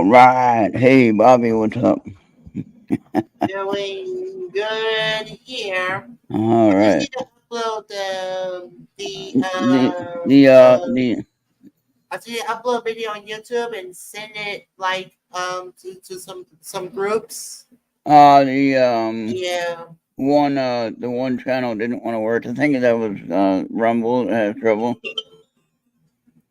All right. Hey, Bobby, what's up? Doing good here. All I just right. need to upload The the the I just need to upload a video on YouTube and send it like to some groups. the Yeah. the one channel didn't want to work. I think that was Rumble that had trouble.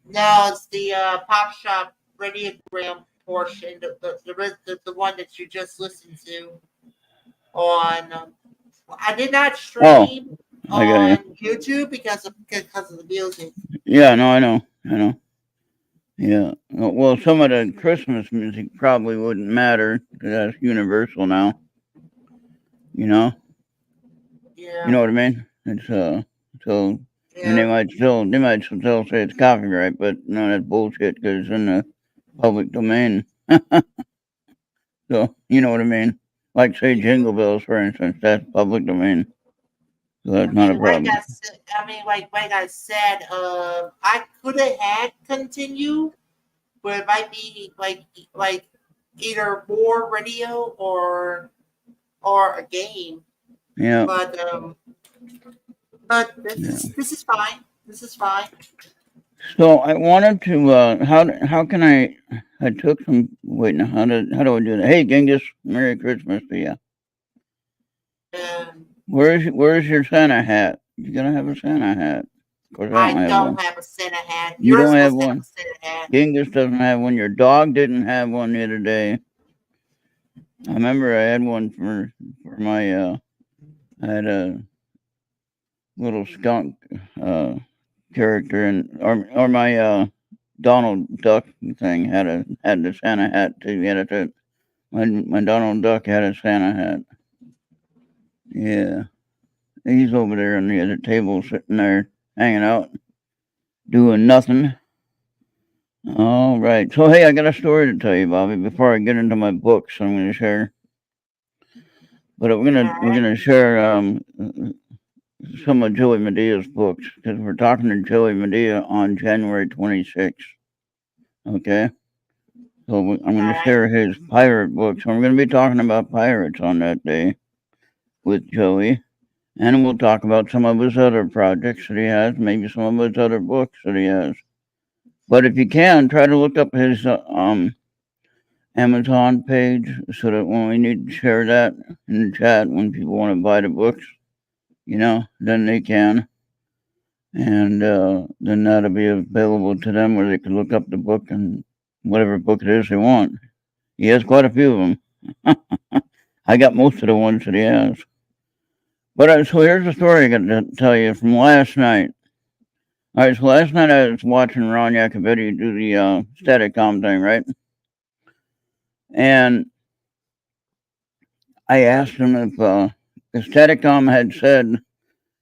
No, it's the Pop Shop radiogram portion, the one that you just listened to on. I did not Oh, stream I got you. on YouTube because of the music. Yeah, no, I know, I know. Yeah. Well, some of the Christmas music probably wouldn't matter 'cause that's universal now. You know, you Yeah. know what I mean? It's so. And Yeah. they might still say it's copyright, but no, that's bullshit because it's in the public domain. So, you know what I mean? Like, say, Jingle Bells, for instance, that's public domain. So that's I not mean, a problem. like I said, I could have had continue, but it might be like either more radio or a game. Yeah, But um, but yeah. this is fine. This is fine. So I wanted to, how can I took some, wait, now, how do I do that? Hey, Genghis, Merry Christmas to you. And Where's your Santa hat? You gonna have a Santa hat? Of course, I don't I have don't one. have a Santa hat. You You're don't have supposed to have a one? Santa hat. Genghis doesn't have one. Your dog didn't have one the other day. I remember I had one for my, I had a little skunk, uh, character, and or my Donald Duck thing had the Santa hat too. He had it. My Donald Duck had a Santa hat. Yeah, he's over there on the other table, sitting there hanging out, doing nothing. All right. So hey, I got a story to tell you, Bobby. Before I get into my books, I'm going to share. But we're Alright. gonna share some of Joey Medea's books because we're talking to Joey Medea on January 26th. Okay. So I'm going to Alright. share his pirate books. So we're going to be talking about pirates on that day with Joey. And we'll talk about some of his other projects that he has, maybe some of his other books that he has. But if you can, try to look up his Amazon page so that when we need to share that in the chat, when people want to buy the books, then they can. And then that'll be available to them where they can look up the book and whatever book it is they want. He has quite a few of them. I got most of the ones that he has. But so here's a story I got to tell you from last night. All right, so last night I was watching Ron Yacovetti do the Staticom thing, right? And I asked him if Staticom had said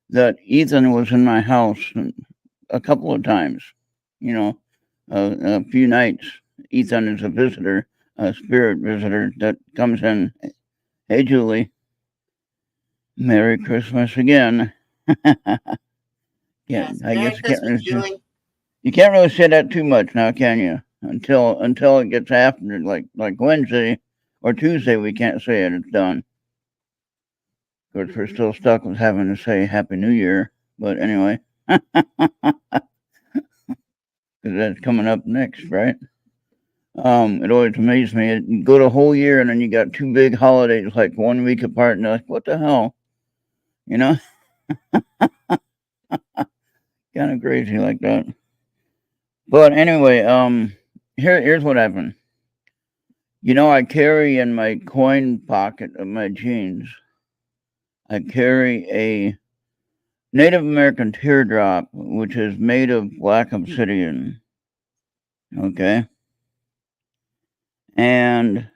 that Ethan was in my house a couple of times, you know, a few nights. Ethan is a visitor, a spirit visitor that comes in. Hey, Julie, Merry Christmas again. Yeah, Yes. I Merry guess Christmas, Julie. you can't really say that too much now, can you? Until it gets after like Wednesday or Tuesday, we can't say it. It's done. Of course, we're still stuck with having to say Happy New Year. But anyway, because that's coming up next, right? It always amazes me. You go the whole year and then you got two big holidays like 1 week apart, and you're like, what the hell? You know, kind of crazy like that. But anyway, here's what happened. I carry in my coin pocket of my jeans. I carry a Native American teardrop, which is made of black obsidian. Okay, and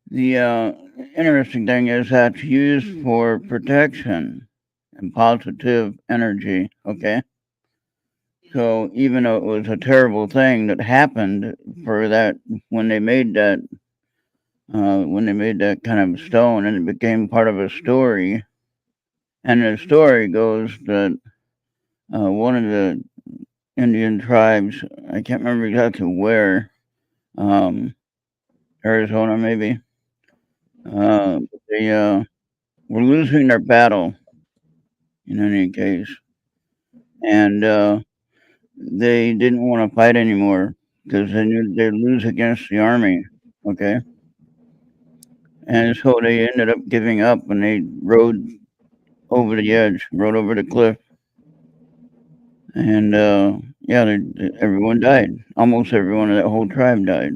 the interesting thing is that's used for protection and positive energy. Okay, so even though it was a terrible thing that happened for that when they made that kind of stone, and it became part of a story. And the story goes that one of the Indian tribes, I can't remember exactly where, um, Arizona maybe. They were losing their battle in any case, and they didn't want to fight anymore because they knew they'd lose against the army. Okay, and so they ended up giving up and they rode over the edge, rode over the cliff, and yeah, everyone died. Almost everyone of that whole tribe died.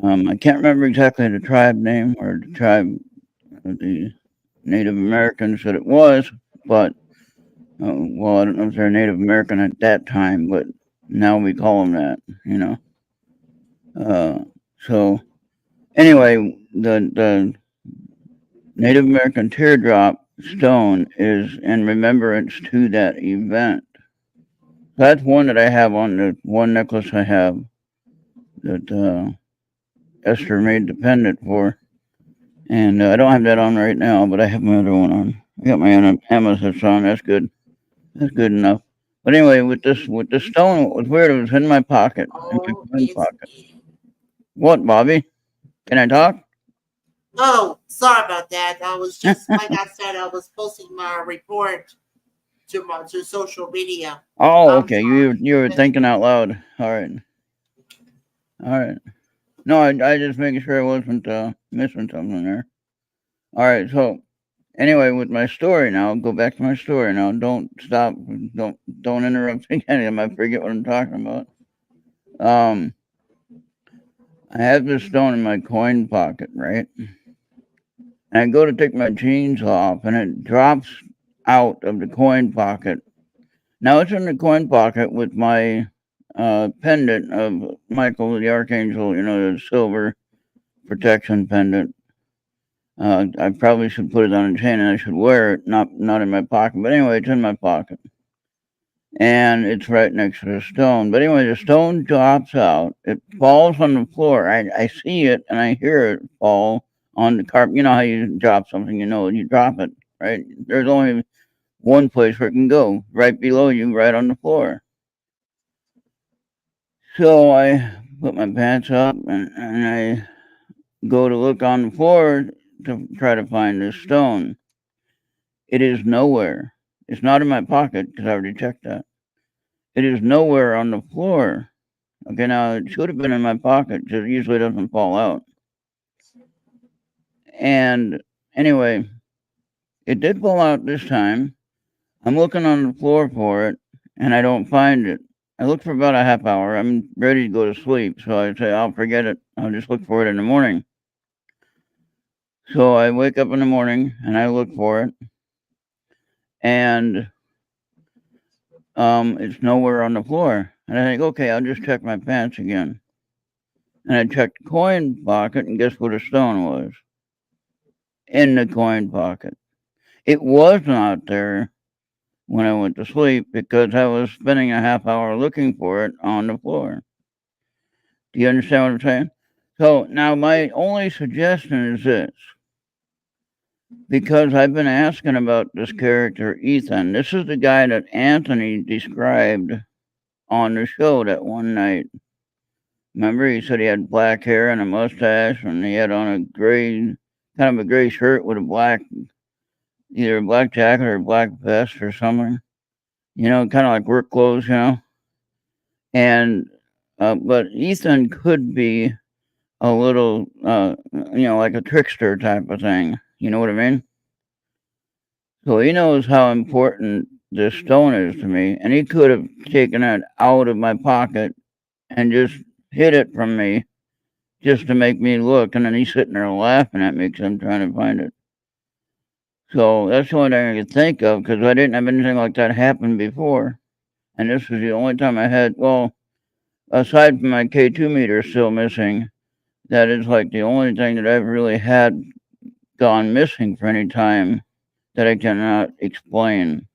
I can't remember exactly the tribe name or the tribe of the Native Americans that it was, but well, I don't know if they're Native American at that time, but now we call them that, you know. Uh, so anyway, the Native American teardrop stone is in remembrance to that event. That's one that I have on the one necklace I have that Esther made the pendant for. And I don't have that on right now, but I have my other one on. I got my amethyst on. That's good. That's good enough. But anyway, with this stone, it was weird. It was in my pocket, in my Oh, coin it's pocket. What, Bobby? Can I talk? oh, sorry about that. I was just like I said, I was posting my report to social media. Oh, I'm okay. sorry. You were thinking out loud. All right, all right. No, I just making sure I wasn't missing something there. All right. So anyway, with my story now, go back to my story now. Don't stop. Don't interrupt again. I might forget what I'm talking about. Um, I have this stone in my coin pocket, right? And I go to take my jeans off, and it drops out of the coin pocket. Now it's in the coin pocket with my pendant of Michael the Archangel, you know, the silver protection pendant. I probably should put it on a chain and I should wear it, not in my pocket. But anyway, it's in my pocket. And it's right next to the stone. But anyway, the stone drops out. It falls on the floor. I see it and I hear it fall on the carpet. You know how you drop something, you know, you drop it, right? There's only one place where it can go, right below you, right on the floor. So I put my pants up and I go to look on the floor to try to find this stone. It is nowhere. It's not in my pocket because I already checked that. It is nowhere on the floor. Okay, now it should have been in my pocket because it usually doesn't fall out. And anyway, it did fall out this time. I'm looking on the floor for it and I don't find it. I look for about a half hour. I'm ready to go to sleep. So I say, I'll forget it. I'll just look for it in the morning. So I wake up in the morning and I look for it. And it's nowhere on the floor. And I think, okay, I'll just check my pants again. And I checked the coin pocket, and guess where the stone was? In the coin pocket. It was not there when I went to sleep because I was spending a half hour looking for it on the floor. Do you understand what I'm saying? So now my only suggestion is this. Because I've been asking about this character, Ethan. This is the guy that Anthony described on the show that one night. Remember, he said he had black hair and a mustache, and he had on a gray, kind of a gray shirt with a black, either a black jacket or a black vest or something. You know, kind of like work clothes, you know. And but Ethan could be a little, you know, like a trickster type of thing. You know what I mean? So he knows how important this stone is to me, and he could have taken it out of my pocket and just hid it from me just to make me look, and then he's sitting there laughing at me because I'm trying to find it. So that's the only thing I could think of because I didn't have anything like that happen before, and this was the only time I had. Well, aside from my K2 meter still missing, that is like the only thing that I've really had gone missing for any time that I cannot explain.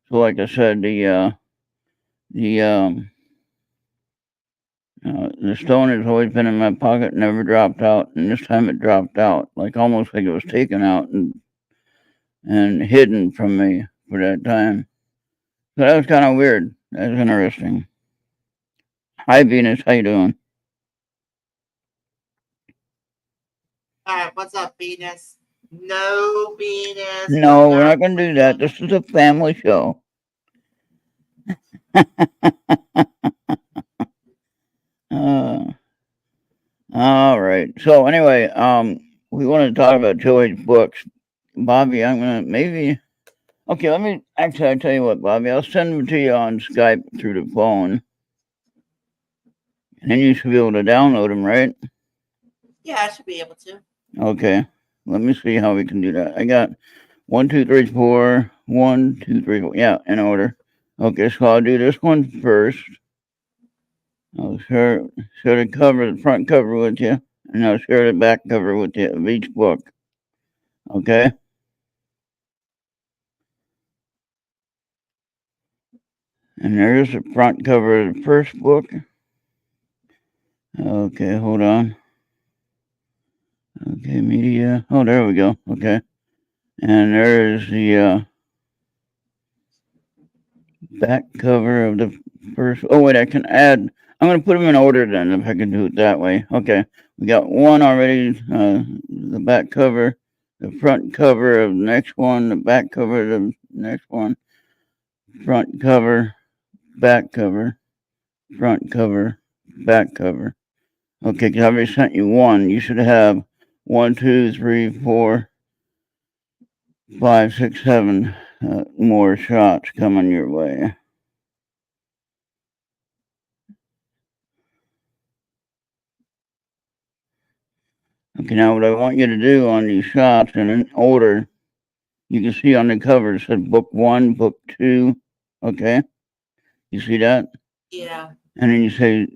So, like I said, the the stone has always been in my pocket, never dropped out, and this time it dropped out, like almost like it was taken out and hidden from me for that time. So that was kind of weird. That was interesting. Hi, Venus. How you doing? All right, what's up, Venus? No, Venus. We're No, we're not not going to do doing that. that. This is a family show. uh, all right. So anyway, we want to talk about Joey's books. Bobby, I'm gonna maybe. Okay, let me actually. I'll tell you what, Bobby. I'll send them to you on Skype through the phone, and then you should be able to download them, right? Yeah, I should be able to. Okay. Let me see how we can do that. I got 1, 2, 3, 4. 1, 2, 3, 4. Yeah, in order. Okay, so I'll do this one first. I'll share the cover, the front cover with you, and I'll share the back cover with you of each book. Okay? And there's the front cover of the first book. Okay, hold on. Okay, media. Oh, there we go. Okay. And there's the back cover of the first. Oh, wait, I can add. I'm going to put them in order then, if I can do it that way. Okay. We got one already, the back cover, the front cover of the next one, the back cover of the next one, front cover, back cover, front cover, back cover. Okay, because I already sent you one. You should have 1, 2, 3, 4, 5, 6, 7 more shots coming your way. Okay, now what I want you to do on these shots in order, you can see on the cover it said book 1, book 2. Okay, you see that? Yeah. And then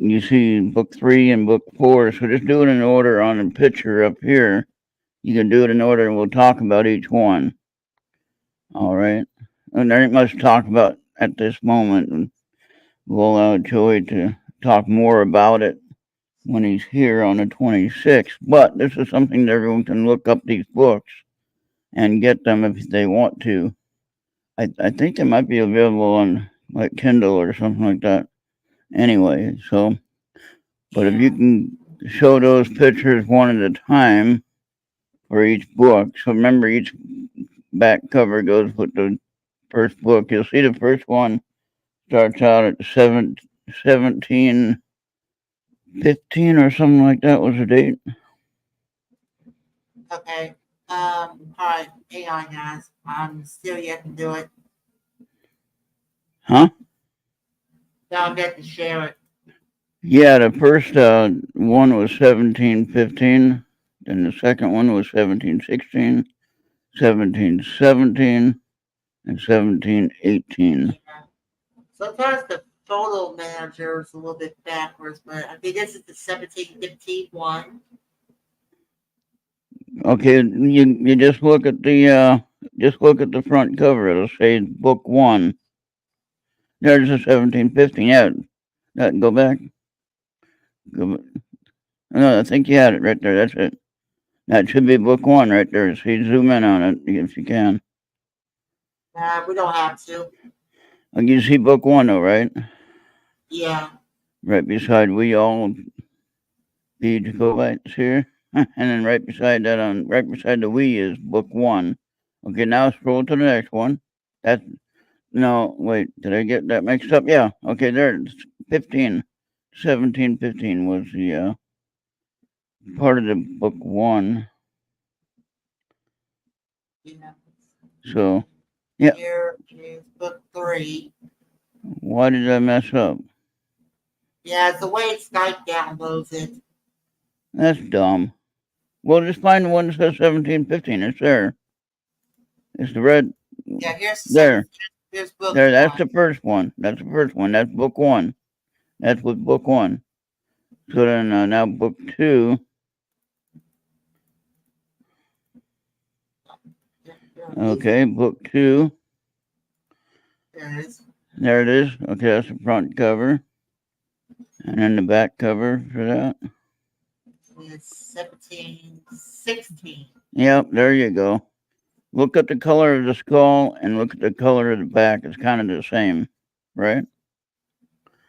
you see book 3 and book 4. So just do it in order on the picture up here. You can do it in order, and we'll talk about each one. All right. And there ain't much to talk about at this moment. And we'll allow Joey to talk more about it when he's here on the 26th. But this is something that everyone can look up these books and get them if they want to. I think they might be available on like Kindle or something like that. Anyway, so but if you can show those pictures one at a time for each book, so remember each back cover goes with the first book. You'll see the first one starts out at 1715 or something like that was the date. Okay. All right. Hang on, guys. I'm still yet to do it. Huh? Now I'm getting to share it. Yeah, the first one was 1715, then the second one was 1716, 1717, and 1718. Yeah. Sometimes the photo manager is a little bit backwards, but I think this is the 1715 one. Okay, you just look at the front cover. It'll say book 1. There's the 1715. Yeah, go back. Go, no, I think you had it right there. That's it. That should be book 1 right there. See, zoom in on it if you can. We don't have to. You see book 1 though, right? Yeah. Right beside we all be to go back here, and then right beside the we is book 1. Okay, now scroll to the next one. That's no wait. Did I get that mixed up? Yeah. Okay, there. 15, 1715 was the part of the book 1. Yeah. So yeah. Here is book 3. Why did I mess up? Yeah, it's the way Skype downloads it. That's dumb. Well, just find the one that says 1715. It's there. It's the red. Yeah, There. here's book There. That's 1. the first one. That's the first one. That's book 1. That's with book 1. So then now book 2. Okay, book 2. There it is. There it is. Okay, that's the front cover. And then the back cover for that. It's 1716. Yep, there you go. Look at the color of the skull and look at the color of the back. It's kind of the same, right?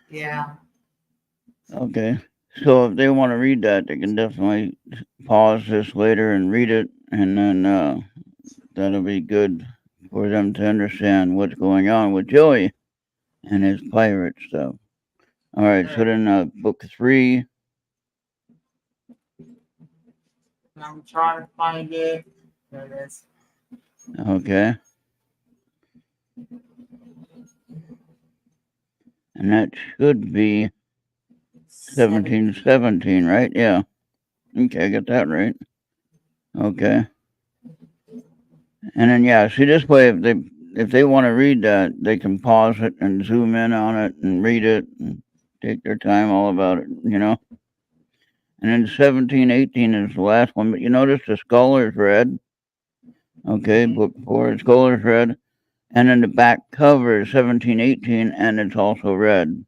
Yeah. Okay. So if they want to read that, they can definitely pause this later and read it, and then that'll be good for them to understand what's going on with Joey and his pirate stuff. All right, so then book 3. I'm trying to find it. There it is. Okay. And that should be 1717, right? Yeah. Okay, I got that right. Okay. And then yeah, see this way if they want to read that, they can pause it and zoom in on it and read it and take their time all about it, you know. And then 1718 is the last one, but you notice the skull is red. Okay, book 4, the skull is red. And then the back cover is 1718 and it's also red.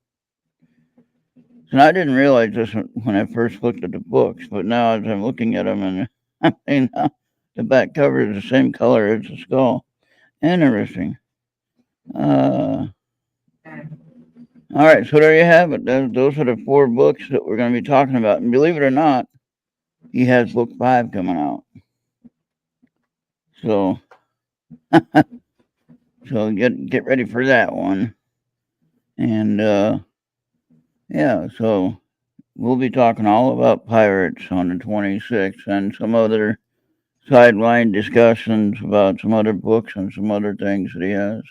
And I didn't realize this when I first looked at the books, but now as I'm looking at them, and I mean, the back cover is the same color as the skull. Interesting. All right, so there you have it. Those are the 4 books that we're going to be talking about. And believe it or not, he has book 5 coming out. So, so get ready for that one. And yeah, so we'll be talking all about pirates on the 26th and some other sideline discussions about some other books and some other things that he has.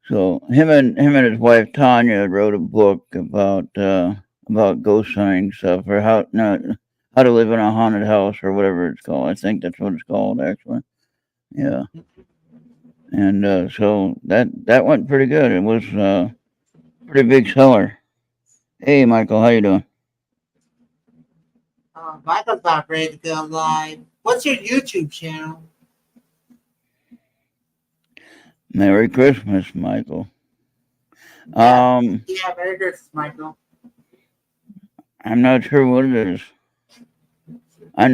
So him and his wife Tanya wrote a book about ghost hunting stuff, or how to live in a haunted house, or whatever it's called. I think that's what it's called actually. Yeah. And so that went pretty good. It was pretty big seller. Hey Michael, how you doing? Michael's not ready to go live. What's your YouTube channel? Merry Christmas, Michael. Yeah, Merry Christmas, Michael. I'm not sure what it is. I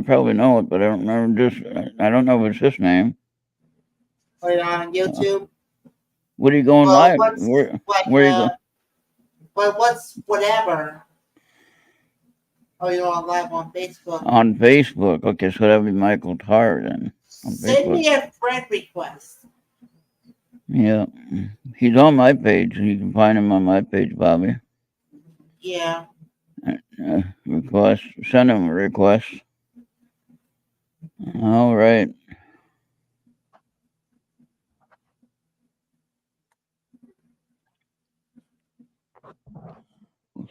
probably know it, but I don't remember I don't know if it's this name. Are you on YouTube? What are you going live? Where are you going? But what's whatever? Oh, you're on live on Facebook. On Facebook. Okay, so that would be Michael Tarr then. Send me a friend request. Yeah. He's on my page. You can find him on my page, Bobby. Yeah. Request. Send him a request. All right.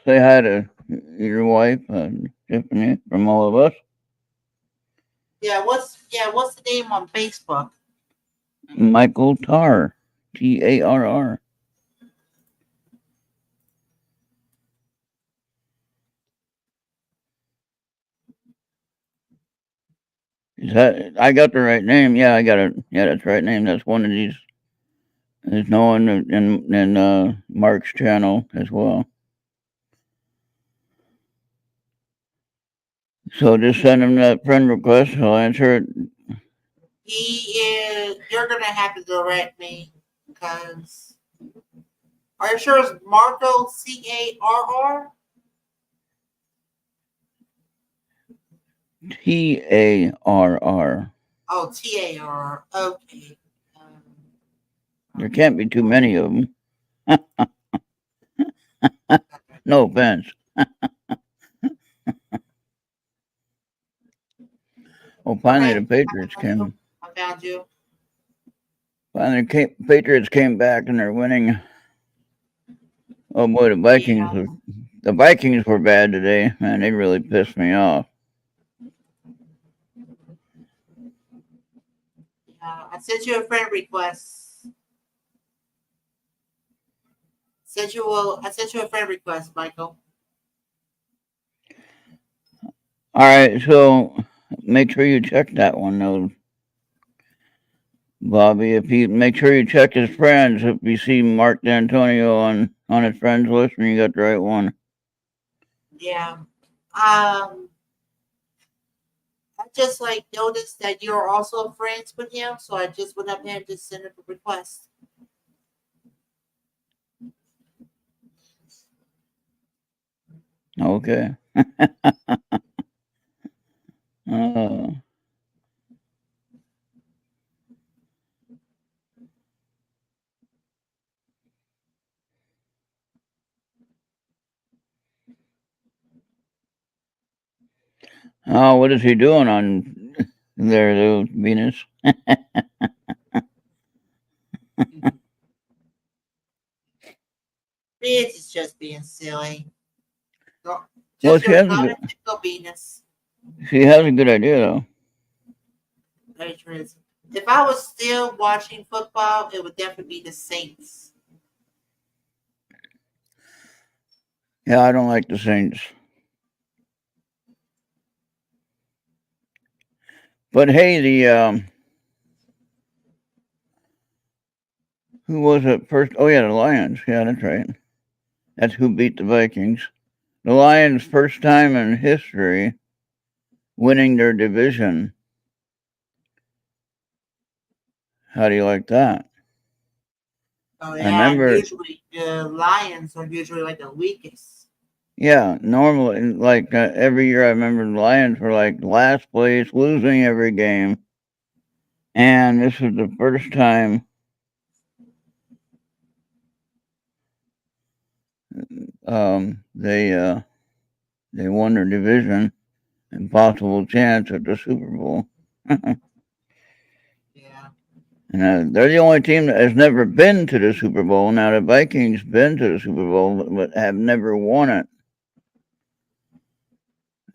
Say hi to your wife, Tiffany, from all of us. Yeah, what's the name on Facebook? Michael Tarr. Tarr. Is that I got the right name? Yeah, I got it. Yeah, that's the right name. That's one of these. There's no one in Mark's channel as well. So just send him that friend request. He'll answer it. You're gonna have to direct me because. Are you sure it's Marco Carr? Tarr. Oh, Tar. Okay. There can't be too many of them. No offense. Oh, finally the Patriots came. I found you. Finally, Patriots came back and they're winning. Oh boy, the Vikings were bad today. Man, they really pissed me off. I sent you a friend request. I sent you a friend request, Michael. All right, so make sure you check that one though, Bobby. If you make sure you check his friends, if you see Mark D'Antonio on his friends list, and you got the right one. Yeah. I just noticed that you're also friends with him, so I just went up there and just sent him a request. Okay. Uh, oh, what is he doing on there, though, Venus? Venus is just being silly. Well, Just your typical Venus. she has a good idea, though. Very true. If I was still watching football, it would definitely be the Saints. Yeah, I don't like the Saints. But hey, who was it first? Oh, yeah, the Lions. Yeah, that's right. That's who beat the Vikings. The Lions' first time in history winning their division. How do you like that? Oh I yeah, remember, usually the Lions are usually like the weakest. yeah, normally, like every year, I remember the Lions were like last place, losing every game. And this was the first time they won their division and possible chance at the Super Bowl. Yeah. And they're the only team that has never been to the Super Bowl. Now the Vikings been to the Super Bowl, but have never won it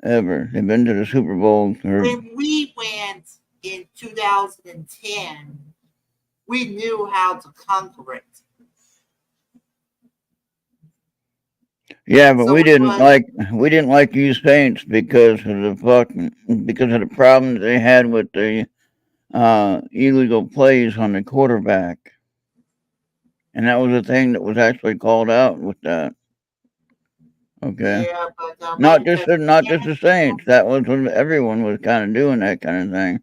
ever. They've been to the Super Bowl. When we went in 2010, we knew how to conquer it. Yeah, but So it was we didn't like you Saints because of the problems they had with the illegal plays on the quarterback, and that was a thing that was actually called out with that. Okay, yeah, but like because not just the Saints. That was when everyone was kind of doing that kind of thing.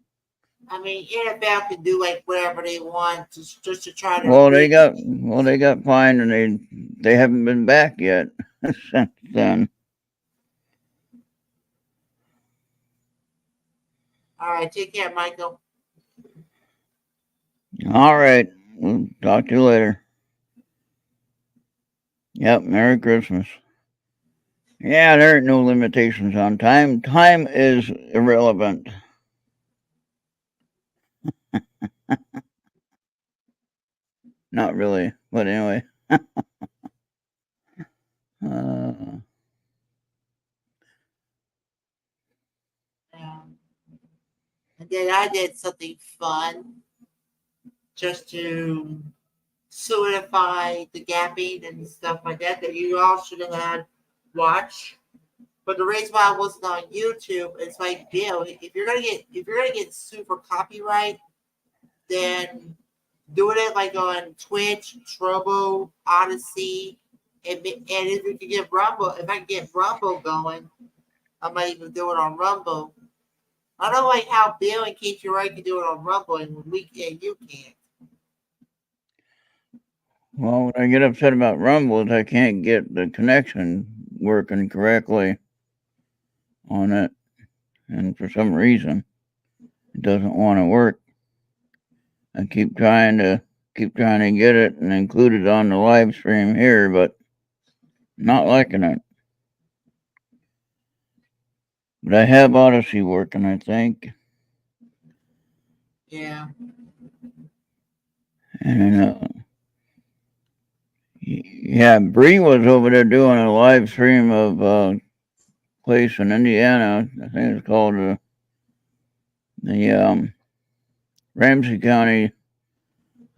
I mean NFL can do like whatever they want just to try to rig the game. They got fined and they haven't been back yet since then. All right, take care, Michael. All right, we'll talk to you later. Yep, Merry Christmas. Yeah, there ain't no limitations on time. Time is irrelevant. Not really, but anyway. Uh, And then I did something fun just to solidify the gapping and stuff like that that you all should have had watch. But the reason why I wasn't on YouTube is like Bill, if you're gonna get sued for copyright, then doing it like on Twitch, Trovo, Odyssey, and if we could get Rumble, if I can get Rumble going, I might even do it on Rumble. I don't like how Bill and Keith Wright can do it on Rumble and you can't. well, when I get upset about Rumble is I can't get the connection working correctly on it, and for some reason it doesn't want to work. I keep trying to get it and include it on the live stream here, but not liking it. But I have Odyssey working, I think. Yeah. And yeah, Bree was over there doing a live stream of place in Indiana. I think it's called the Ramsey County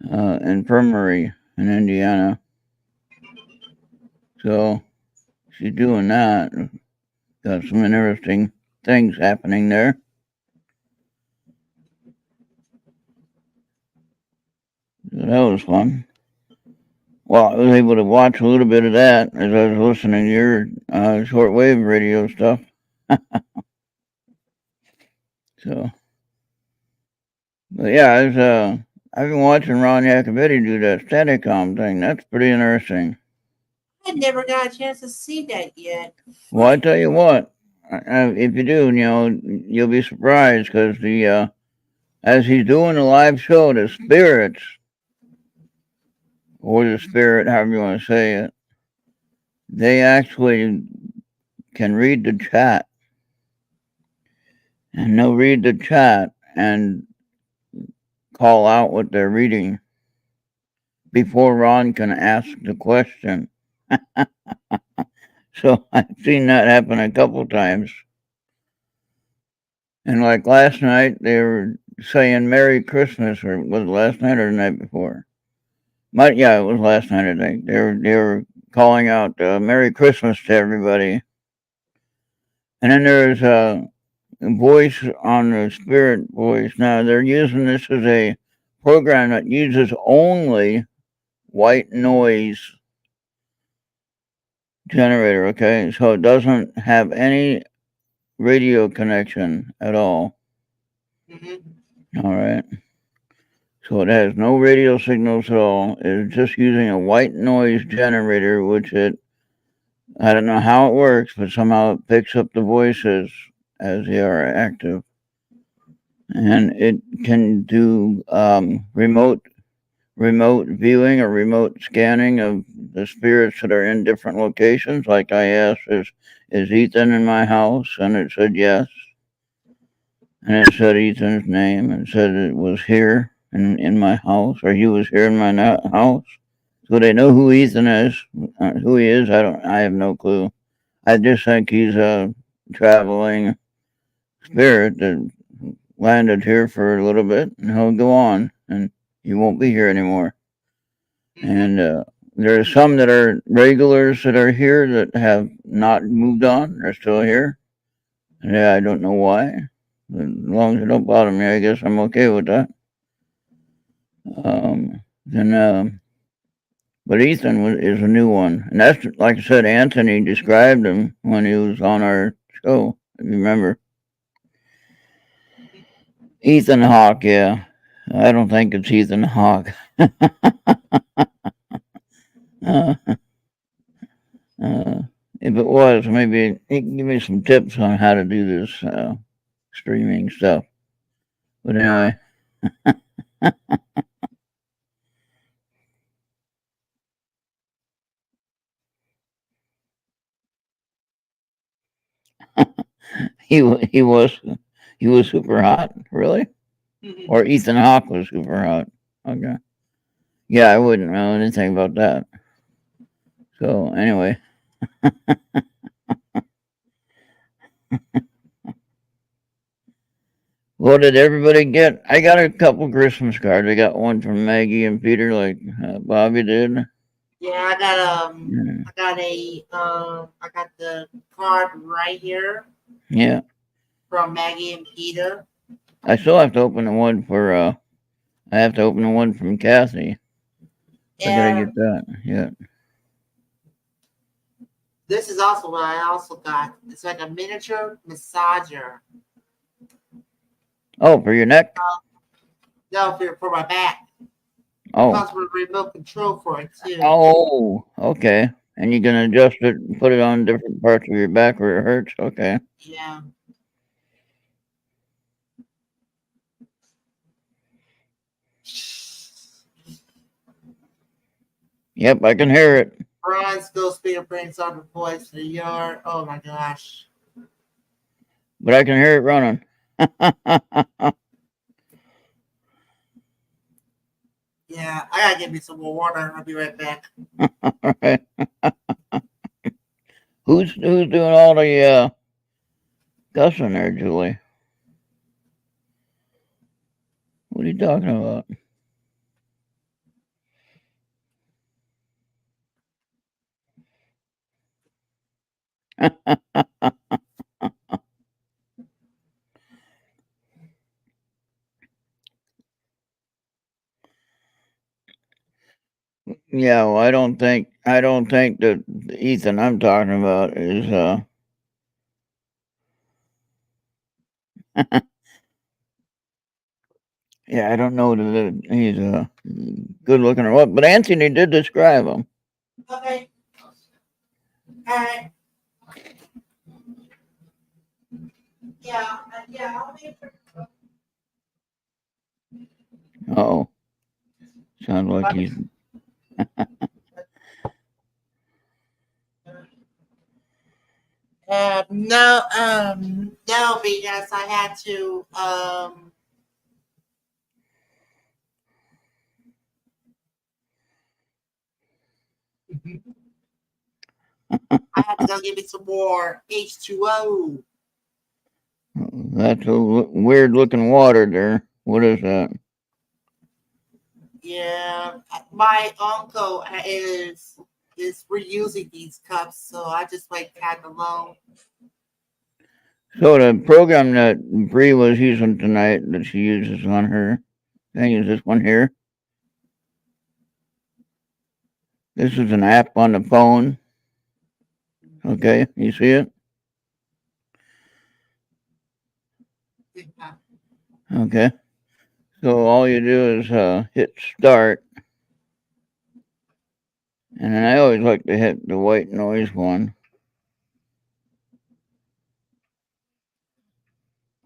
Infirmary in Indiana. So she's doing that. Got some interesting things happening there. So that was fun. Well, I was able to watch a little bit of that as I was listening to your shortwave radio stuff. So, but yeah, I've been watching Ron Yacovetti do that Staticom thing. That's pretty interesting. I never got a chance to see that yet. Well, I tell you what, if you do, you'll be surprised because as he's doing the live show, the spirits or the spirit, however you want to say it, they actually can read the chat, and they'll read the chat and call out what they're reading before Ron can ask the question. So I've seen that happen a couple times. And like last night, they were saying Merry Christmas, or was it last night or the night before? Yeah, it was last night, I think. They were calling out Merry Christmas to everybody. And then there's a voice on the spirit voice. Now they're using this as a program that uses only white noise generator, okay? So it doesn't have any radio connection at all. Mm-hmm. All right. So it has no radio signals at all. It's just using a white noise generator, which I don't know how it works, but somehow it picks up the voices as they are active. And it can do remote viewing or remote scanning of the spirits that are in different locations. Like I asked, is Ethan in my house? And it said yes. And it said Ethan's name and said it was here in my house, or he was here in my house. So they know who Ethan is. Who he is, I have no clue. I just think he's a traveling spirit that landed here for a little bit, and he'll go on, and he won't be here anymore. And there are some that are regulars that are here that have not moved on. They're still here. Yeah, I don't know why. But as long as it don't bother me, I guess I'm okay with that. But Ethan is a new one, and that's like I said. Anthony described him when he was on our show. If you remember, Ethan Hawke. Yeah, I don't think it's Ethan Hawke. uh, if it was, maybe he can give me some tips on how to do this streaming stuff. But anyway. he was super hot, really? Or Ethan Hawke was super hot. Okay. Yeah, I wouldn't know anything about that. So anyway. What did everybody get? I got a couple Christmas cards. I got one from Maggie and Peter, like Bobby did. Yeah, I got the card right here. Yeah. From Maggie and Peter. I still have to open the one for. I have to open the one from Kathy. I gotta get that. Yeah. This is also what I also got. It's like a miniature massager. Oh, for your neck? No, for my back. Oh. Comes with remote control for it too. Oh, okay. And you can adjust it and put it on different parts of your back where it hurts. Okay. Yeah. Yep, I can hear it. Ron's ghost fingerprints on the voice of the yard. Oh my gosh. But I can hear it running. Yeah, I gotta get me some more water. I'll be right back. All right. Who's doing all the cussing there, Julie? What are you talking about? Yeah, well, I don't think that Ethan I'm talking about is yeah, I don't know that he's good looking or what, but Anthony did describe him. Okay. Alright. Yeah, I'll be Oh, sounds like he's. no, because I had to, I had to go give me some more H2O. That's a weird looking water there. What is that? Yeah, my uncle is reusing these cups, so I just like tag along. So the program that Bree was using tonight that she uses on her thing is this one here. This is an app on the phone. Okay, you see it? Yeah. Okay. So all you do is hit start, and then I always like to hit the white noise one.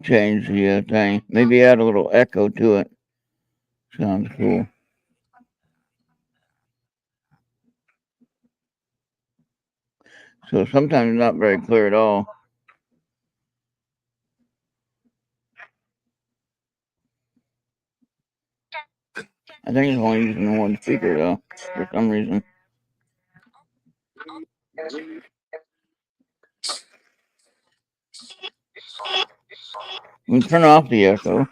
Change the thing. Maybe add a little echo to it. Sounds cool. So sometimes not very clear at all. I think it's only using one speaker though, for some reason. We can turn off the echo.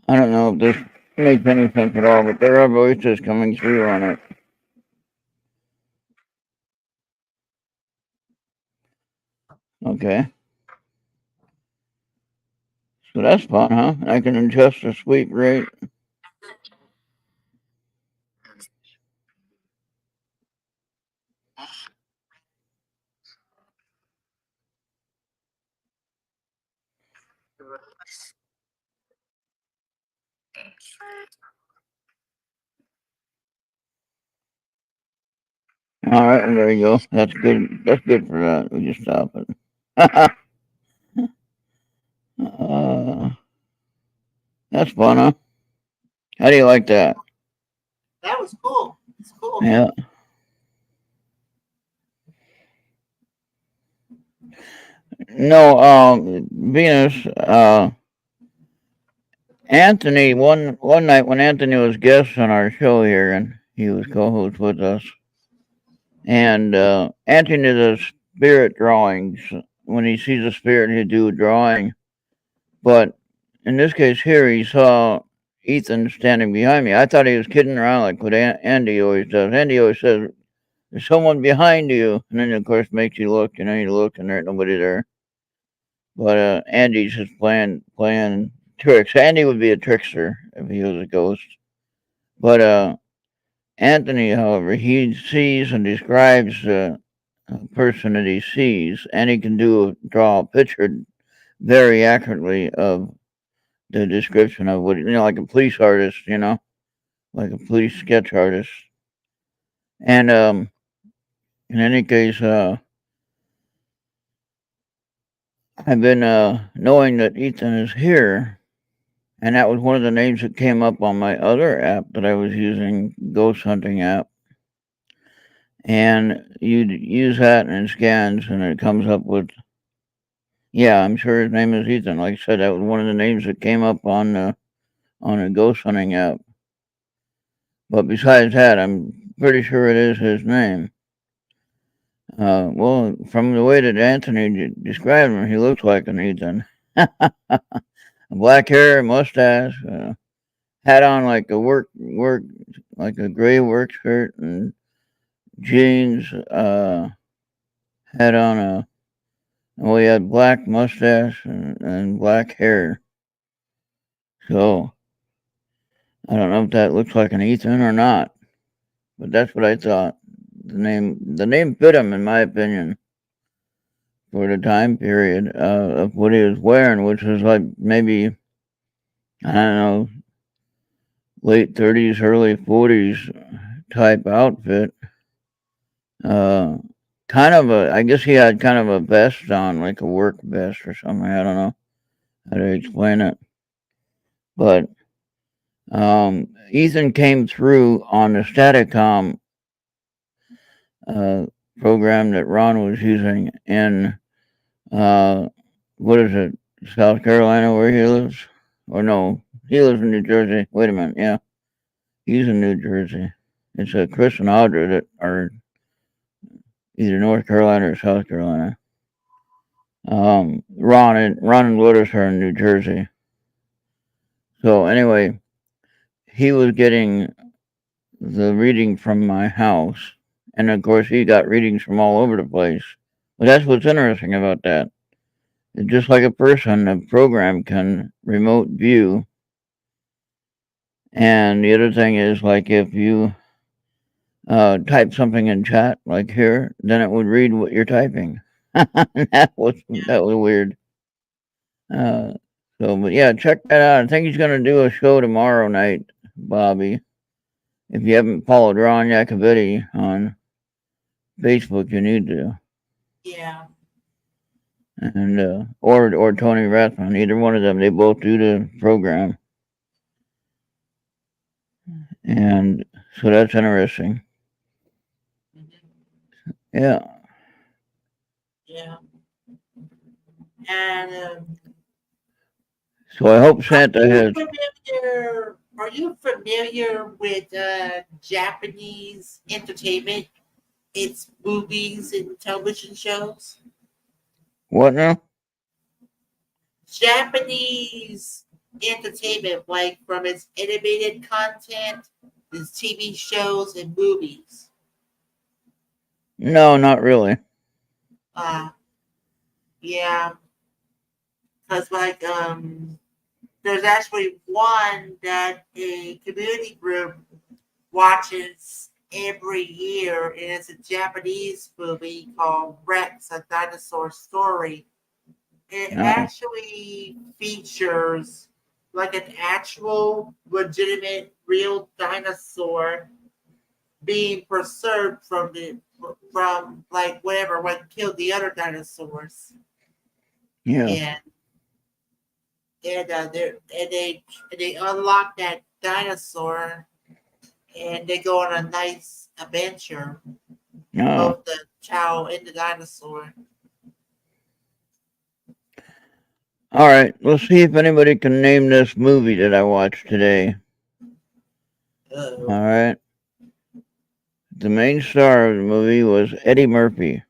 I don't know if this makes any sense at all, but there are voices coming through on it. Okay. So that's fun, huh? I can adjust the sweep rate. All right, there you go. That's good. That's good for that. We just stop it. That's fun, huh? How do you like that? That was cool. It's cool. Yeah. No, Venus, Anthony, one night when Anthony was guest on our show here and he was co-host with us, and Anthony does spirit drawings. When he sees a spirit, he'll do a drawing. But in this case here, he saw Ethan standing behind me. I thought he was kidding around like what Andy always does. Andy always says, "There's someone behind you," and then of course makes you look, and then you look, and there ain't nobody there. But Andy's just playing tricks. Andy would be a trickster if he was a ghost. But Anthony, however, he sees and describes the person that he sees, and he can draw a picture very accurately of the description of what like a police artist, like a police sketch artist. And in any case, I've been knowing that Ethan is here, and that was one of the names that came up on my other app that I was using, Ghost Hunting app. And you'd use that and it scans, and it comes up with, yeah, I'm sure his name is Ethan. Like I said, that was one of the names that came up on a Ghost Hunting app. But besides that, I'm pretty sure it is his name. Well, from the way that Anthony described him, he looks like an Ethan. Black hair, mustache, had on like a work, like a gray work shirt and jeans. Had on well, he had black mustache and black hair. So I don't know if that looks like an Ethan or not, but that's what I thought. The name fit him, in my opinion. for the time period of what he was wearing, which was like maybe, I don't know, late 30s, early 40s type outfit. Uh, kind of I guess he had kind of a vest on, like a work vest or something. I don't know how to explain it. But Ethan came through on the Staticom uh, program that Ron was using in, uh, what is it, South Carolina where he lives? Or no, he lives in New Jersey. Wait a minute, yeah. He's in New Jersey. It's Chris and Audra that are either North Carolina or South Carolina. Ron and Lotus are in New Jersey. So anyway, he was getting the reading from my house, and of course he got readings from all over the place. But that's what's interesting about that. It's just like a person, a program can remote view. And the other thing is, like, if you type something in chat, like here, then it would read what you're typing. That was weird. Uh, but yeah, check that out. I think he's gonna do a show tomorrow night, Bobby. If you haven't followed Ron Yacovetti on Facebook, you need to. Yeah. And or Tony Rathman, either one of them. They both do the program, and so that's interesting. Yeah. Yeah. And So I hope Santa has. Are you familiar with Japanese entertainment? Its movies and television shows. What now? Japanese entertainment, like from its animated content, its TV shows and movies. No, not really. Uh, yeah, because there's actually one that a community group watches every year, and it's a Japanese movie called Rex, a Dinosaur Story. It No. actually features like an actual, legitimate, real dinosaur being preserved from like whatever what killed the other dinosaurs, Yeah. and they unlock that dinosaur and they go on a nice adventure, No. both the child and the dinosaur. All right. Let's see if anybody can name this movie that I watched today. Uh-oh. All right. The main star of the movie was Eddie Murphy.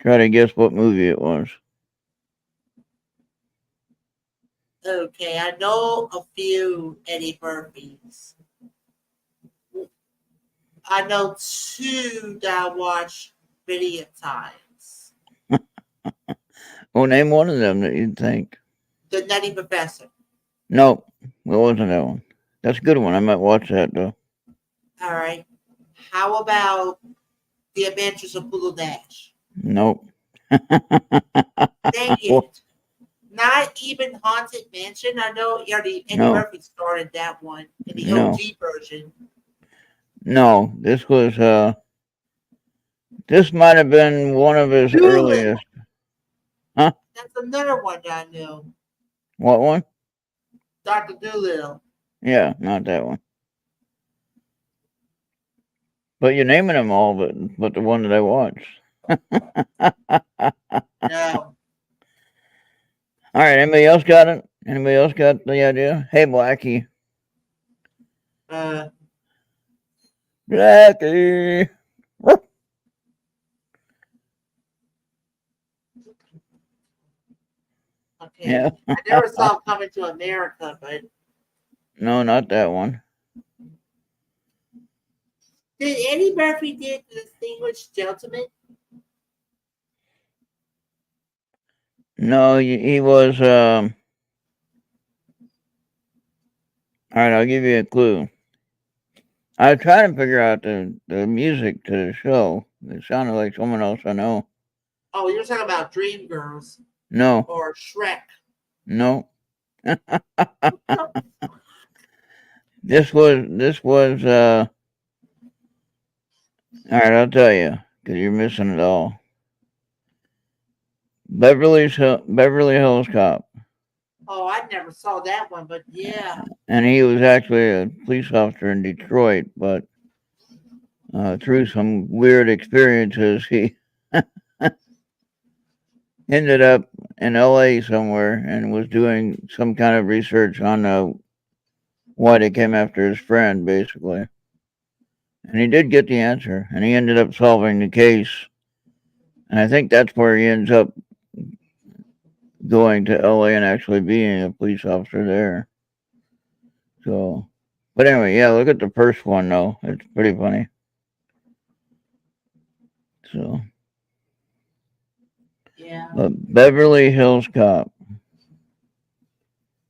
Try to guess what movie it was. Okay, I know a few Eddie Murphys. I know two that I watch many times. Oh, name one of them that you'd think. The Nutty Professor. Nope, it wasn't that one. That's a good one. I might watch that though. All right. How about The Adventures of Poodle Dash? Nope. Dang it. Not even Haunted Mansion. I know Eddie No, Murphy started that one in the no, OG version. no. This might have been one of his Doolittle. earliest. Huh? That's another one that I knew. What one? Dr. Doolittle. Yeah, not that one. But you're naming them all, but the one that I watched. No. All right. Anybody else got it? Anybody else got the idea? Hey, Blackie. Uh, Blackie. okay. Yeah. I never saw Coming to America, but No, not that one. did Eddie Murphy did The Distinguished Gentleman? No, he was. All right, I'll give you a clue. I was trying to figure out the music to the show. It sounded like someone else I know. Oh, you're talking about Dreamgirls No, or Shrek. no. This was. All right, I'll tell you because you're missing it all. Beverly Hills Cop, Oh, I never saw that one, but yeah. and he was actually a police officer in Detroit, but through some weird experiences, he ended up in L.A. somewhere and was doing some kind of research on why they came after his friend, basically. And he did get the answer, and he ended up solving the case. And I think that's where he ends up going to LA and actually being a police officer there. So, but anyway, yeah, look at the first one though. It's pretty funny. So, Yeah. but Beverly Hills Cop.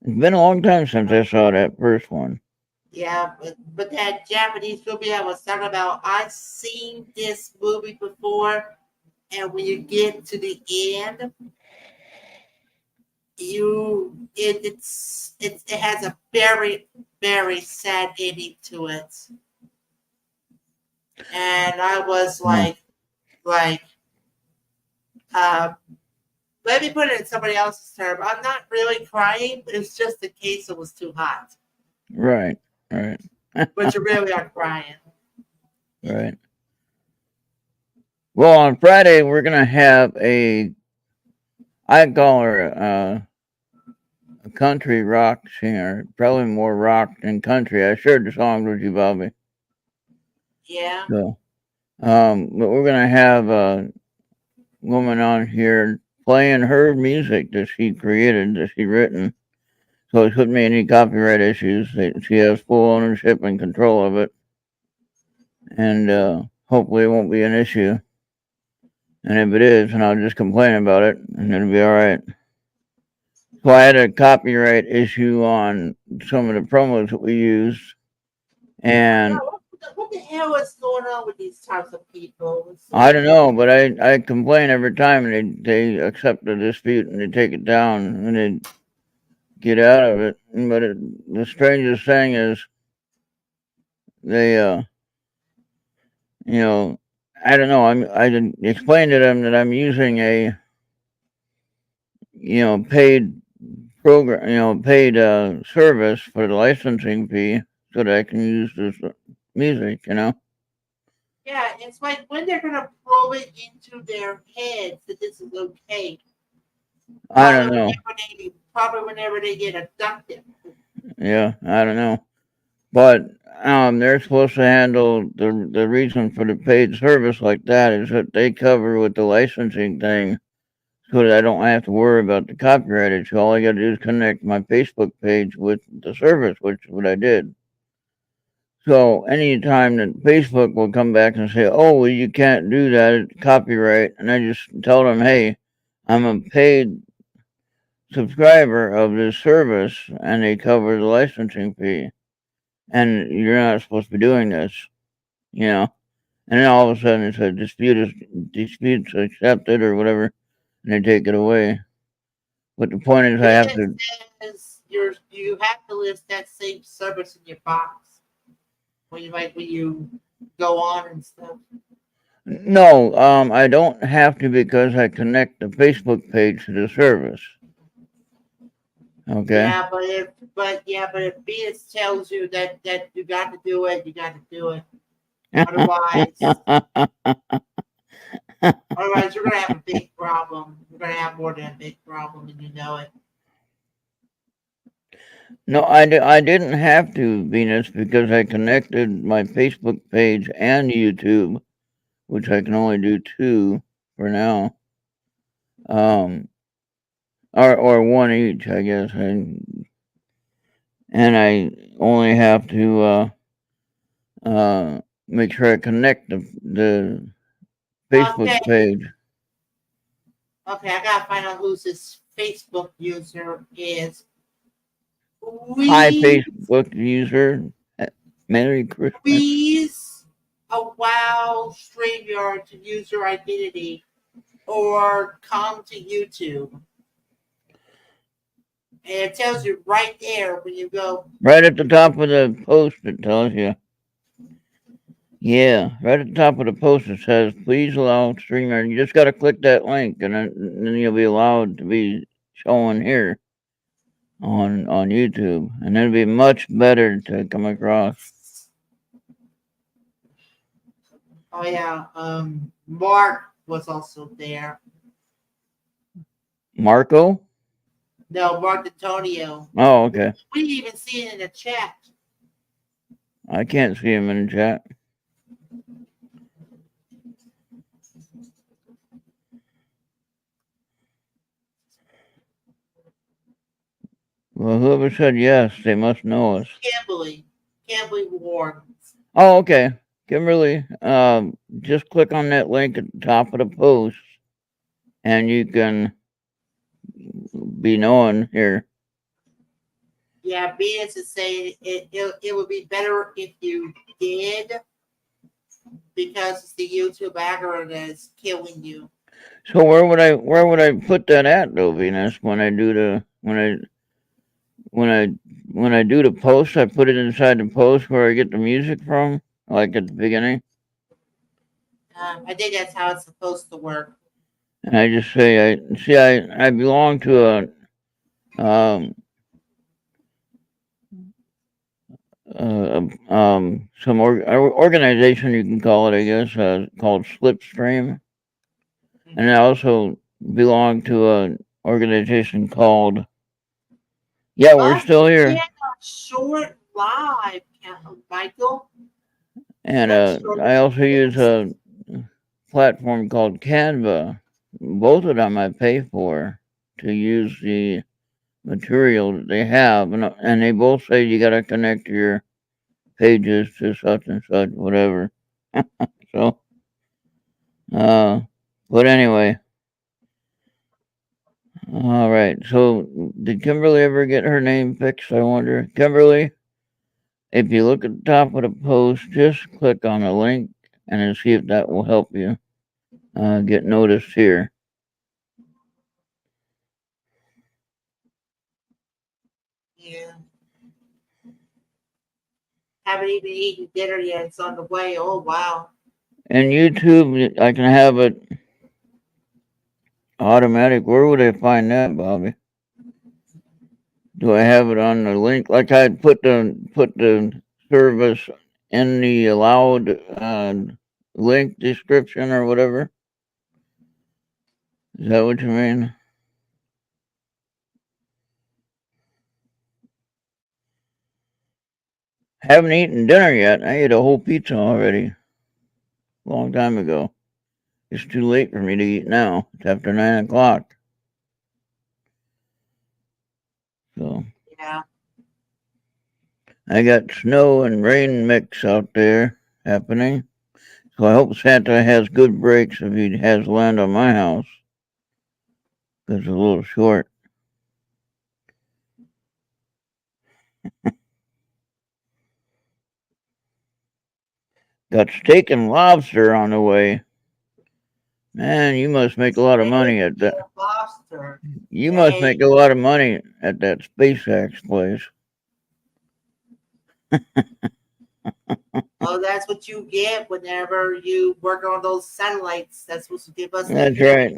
It's been a long time since I saw that first one. Yeah, but that Japanese movie I was talking about, I've seen this movie before, and when you get to the end, it has a very very sad ending to it, and I was Huh. like uh, let me put it in somebody else's term. I'm not really crying. It's just the case it was too hot, Right, right, but you really are crying. right. Well, on Friday we're gonna have I call her a country rock singer, probably more rock than country. I shared the songs with you, Bobby. Yeah. So, but we're gonna have a woman on here playing her music that she created, that she written. So it shouldn't be any copyright issues. She has full ownership and control of it, and hopefully it won't be an issue. And if it is, then I'll just complain about it, and it'll be all right. So I had a copyright issue on some of the promos that we used, Yeah, and what the hell is going on with these types of people? It's I like, don't know, but I complain every time, and they accept the dispute and they take it down and they get out of it. But the strangest thing is they you know, I don't know. I didn't explain to them that I'm using a paid program, paid service for the licensing fee so that I can use this music. yeah, it's like when they're gonna throw it into their heads that this is okay. I don't know. Probably whenever they get abducted. Yeah, I don't know. But they're supposed to handle the reason for the paid service like that is that they cover with the licensing thing so that I don't have to worry about the copyright issue. All I got to do is connect my Facebook page with the service, which is what I did. So anytime that Facebook will come back and say, "Oh, well, you can't do that; it's copyright," and I just tell them, "Hey, I'm a paid subscriber of this service, and they cover the licensing fee, and you're not supposed to be doing this," you know. And then all of a sudden, it's a dispute's accepted or whatever, and they take it away. But the point is, I Then have it to. says you have to list that same service in your box when you go on and stuff. No, I don't have to because I connect the Facebook page to the service. Okay. But if BS tells you that you got to do it, you got to do it. Otherwise you're gonna have a big problem. You're gonna have more than a big problem, and you know it. No, I didn't have to, Venus, because I connected my Facebook page and YouTube, which I can only do two for now. Um, or one each, I guess. And I only have to make sure I connect the Okay, Facebook page. okay, I gotta find out who this Facebook user is. Hi, We Facebook user. Merry Christmas. Please allow StreamYard to use your identity or come to YouTube. And it tells you right there when you go. Right at the top of the post, it tells you. Yeah, right at the top of the post, it says, please allow streamer. You just got to click that link, and then you'll be allowed to be shown here on YouTube. And it'll be much better to come across. Oh, yeah. Mark was also there. Marco? No, Mark Antonio. Oh, okay. We didn't even see it in the chat. I can't see him in the chat. Well, whoever said yes, they must know us. Kimberly Ward. Oh, okay. Kimberly, just click on that link at the top of the post, and you can be known here. Yeah, Venus is saying it would be better if you did, because it's the YouTube algorithm that's killing you. So where would I put that at though, Venus? When I do the post, I put it inside the post where I get the music from, like at the beginning. I think that's how it's supposed to work. And I just say I belong to some organization, you can call it, I guess, called Slipstream, and I also belong to an organization called. Yeah, we're still here. Short live, Michael. And I also use a platform called Canva. Both of them I pay for to use the material that they have, and they both say you got to connect your pages to such and such, whatever. So, but anyway, all right. So, did Kimberly ever get her name fixed? I wonder, Kimberly. If you look at the top of the post, just click on the link and then see if that will help you get noticed here. Yeah. Haven't even eaten dinner yet. It's on the way. Oh, wow. And YouTube, I can have it automatic. Where would I find that, Bobby? Do I have it on the link? Like I'd put the service in the allowed link description or whatever. Is that what you mean? Haven't eaten dinner yet. I ate a whole pizza already. Long time ago. It's too late for me to eat now. It's after 9 o'clock. So yeah, I got snow and rain mix out there happening. So I hope Santa has good breaks if he has land on my house. Because it's a little short. Got steak and lobster on the way. Man, you must make a lot of money at that. Lobster. You must make a lot of money at that SpaceX place. Oh, that's what you get whenever you work on those satellites. That's supposed to give us. That's right.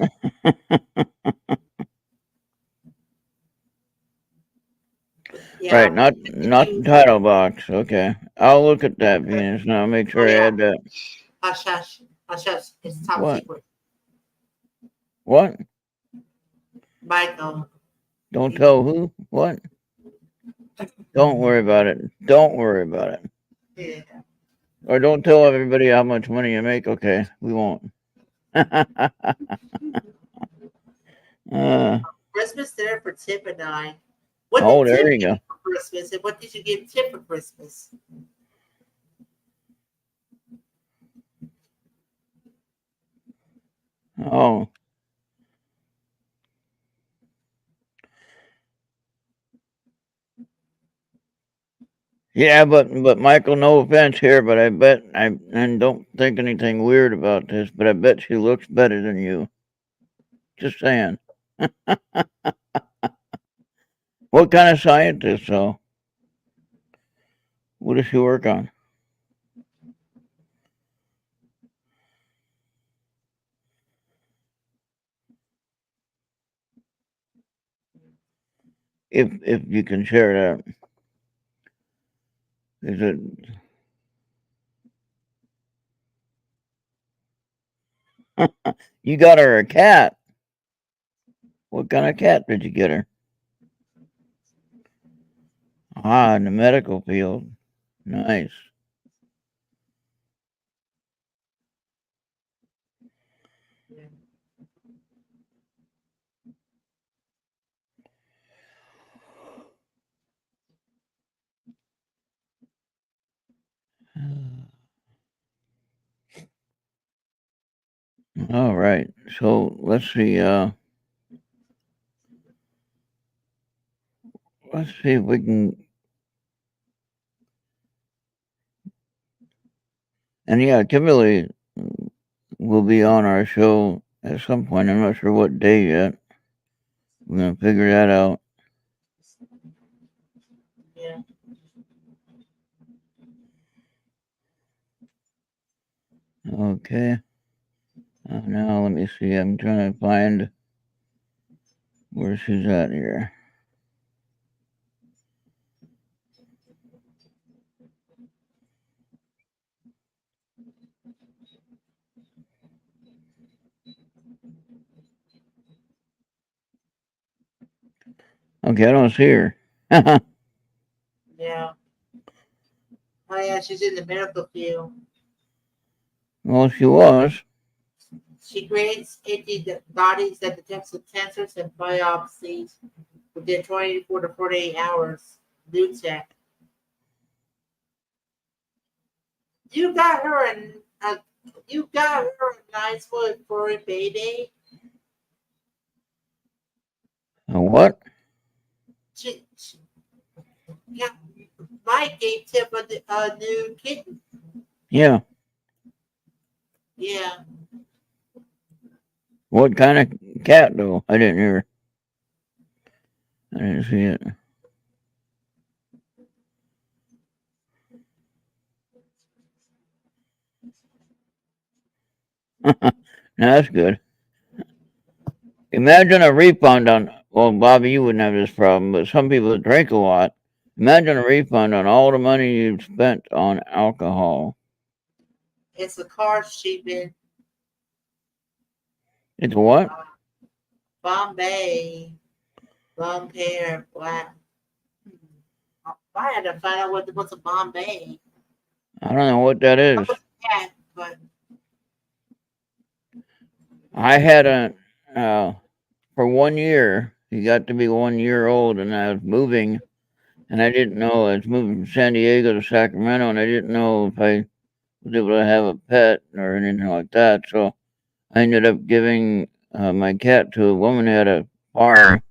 Yeah, right, not the title box. Okay, I'll look at that, Venus, and I'll make sure I add that. Hush, hush, hush, hush. It's top secret. What? Michael. Don't tell who? What? Don't worry about it. Don't worry about it. Yeah. Or don't tell everybody how much money you make. Okay, we won't. Christmas dinner for Tip and I. What did Tip you go. For Christmas, and what did you give Tip for Christmas? Oh. Yeah, but Michael, no offense here, but I bet I and don't think anything weird about this, but I bet she looks better than you. Just saying. What kind of scientist though? What does she work on? If you can share that, is it? You got her a cat. What kind of cat did you get her? Ah, in the medical field. Nice. All right. So let's see. Let's see if we can. And yeah, Kimberly will be on our show at some point. I'm not sure what day yet. We're gonna figure that out. Yeah. Okay. Now let me see. I'm trying to find where she's at here. Okay, I don't see her. Yeah. Oh yeah, she's in the medical field. Well, she was. She creates antibodies that detects the cancers and biopsies within 24 to 48 hours. New tech. You got her a you got her a nice little furry baby. A what? She yeah, Mike gave Tip a new kitten. Yeah. Yeah. What kind of cat though? I didn't hear. I didn't see it. That's good. Imagine a refund on. Well, Bobby, you wouldn't have this problem, but some people drink a lot. Imagine a refund on all the money you've spent on alcohol. It's a car sheep in It's what? uh, Bombay. Long hair, black. I had to find out what's a Bombay. I don't know what that I is. was a cat, but I had a for 1 year. He got to be 1 year old, and I was moving, and I didn't know I was moving from San Diego to Sacramento, and I didn't know if I was able to have a pet or anything like that. So I ended up giving my cat to a woman who had a farm,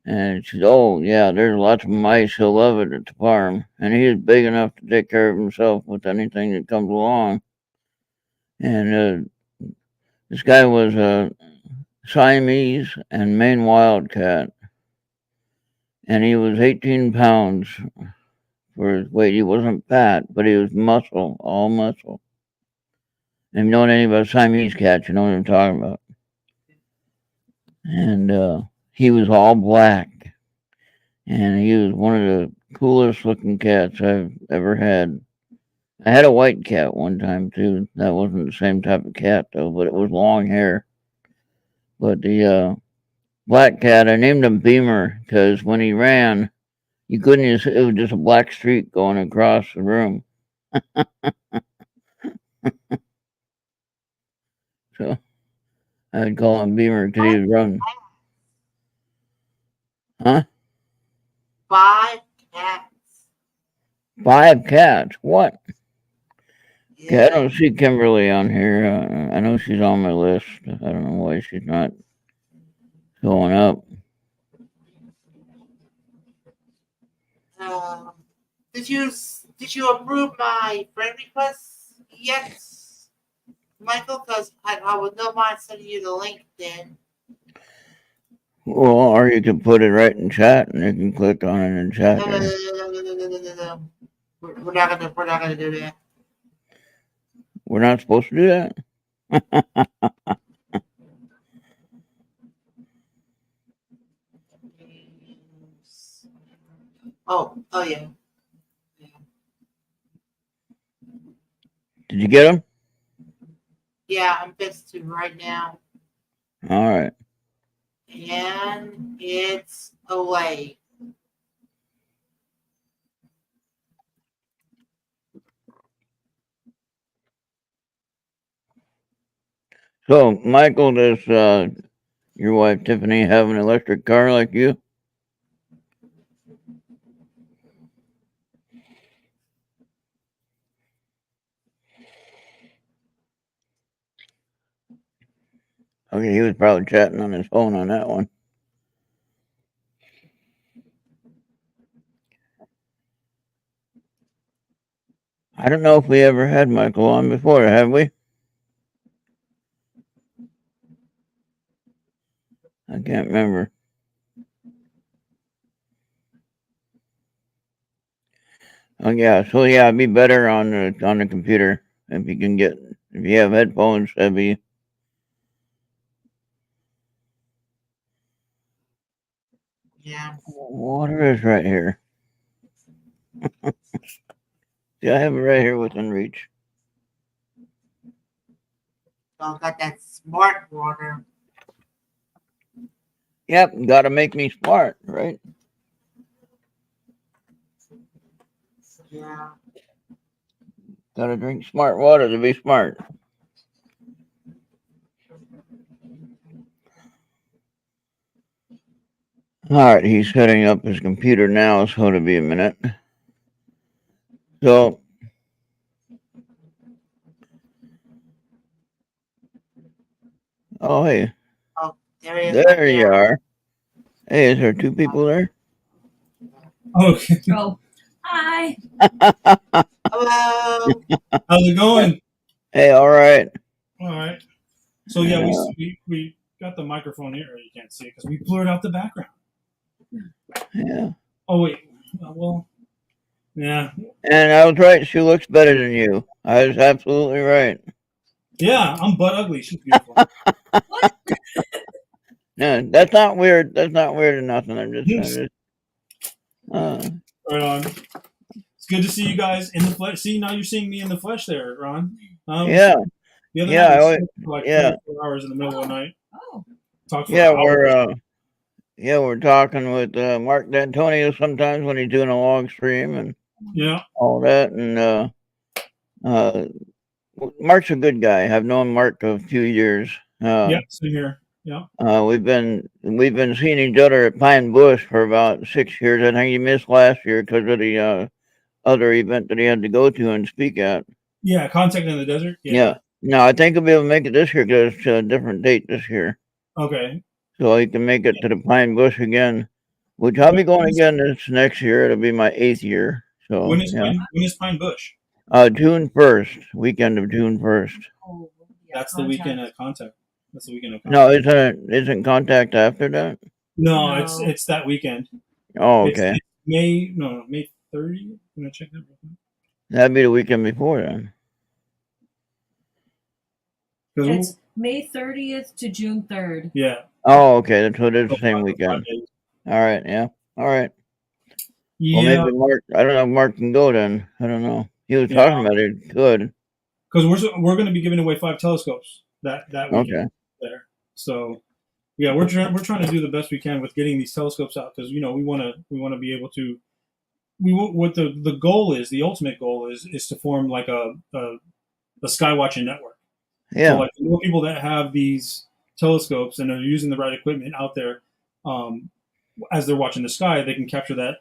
and she said, "Oh yeah, there's lots of mice. He'll love it at the farm." And he is big enough to take care of himself with anything that comes along. And this guy was a Siamese and Maine Wildcat, and he was 18 pounds for his weight. He wasn't fat, but he was muscle, all muscle. And if you know anything about Siamese cats, you know what I'm talking about. And he was all black, and he was one of the coolest looking cats I've ever had. I had a white cat one time too. That wasn't the same type of cat though, but it was long hair. But the black cat, I named him Beamer because when he ran, you couldn't just, it was just a black streak going across the room. So I would call him Beamer because he five, was running. Huh? five cats. 5 cats? What? Okay, I Yeah. don't see Kimberly on here. I know she's on my list. I don't know why she's not showing up. Um, Did you approve my friend request yet, Michael? Because I would not mind sending you the link then. Well, or you can put it right in chat, and you can click on it in chat. No. We're not gonna do that. We're not supposed to do that. Oh yeah. Did you get them? Yeah, I'm fixed to right now, All right. and it's away. So, Michael, does your wife Tiffany have an electric car like you? Okay, he was probably chatting on his phone on that one. I don't know if we ever had Michael on before, have we? I can't remember. Oh yeah, so yeah, it'd be better on the computer if you have headphones. That'd be. Yeah. Water is right here. See, I have it right here within reach. So got that smart water. Yep, gotta make me smart, right? Yeah. Gotta drink smart water to be smart. All right, he's setting up his computer now, so it'll be a minute. So, oh hey, Oh, there he is. there you are. Hey, is there two people there? Okay. Oh, hi. Hello. How's it going? Hey, all right. All right. So yeah, we got the microphone here. You can't see it because we blurred out the background. Yeah. Oh wait. Well, yeah. And I was right. She looks better than you. I was absolutely right. Yeah, I'm butt ugly. She's beautiful. What? No, that's not weird. That's not weird or nothing. I'm just Right on. It's good to see you guys in the flesh. See, now you're seeing me in the flesh there, Ron. yeah. The other Yeah, night I we always, slept for like yeah, 3 or 4 hours in the middle of the night. Oh, Talked for yeah. hours. We're talking with Mark D'Antonio sometimes when he's doing a long stream and Yeah. all that. And Mark's a good guy. I've known Mark a few years. Yeah. Same here. Yeah. We've been seeing each other at Pine Bush for about 6 years. I think he missed last year because of the other event that he had to go to and speak at. Yeah. Contact in the desert. Yeah. No, I think he'll be able to make it this year because it's a different date this year. Okay. So he can make it to the Pine Bush again, which I'll be going again this next year. It'll be my 8th year. So When is yeah. when is Pine Bush? June 1st, weekend of June 1st. oh, yeah, That's the weekend at Contact. That's the weekend of Contact. No, isn't Contact after that? No, No. it's that weekend. Oh, It's okay. May 30th. I'm gonna check that real quick. That'd be the weekend before then. It's May 30th to June 3rd. Yeah. Oh, okay. So it's the same 5 weekend. days. All right. Yeah. All right. Yeah. Well, maybe Mark. I don't know if Mark can go then. I don't know. He was Yeah. talking about it. Good. Because we're going to be giving away 5 telescopes that weekend Okay. there. So yeah, we're trying to do the best we can with getting these telescopes out because we want to be able to. What the goal is, the ultimate goal is to form like a skywatching network. Yeah. So like the more people that have these telescopes and are using the right equipment out there, as they're watching the sky, they can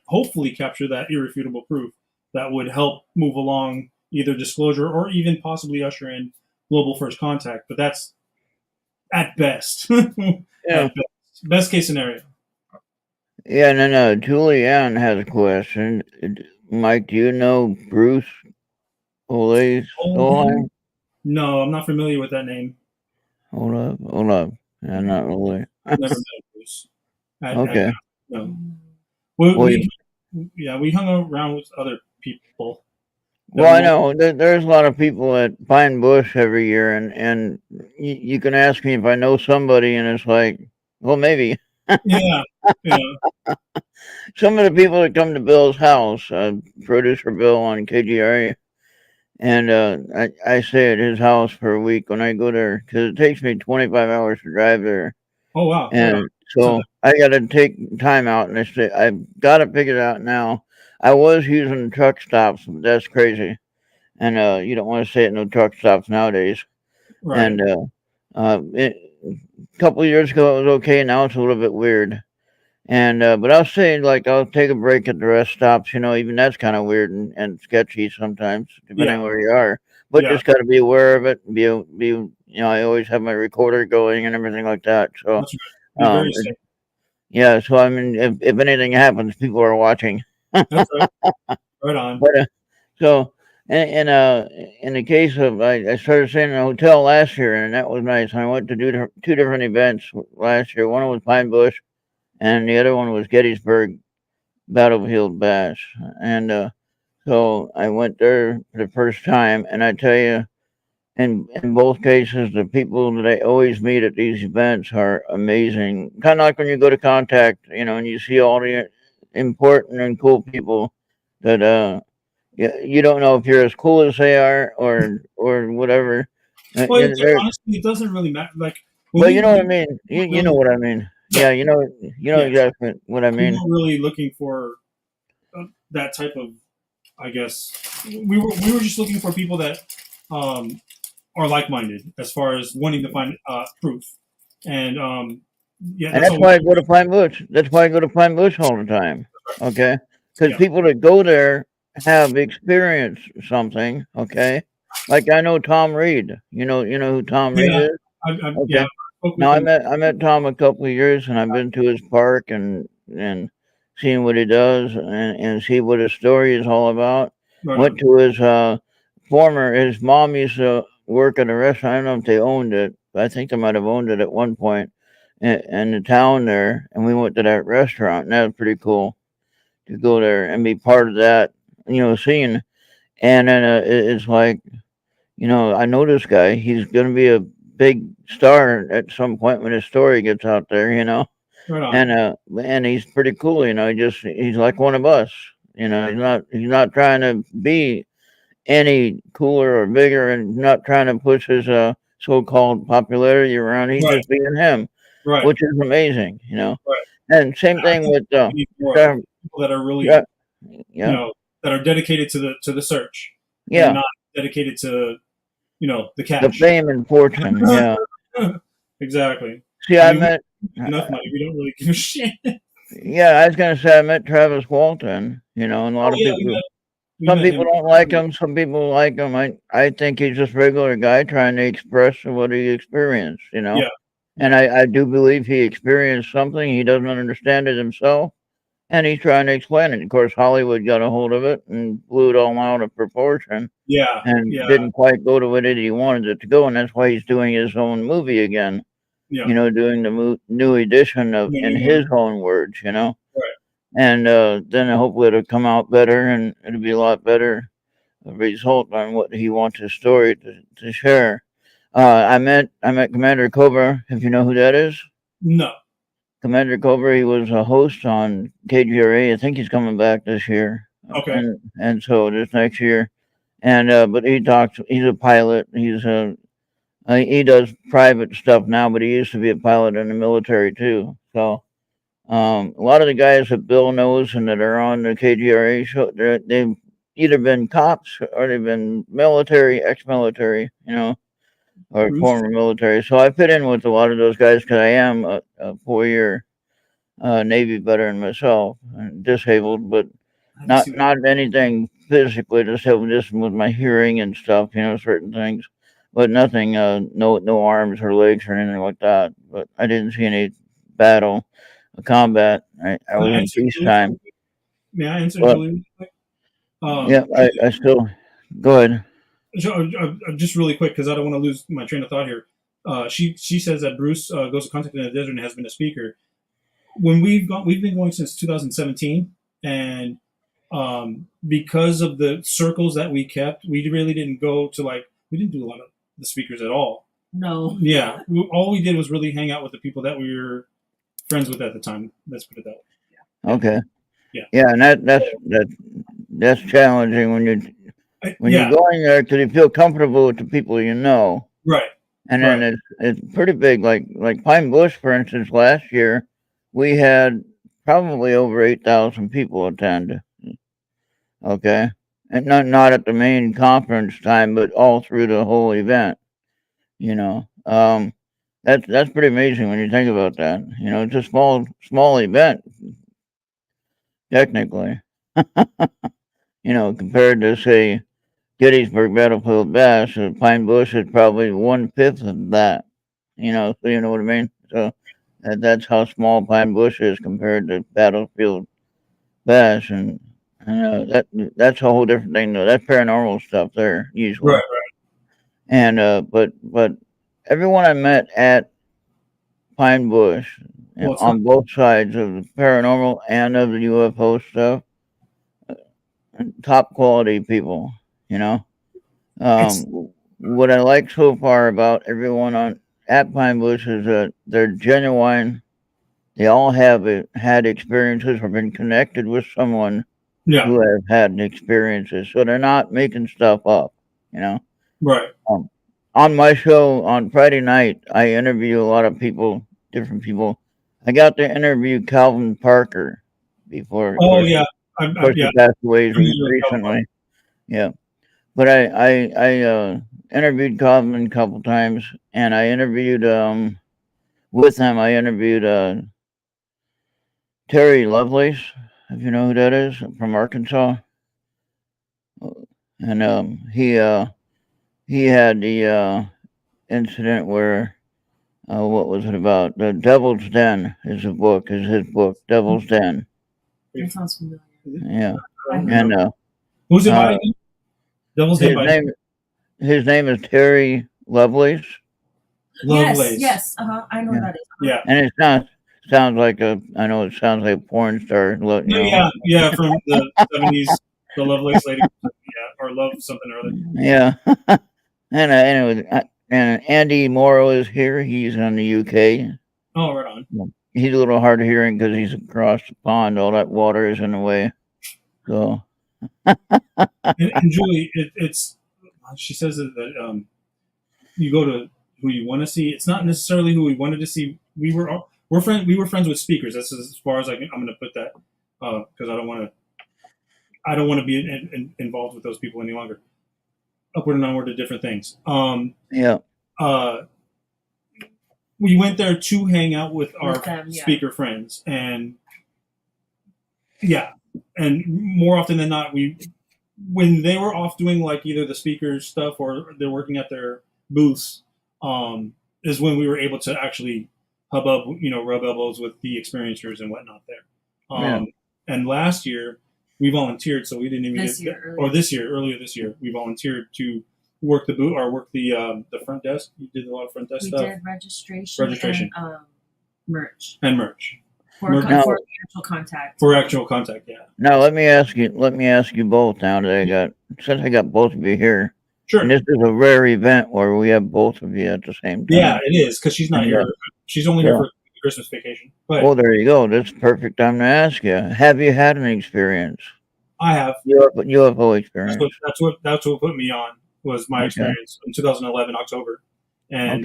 hopefully capture that irrefutable proof that would help move along either disclosure or even possibly usher in global first contact. But that's at best. Yeah. At best case scenario. Yeah. No. Julianne has a question. Mike, do you know Bruce Ole Solheim? No, I'm not familiar with that name. Hold up. Yeah, not Ole. Never met Bruce. Okay. No. We, Well, we hung around with other people. well, I know there's a lot of people at Pine Bush every year, and you can ask me if I know somebody, and it's like, well, maybe. Yeah, yeah, Some of the people that come to Bill's house, producer Bill on KGRA, and I stay at his house for a week when I go there because it takes me 25 hours to drive there, Oh wow, right on. and so I got to take time out, and I've got it figured out now. I was using truck stops, but that's crazy, and you don't want to stay at no truck stops nowadays. Right. And a couple of years ago it was okay. Now it's a little bit weird. And but I'll say like I'll take a break at the rest stops. Even that's kind of weird and sketchy sometimes, depending Yeah, on where you are. But yeah. just got to be aware of it. I always have my recorder going and everything like that. So, That's right. Be very it- safe. yeah. So I mean, if anything happens, people are watching. That's right. Right on. But so in the case of I started staying in a hotel last year, and that was nice. I went to do two different events last year. One was Pine Bush, and the other one was Gettysburg Battlefield Bash. And so I went there for the first time, and I tell you, in both cases, the people that I always meet at these events are amazing. Kind of like when you go to Contact, and you see all the important and cool people that you don't know if you're as cool as they are or whatever. Well, honestly, it doesn't really matter. Like when But we you know what I mean. You know really, what I mean. yeah, Yeah, you know yeah, exactly what I we mean. weren't really looking for that type of. I guess we were just looking for people that um, are like minded as far as wanting to find proof, and yeah, And that's that's all. why I go to Pine Bush. That's why I go to Pine Bush all the time. Okay, because Yeah, people that go there have experienced something. Okay, like I know Tom Reed. You know who Tom Reed yeah, is. yeah. Okay. I spoke with Now him. I met Tom a couple of years, and I've been to his park and seen what he does and see what his story is all about. Right Went on. to his his mom used to work at a restaurant. I don't know if they owned it, but I think they might have owned it at one point in the town there. And we went to that restaurant, and that was pretty cool to go there and be part of that, scene. And then it's like, I know this guy. He's going to be a big star at some point when his story gets out there. Right on. And he's pretty cool. He's like one of us. He's not trying to be any cooler or bigger, and not trying to push his so-called popularity around. He's Right. just being him, Right. which is amazing. Right. And same I thing think with we need more of Trav- people that are really, yeah, yeah, that are dedicated to the search and yeah, not dedicated to the the cash. fame and fortune. Yeah. Exactly. See, I I mean, we met. make enough money. We don't really give a shit. Yeah, I was gonna say I met Travis Walton, and a Oh lot of yeah, people. we Some met people him. don't like him. Some people like him. I think he's just a regular guy trying to express what he experienced. Yeah, And I do believe he experienced something. He doesn't understand it himself, and he's trying to explain it. Of course, Hollywood got a hold of it and blew it all out of proportion, yeah, and yeah, didn't quite go to what he wanted it to go. And that's why he's doing his own movie again. yeah. Doing the new edition of The in new one. his own words. Right. And then hopefully it'll come out better, and it'll be a lot better result on what he wants his story to share. I met Commander Cobra, if you know who that is. No. Commander Cobra, he was a host on KGRA. I think he's coming back this year, Okay. and so this next year. And but he talks. He's a pilot. He does private stuff now, but he used to be a pilot in the military too. So a lot of the guys that Bill knows and that are on the KGRA show, they've either been cops or they've been military, ex-military, or Bruce. former military. So I fit in with a lot of those guys because I am a 4-year Navy veteran myself, disabled, but I haven't not seen that. not anything physically disabled, just with my hearing and stuff, certain things, but nothing, no arms or legs or anything like that. But I didn't see any battle, combat. I Can was I in answer Julie? peacetime. May I answer But Julie? Real quick? Yeah, I still go ahead. Just really quick, because I don't want to lose my train of thought here. She says that Bruce goes to Contact in the Desert and has been a speaker. When we've been going since 2017, and because of the circles that we kept, we really didn't go to we didn't do a lot of the speakers at all. No. Yeah, all we did was really hang out with the people that we were friends with at the time. Let's put it that way. Okay. Yeah. Yeah, and that's challenging when you're Yeah, going there because you feel comfortable with the people you know, right. and then Right. it's pretty big. Like Pine Bush, for instance, last year we had probably over 8,000 people attend. Okay, and not at the main conference time, but all through the whole event. You know, that's pretty amazing when you think about that. You know, it's a small event technically. You know, compared to say Gettysburg Battlefield Bash, Pine Bush is probably 1/5 of that. You know, so you know what I mean. So that's how small Pine Bush is compared to Battlefield Bash, and that's a whole different thing. Though that's paranormal stuff there usually. Right. And but everyone I met at Pine Bush, Well, it's on both sides of the paranormal and of the UFO stuff, top quality people. You know. It's What I like so far about everyone on at Pine Bush is that they're genuine. They all have had experiences or been connected with someone yeah, who have had experiences, so they're not making stuff up. You know. right. On my show on Friday night, I interview a lot of people, different people. I got to interview Calvin Parker before. Of Oh course, yeah, of course he yeah. passed away Familiar with Calvin. recently. Yeah. But I interviewed Calvin a couple times, and I interviewed with him. I interviewed Terry Lovelace, if you know who that is, from Arkansas, and he had the incident where what was it about? The Devil's Den is his book, Devil's Den. That sounds familiar. Yeah, I don't and remember. Who's it by? Devil's Den his by name is Terry Lovelace. Lovelace. Yes. I know Yeah. that is. Yeah. And it sounds like I know it sounds like a porn star. You know. Yeah, from the 70s, the Lovelace lady. Yeah, or Love something or other. Yeah. And and Andy Morrow is here. He's in the UK. Oh, right on. He's a little hard of hearing because he's across the pond. All that water is in the way. So And Julie, she says that you go to who you want to see. It's not necessarily who we wanted to see. We were friends with speakers. That's as far as I'm going to put that because I don't want to be involved with those people any longer. Upward and onward to different things. yeah. We went there to hang out with our them, yeah. speaker friends, and and more often than not, when they were off doing like either the speaker stuff or they're working at their booths, is when we were able to actually rub elbows with the experiencers and whatnot there. And last year we volunteered, so we didn't even earlier this year, we volunteered to work the booth or work the front desk. You did a lot of front desk stuff. We did registration. And, merch. And merch. For actual contact. For actual contact, yeah. Now let me ask you both. Now that since I got both of you here, sure. And this is a rare event where we have both of you at the same time. Yeah, it is because she's not here. She's only here for Christmas vacation. But well, there you go. That's the perfect time to ask you. Have you had an experience? I have. UFO experience. That's what put me on was my experience in 2011 October, and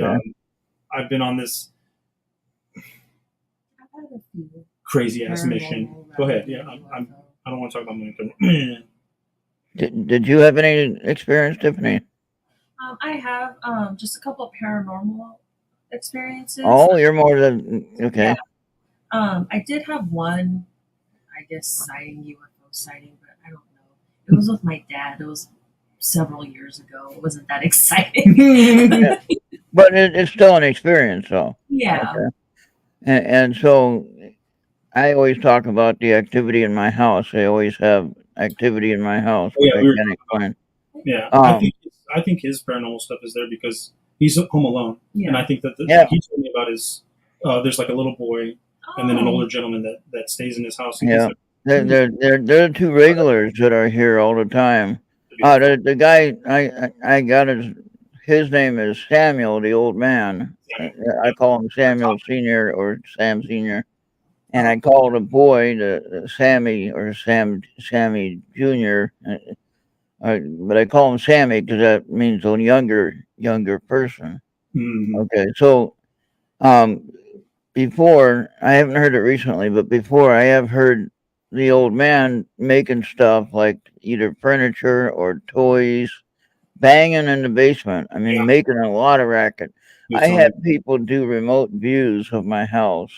I've been on this crazy ass mission. Go ahead. Yeah, I don't want to talk about money. Did you have any experience, Tiffany? I have just a couple of paranormal experiences. Oh, you're more than okay. Yeah. I did have one, I guess, UFO sighting, but I don't know. It was with my dad. It was several years ago. It wasn't that exciting. Yeah. But it's still an experience, though. Yeah. Okay. And so I always talk about the activity in my house. I always have activity in my house, Oh, which yeah, I we were can't talking explain. Yeah, Um, I think his paranormal stuff is there because he's home alone, Yeah. and I think that Yeah. he told me about his. There's like a little boy and then an Oh. older gentleman that stays in his house. And Yeah. he's They're the two regulars that are here all the time. like, The guy I got his name is Samuel, the old man. I call him Samuel Senior or Sam Senior, and I call the boy the Sammy or Sammy Junior. But I call him Sammy because that means a younger person. Mhm. Okay, so um, before I haven't heard it recently, but before I have heard the old man making stuff like either furniture or toys, banging in the basement. I mean, Yeah. making a lot of racket. He I told had people do remote views of my house.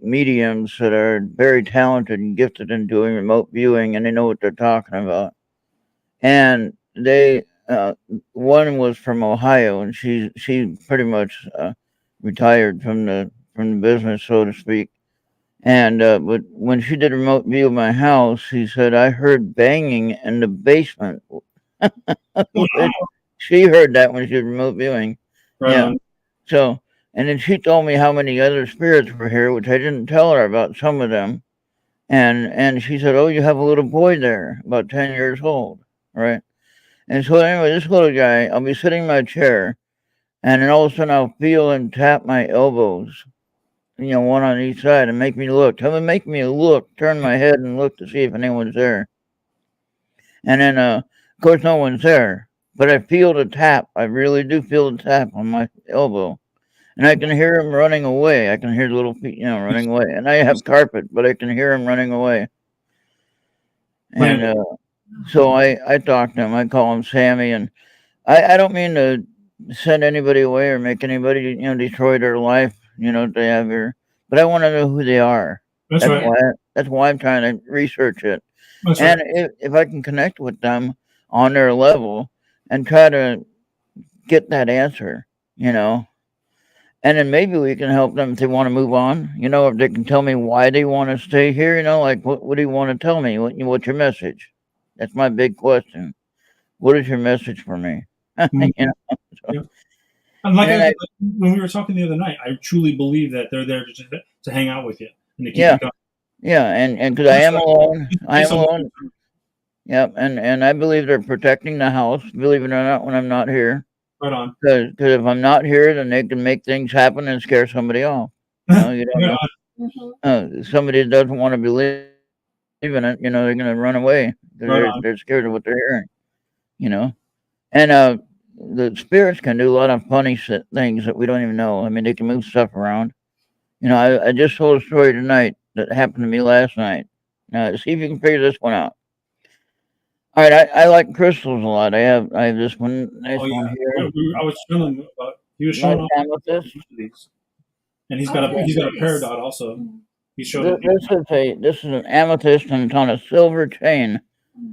Mediums that are very talented and gifted in doing remote viewing, and they know what they're talking about. And they, one was from Ohio, and she pretty much retired from the business, so to speak. And but when she did a remote view of my house, she said I heard banging in the basement. Wow. She heard that when she was remote viewing. Right Yeah. on. So, and then she told me how many other spirits were here, which I didn't tell her about some of them. And she said, "Oh, you have a little boy there, about 10 years old, right?" And so anyway, this little guy, I'll be sitting in my chair, and then all of a sudden I'll feel him tap my elbows, one on each side, and make me look. Tell him make me look, turn my head and look to see if anyone's there. And then, of course, no one's there. But I feel the tap. I really do feel the tap on my elbow. And I can hear him running away. I can hear the little feet, running away. And I have carpet, but I can hear him running away. And so I talk to him. I call him Sammy. And I don't mean to send anybody away or make anybody, destroy their life, they have here. But I want to know who they are. That's right. That's why I'm trying to research it. That's And right. if I can connect with them on their level and try to get that answer, and then maybe we can help them if they want to move on, if they can tell me why they want to stay here, like what do you want to tell me? What's your message? That's my big question. What is your message for me? Mhm. You know, so- Yeah. And like And I, when we were talking the other night, I truly believe that they're there to hang out with you and to keep Yeah. you company. Yeah, and because I am alone, I am Based on what alone. Yep, and I believe they're protecting the house, believe it or not, when I'm not here. Right on. Because if I'm not here, then they can make things happen and scare somebody off. You don't Right know. Mhm. Somebody that doesn't want to believe in it, they're going to run away because Right on. they're scared of what they're hearing. You know, and the spirits can do a lot of funny things that we don't even know. I mean, they can move stuff around. I just told a story tonight that happened to me last night. Now, see if you can figure this one out. All right, I like crystals a lot. I have this nice Oh yeah. one here. I was telling him about. He was Nice showing off amethyst. these, and he's Oh, got a nice. peridot also. He showed This is an amethyst and it's on a silver chain.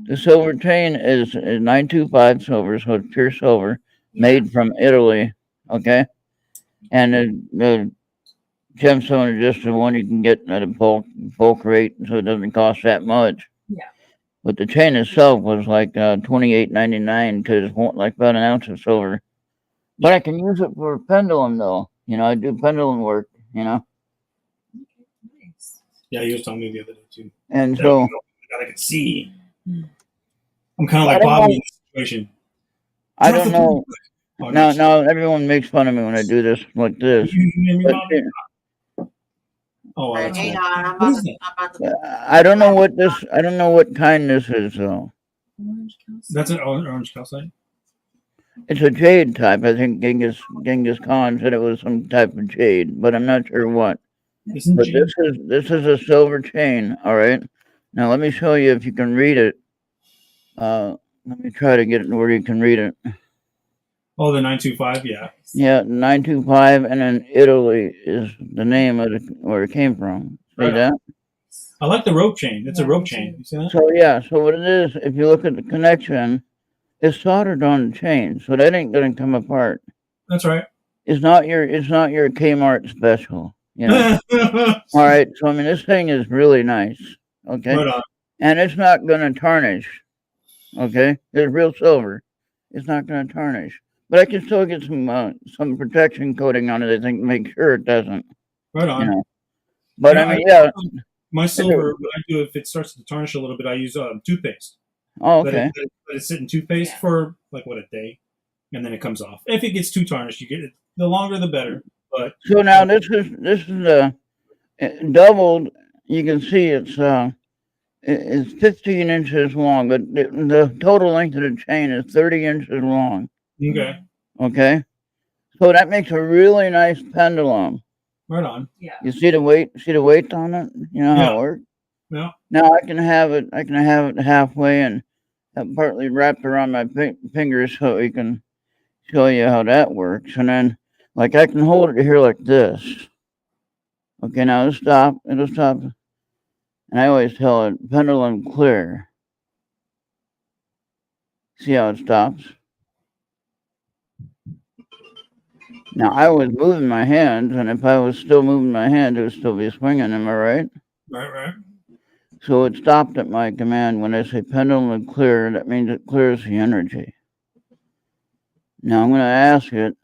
The silver chain is 925 silver, so it's pure silver, made from Italy. Okay, and the gemstone is just the one you can get at a bulk rate, so it doesn't cost that much. Yeah. But the chain itself was like $28.99 because it's like about an ounce of silver. But I can use it for pendulum though. I do pendulum work. Nice. Yeah, he was telling me the other day too. And That so I could see. Mm. I'm kind of I like don't Bobby know. in this situation. I Drop don't the know. Oh, Now, nice. now everyone makes fun of me when I do this like this. You hear me, But Bobby? Oh, wow, that's Hang cool. on, What is that? I'm about to. I don't know what this. I don't know what kind this is though. Orange calcite. That's an orange calcite. It's a jade type. I think Genghis Khan said it was some type of jade, but I'm not sure what. Isn't But Jade? this is a silver chain. All right. Now let me show you if you can read it. Let me try to get it where you can read it. Oh, the 925. Yeah. Yeah, 925, and then Italy is the name of where it came from. See Right. that? I like the rope chain. It's a Yeah, rope me chain. too. You see that? So yeah, so what it is, if you look at the connection, it's soldered on the chain, so that ain't gonna come apart. That's right. It's not your Kmart special. All right. So I mean, this thing is really nice. Okay. Right on. and it's not going to tarnish. Okay, it's real silver. It's not going to tarnish, but I can still get some protection coating on it. I think to make sure it doesn't. Right You on. know, but Yeah, I mean, yeah. my silver, what I do if it starts to tarnish a little bit, I use toothpaste. Oh, Let it, okay. let it sit in toothpaste Yeah. for like what, a day, and then it comes off. If it gets too tarnished, you get it. The longer the better. But So now this is doubled. You can see it's 15 inches long, but the total length of the chain is 30 inches long. okay, Okay, so that makes a really nice pendulum. right on. Yeah. You see the weight? See the weight on it? You know how Yeah. it works. Yeah. Now I can have it. I can have it halfway and partly wrapped around my fingers so we can show you how that works. And then, like, I can hold it here like this. Okay, now it'll stop. It'll stop. And I always tell it pendulum clear. See how it stops? Now I was moving my hands, and if I was still moving my hand, it would still be swinging. Am I right? Right. So it stopped at my command. When I say pendulum clear, that means it clears the energy. Now I'm going to ask it.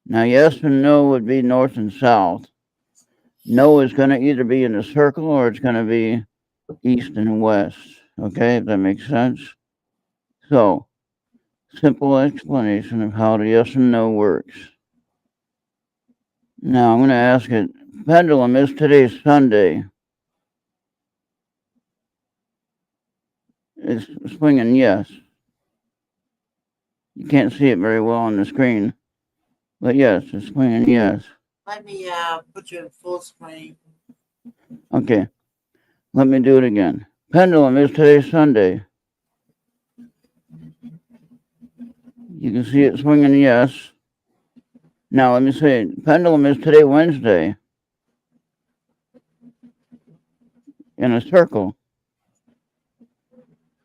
Now, yes and no would be north and south. No is going to either be in a circle or it's going to be east and west. Okay, if that makes sense. So, simple explanation of how the yes and no works. Now, I'm going to ask it, pendulum, is today Sunday? It's swinging yes. You can't see it very well on the screen, but yes, it's swinging yes. Let me put you in full screen. Okay, let me do it again. Pendulum, is today Sunday? You can see it swinging yes. Now let me say, pendulum, is today Wednesday? In a circle.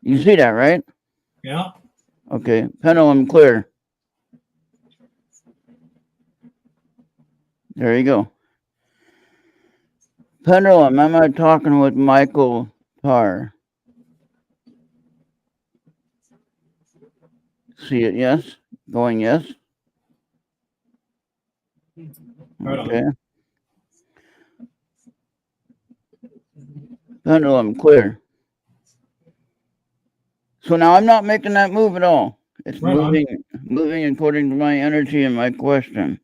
You see that, right? Yeah. Okay, pendulum clear. There you go. Pendulum, am I talking with Michael Tarr? See it, yes? Going yes? Right on. Okay. Pendulum clear. So now I'm not making that move at all. It's Right on. moving according to my energy and my question.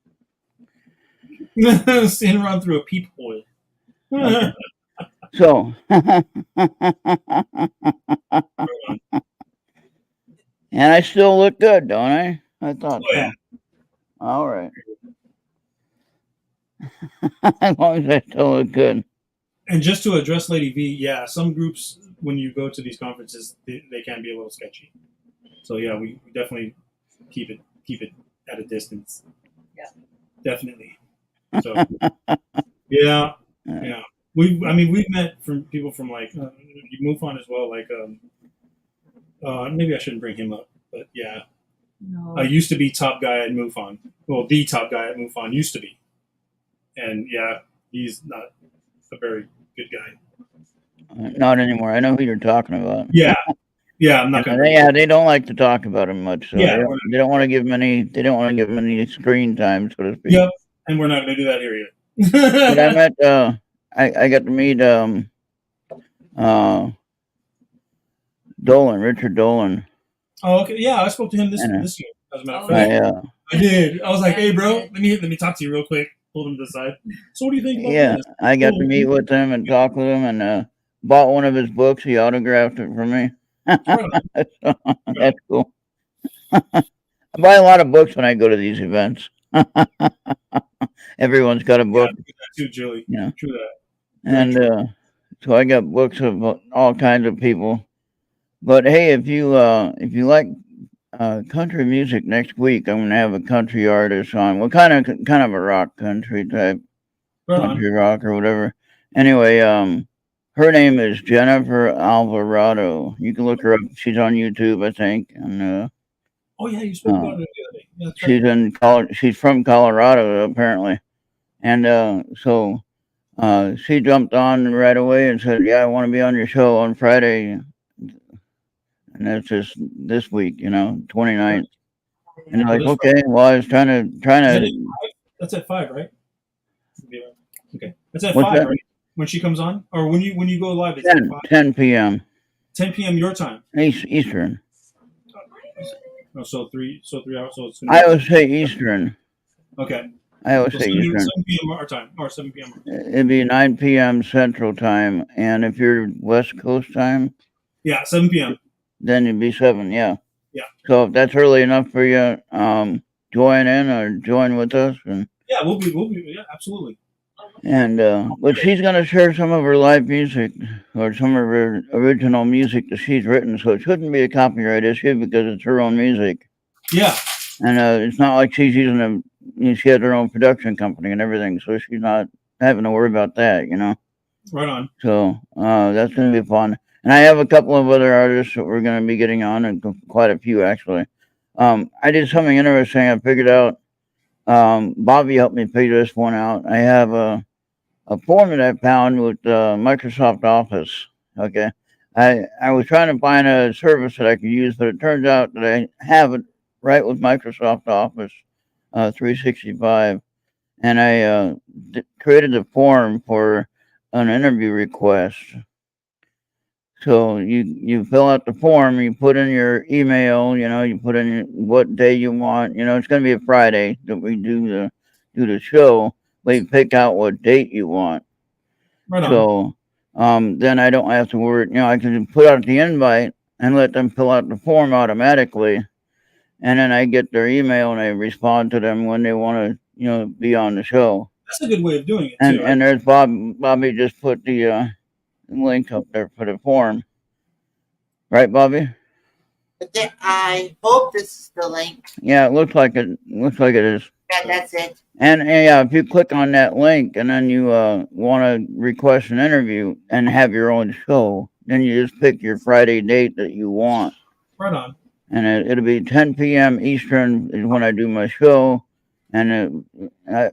Seeing around through a peephole. Okay. So, and I still look good, don't I? I thought Oh, yeah. so. All right. As long as I still look good. And just to address Lady V, yeah, some groups when you go to these conferences, they can be a little sketchy. So yeah, we definitely keep it at a distance. Yeah. Definitely. So yeah. We've met from people from like MUFON as well. Like maybe I shouldn't bring him up, but yeah, No. I used to be top guy at MUFON. Well, the top guy at MUFON used to be, and yeah, he's not a very good guy. Not anymore. I know who you're talking about. Yeah, I'm not gonna. Yeah, they don't like to talk about him much. So Yeah, they don't want to give him any. They don't want to give him any screen time, so to speak. Yep, and we're not gonna do that here But I yet. met. I got to meet Dolan, Richard Dolan. Oh, okay. Yeah, I spoke to him this year. As a matter of fact, I did. I was like, "Hey, bro, let me talk to you real quick." Pulled him to the side. So, what do you think about this? I got to meet with him and talk with him, and bought one of his books. He autographed it for me. So, that's cool. I buy a lot of books when I go to these events. Everyone's got a book. Yeah, too, Julie. Yeah. True that. And so I got books of all kinds of people. But hey, if you like country music, next week I'm gonna have a country artist on. Well, kind of a rock country type, country rock or whatever. Anyway, her name is Jennifer Alvarado. You can look her up. She's on YouTube, I think. And oh yeah, you spoke about it the other day. Yeah, she's from Colorado apparently, and so she jumped on right away and said, "Yeah, I want to be on your show on Friday," and that's just this week, 29th. And Oh, like, this okay, well, I was trying Is that to, at 5? That's at 5, right? Yeah. Okay, that's at what's 5, that? right? When she comes on, or when you go live, it's at 10, 5, 10 p.m. 10 p.m. your time. Eastern. Oh, so 3 hours. So it's gonna I be would say Eastern. okay. I would So say 7, Eastern. 7 p.m. our time, or 7 p.m. It'd be 9 p.m. Central Time, and if you're West Coast time, Yeah, 7 p.m. then it'd be 7. Yeah. Yeah. So if that's early enough for you, join in or join with us, Yeah, yeah, absolutely. but she's gonna share some of her live music or some of her original music that she's written, so it shouldn't be a copyright issue because it's her own music, Yeah, and it's not like she's using she has her own production company and everything, so she's not having to worry about that. right on. So that's going to be fun. And I have a couple of other artists that we're going to be getting on, and quite a few actually. I did something interesting. I figured out. Bobby helped me figure this one out. I have a form that I found with Microsoft Office. Okay, I was trying to find a service that I could use, but it turns out that I have it right with Microsoft Office 365, and I created a form for an interview request. So you fill out the form, you put in your email, you put in what day you want. It's going to be a Friday that we do the show, but you pick out what date you want. Right on. So then I don't have to worry. I can put out the invite and let them fill out the form automatically, and then I get their email and I respond to them when they want to be on the show. That's a good way of doing it And too. and there's Bobby just put the link up there for the form. Right, Bobby? But then I hope this is the link. Yeah, it looks like it. Looks like it is. Yeah, that's it. And yeah, if you click on that link and then you want to request an interview and have your own show, then you just pick your Friday date that you want, Right on. and it'll be 10 p.m. Eastern is when I do my show. And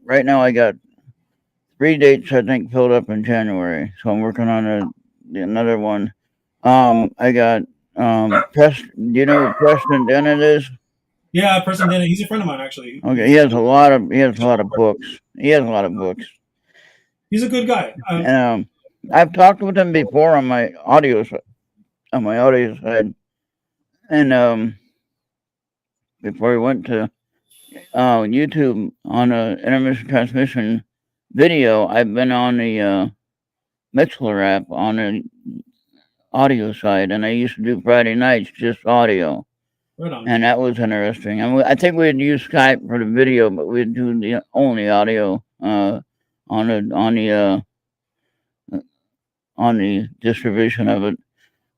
right now I got 3 dates I think filled up in January, so I'm working on another one. I got Preston. Do you know who Preston Dennett is? Yeah, Preston Denny. He's a friend of mine actually. Okay, he has a lot of books. He has a lot of books. He's a good guy. And I've talked with him before on my audio side, and before he went to YouTube on a intermission transmission video, I've been on the Mixler app on the audio side, and I used to do Friday nights just audio. Right on. And that was interesting. And I think we'd use Skype for the video, but we'd do the only audio on the distribution of it.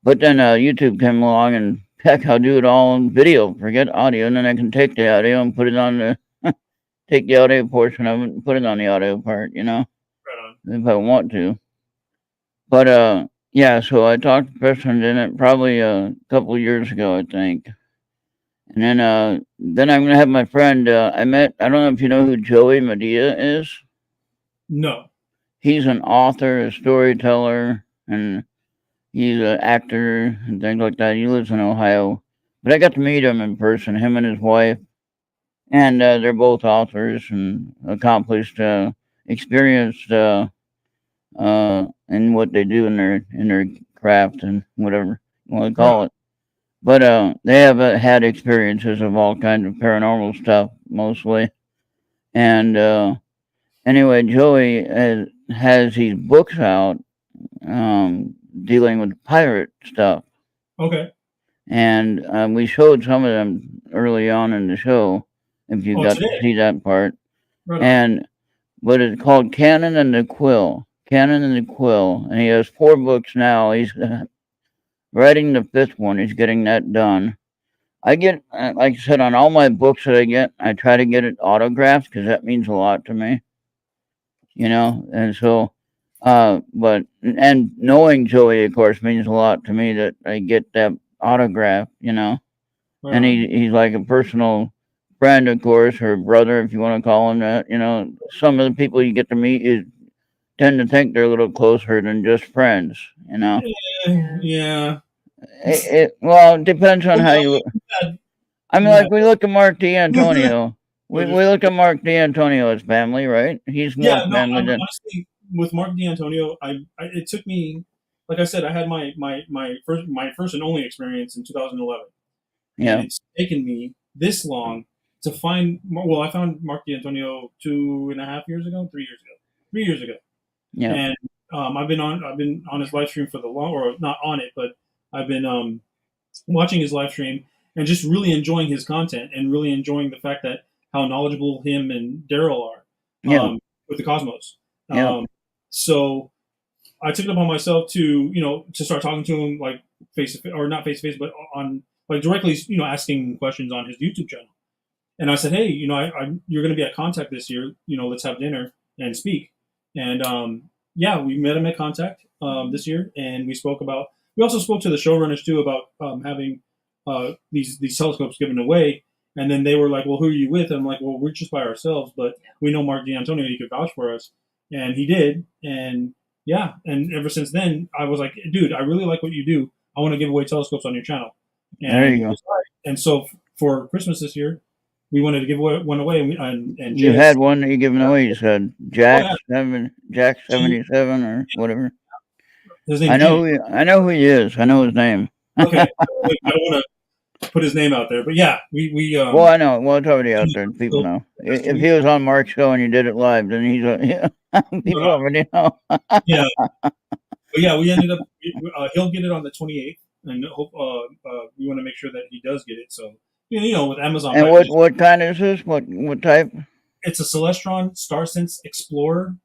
But then YouTube came along and heck, I'll do it all on video. Forget audio, and then I can take the audio and put it on take the audio portion of it and put it on the audio part. Right on. If I want to. But yeah, so I talked to Preston in it probably a couple of years ago, I think. And then I'm gonna have my friend I met. I don't know if you know who Joey Medea is. No. He's an author, a storyteller, and he's an actor and things like that. He lives in Ohio, but I got to meet him in person. Him and his wife, and they're both authors and accomplished, experienced in what they do in their craft and whatever you want to call it. But they have had experiences of all kinds of paranormal stuff, mostly. And anyway, Joey has these books out dealing with pirate stuff. Okay. And we showed some of them early on in the show, if you got to see that part. Right But it's called Cannon and the Quill. Cannon and the Quill. And he has 4 books now. He's writing the 5th one. He's getting that done. I get, like I said, on all my books that I get, I try to get it autographed because that means a lot to me. And so, and knowing Joey, of course, means a lot to me that I get that autograph, Right and he's like a personal friend, of course, or brother, if you want to call him that. Some of the people you get to meet, you tend to think they're a little closer than just friends. You know, Yeah. well, it depends on how you. Yeah. I mean, Yeah. like we look at Mark D'Antonio. We look at Mark D'Antonio's family, right? He's more Yeah, no, family than honestly, with Mark D'Antonio, it took me, like I said, I had my first and only experience in 2011, and yeah, it's taken me this long to find. Well, I found Mark D'Antonio 2.5 years ago, 3 years ago, 3 years ago, yeah, and I've been on his live stream for the long, or not on it, but I've been watching his live stream and just really enjoying his content and really enjoying the fact that how knowledgeable him and Daryl are yeah, with the Cosmos. yeah. So I took it upon myself to to start talking to him like face to face, or not face to face, but on like directly asking questions on his YouTube channel. And I said, hey, you're going to be at Contact this year. Let's have dinner and speak. And yeah, we met him at Contact this year, and we spoke about. We also spoke to the showrunners too about having these telescopes given away. And then they were like, "Well, who are you with?" And I'm like, "Well, we're just by ourselves, but we know Mark D'Antonio. He could vouch for us," and he did. And yeah, and ever since then, I was like, "Dude, I really like what you do. I want to give away telescopes on your channel." There And you he go. was all right. And so for Christmas this year, we wanted to give one away, and You JS. had one that you given away. You said Oh yeah, Jack 77 or whatever. his name's G. I know who he is. I know his name. Okay, I don't want to put his name out there, but yeah, we Well, I know. Well, it's already out there. People so know. If he was on Mark's show and you did it live, then he's people already know. yeah, but yeah, we ended up. He'll get it on the 28th, and hope we want to make sure that he does get it. So with Amazon, And what kind is this? What type? it's a Celestron StarSense Explorer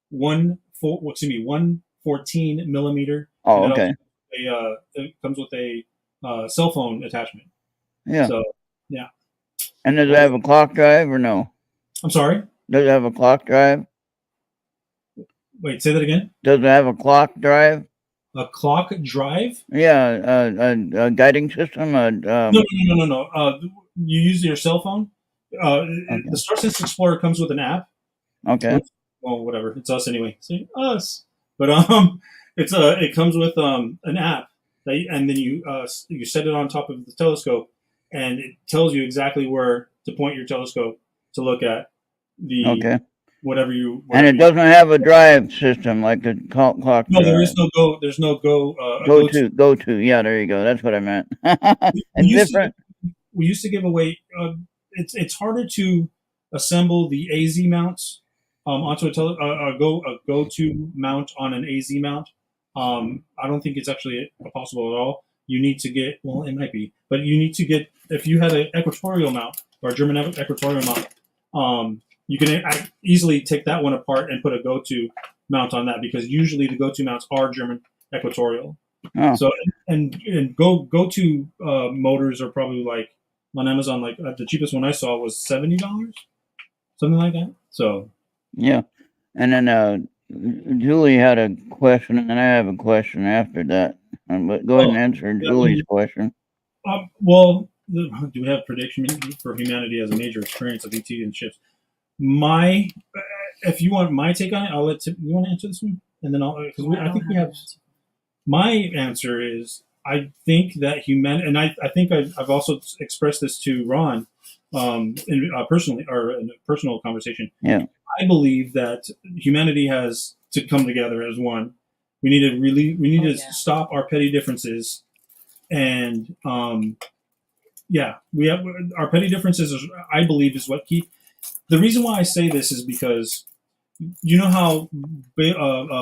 114 millimeter. Oh, and okay. it comes with a cell phone attachment. Yeah. So yeah. And does it have a clock drive or no? I'm sorry. Does it have a clock drive? Wait, say that again. Does it have a clock drive? A clock drive? Yeah, a guiding system. No. You use your cell phone. Okay. The StarSense Explorer comes with an app. Okay. Well, whatever. It's us anyway. See, us. But it comes with an app and then you set it on top of the telescope, and it tells you exactly where to point your telescope to look at the whatever you. And it doesn't have a drive system like the clock. No, there is no go. There's no go. Go to. Yeah, there you go. That's what I meant. We different. We used to give away. It's harder to assemble the AZ mounts onto a go to mount on an AZ mount. I don't think it's actually possible at all. You need to get, well, it might be, but you need to get, if you had an equatorial mount or a German equatorial mount, you can easily take that one apart and put a go-to mount on that, because usually the go-to mounts are German equatorial. Oh. So and go-to motors are probably like on Amazon, like the cheapest one I saw was $70, something like that. So yeah, and then Julie had a question, and then I have a question after that. But go ahead and answer Julie's question. Well, do we have prediction for humanity as a major experience of ET and ships? If you want my take on it, I'll let you want to answer this one, and then I think we have. My answer is I think that and I think I've also expressed this to Ron, personally, or in a personal conversation. Yeah. I believe that humanity has to come together as one. We need to stop our petty differences, and we have our petty differences. I believe is what keep. The reason why I say this is because you know how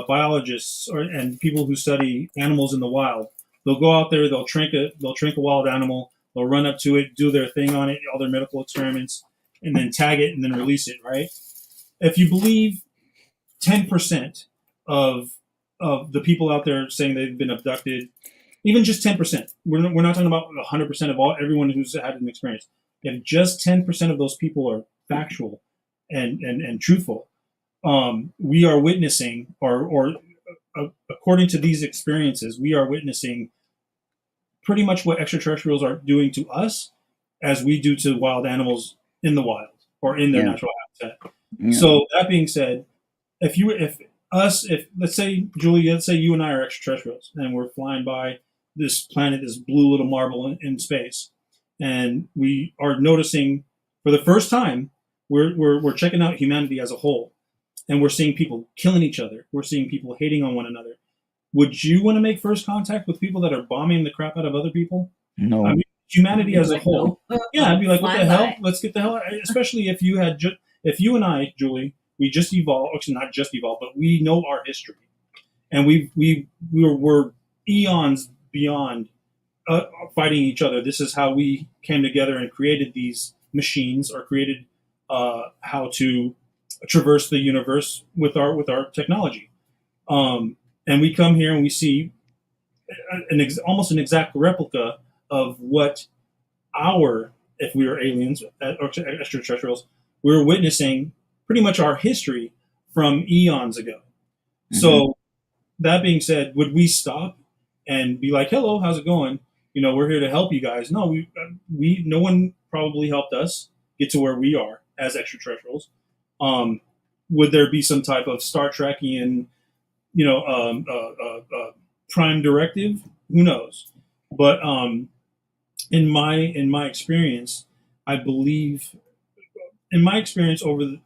biologists and people who study animals in the wild, they'll go out there, they'll trank a wild animal, they'll run up to it, do their thing on it, all their medical experiments, and then tag it and then release it, right? If you believe 10% of the people out there saying they've been abducted, even just 10%, we're not talking about 100% of everyone who's had an experience. If just 10% of those people are factual and truthful, we are witnessing, or according to these experiences, we are witnessing pretty much what extraterrestrials are doing to us as we do to wild animals in the wild or in their natural habitat. Yeah. So that being said, if us, if let's say Julie, let's say you and I are extraterrestrials, and we're flying by this planet, this blue little marble in space, and we are noticing for the first time, we're checking out humanity as a whole, and we're seeing people killing each other. We're seeing people hating on one another. Would you want to make first contact with people that are bombing the crap out of other people? No. I mean, humanity as a Like, whole. no. Yeah, I'd be like, what the Fly hell? by. Let's get the hell out. Especially if you had if you and I, Julie, we just evolved, actually not just evolved, but we know our history, and we're eons beyond fighting each other. This is how we came together and created these machines, or created how to traverse the universe with our technology. And we come here and we see almost an exact replica of what our, if we were aliens or extraterrestrials, we were witnessing pretty much our history from eons ago. Mhm. So that being said, would we stop and be like, "Hello, how's it going? You know, we're here to help you guys." No, no one probably helped us get to where we are as extraterrestrials. Um, would there be some type of Star Trekian, you know, prime directive? Who knows? But in my experience, I believe, in my experience over the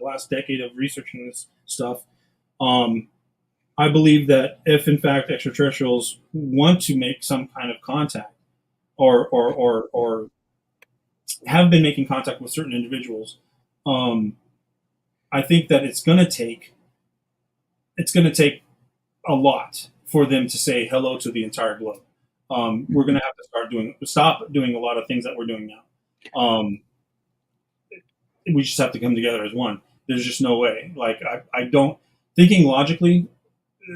last decade of researching this stuff, um, I believe that if in fact extraterrestrials want to make some kind of contact, or have been making contact with certain individuals, um, I think that it's going to take a lot for them to say hello to the entire globe. We're going to have to stop doing a lot of things that we're doing now. We just have to come together as one. There's just no way. Like I don't, thinking logically,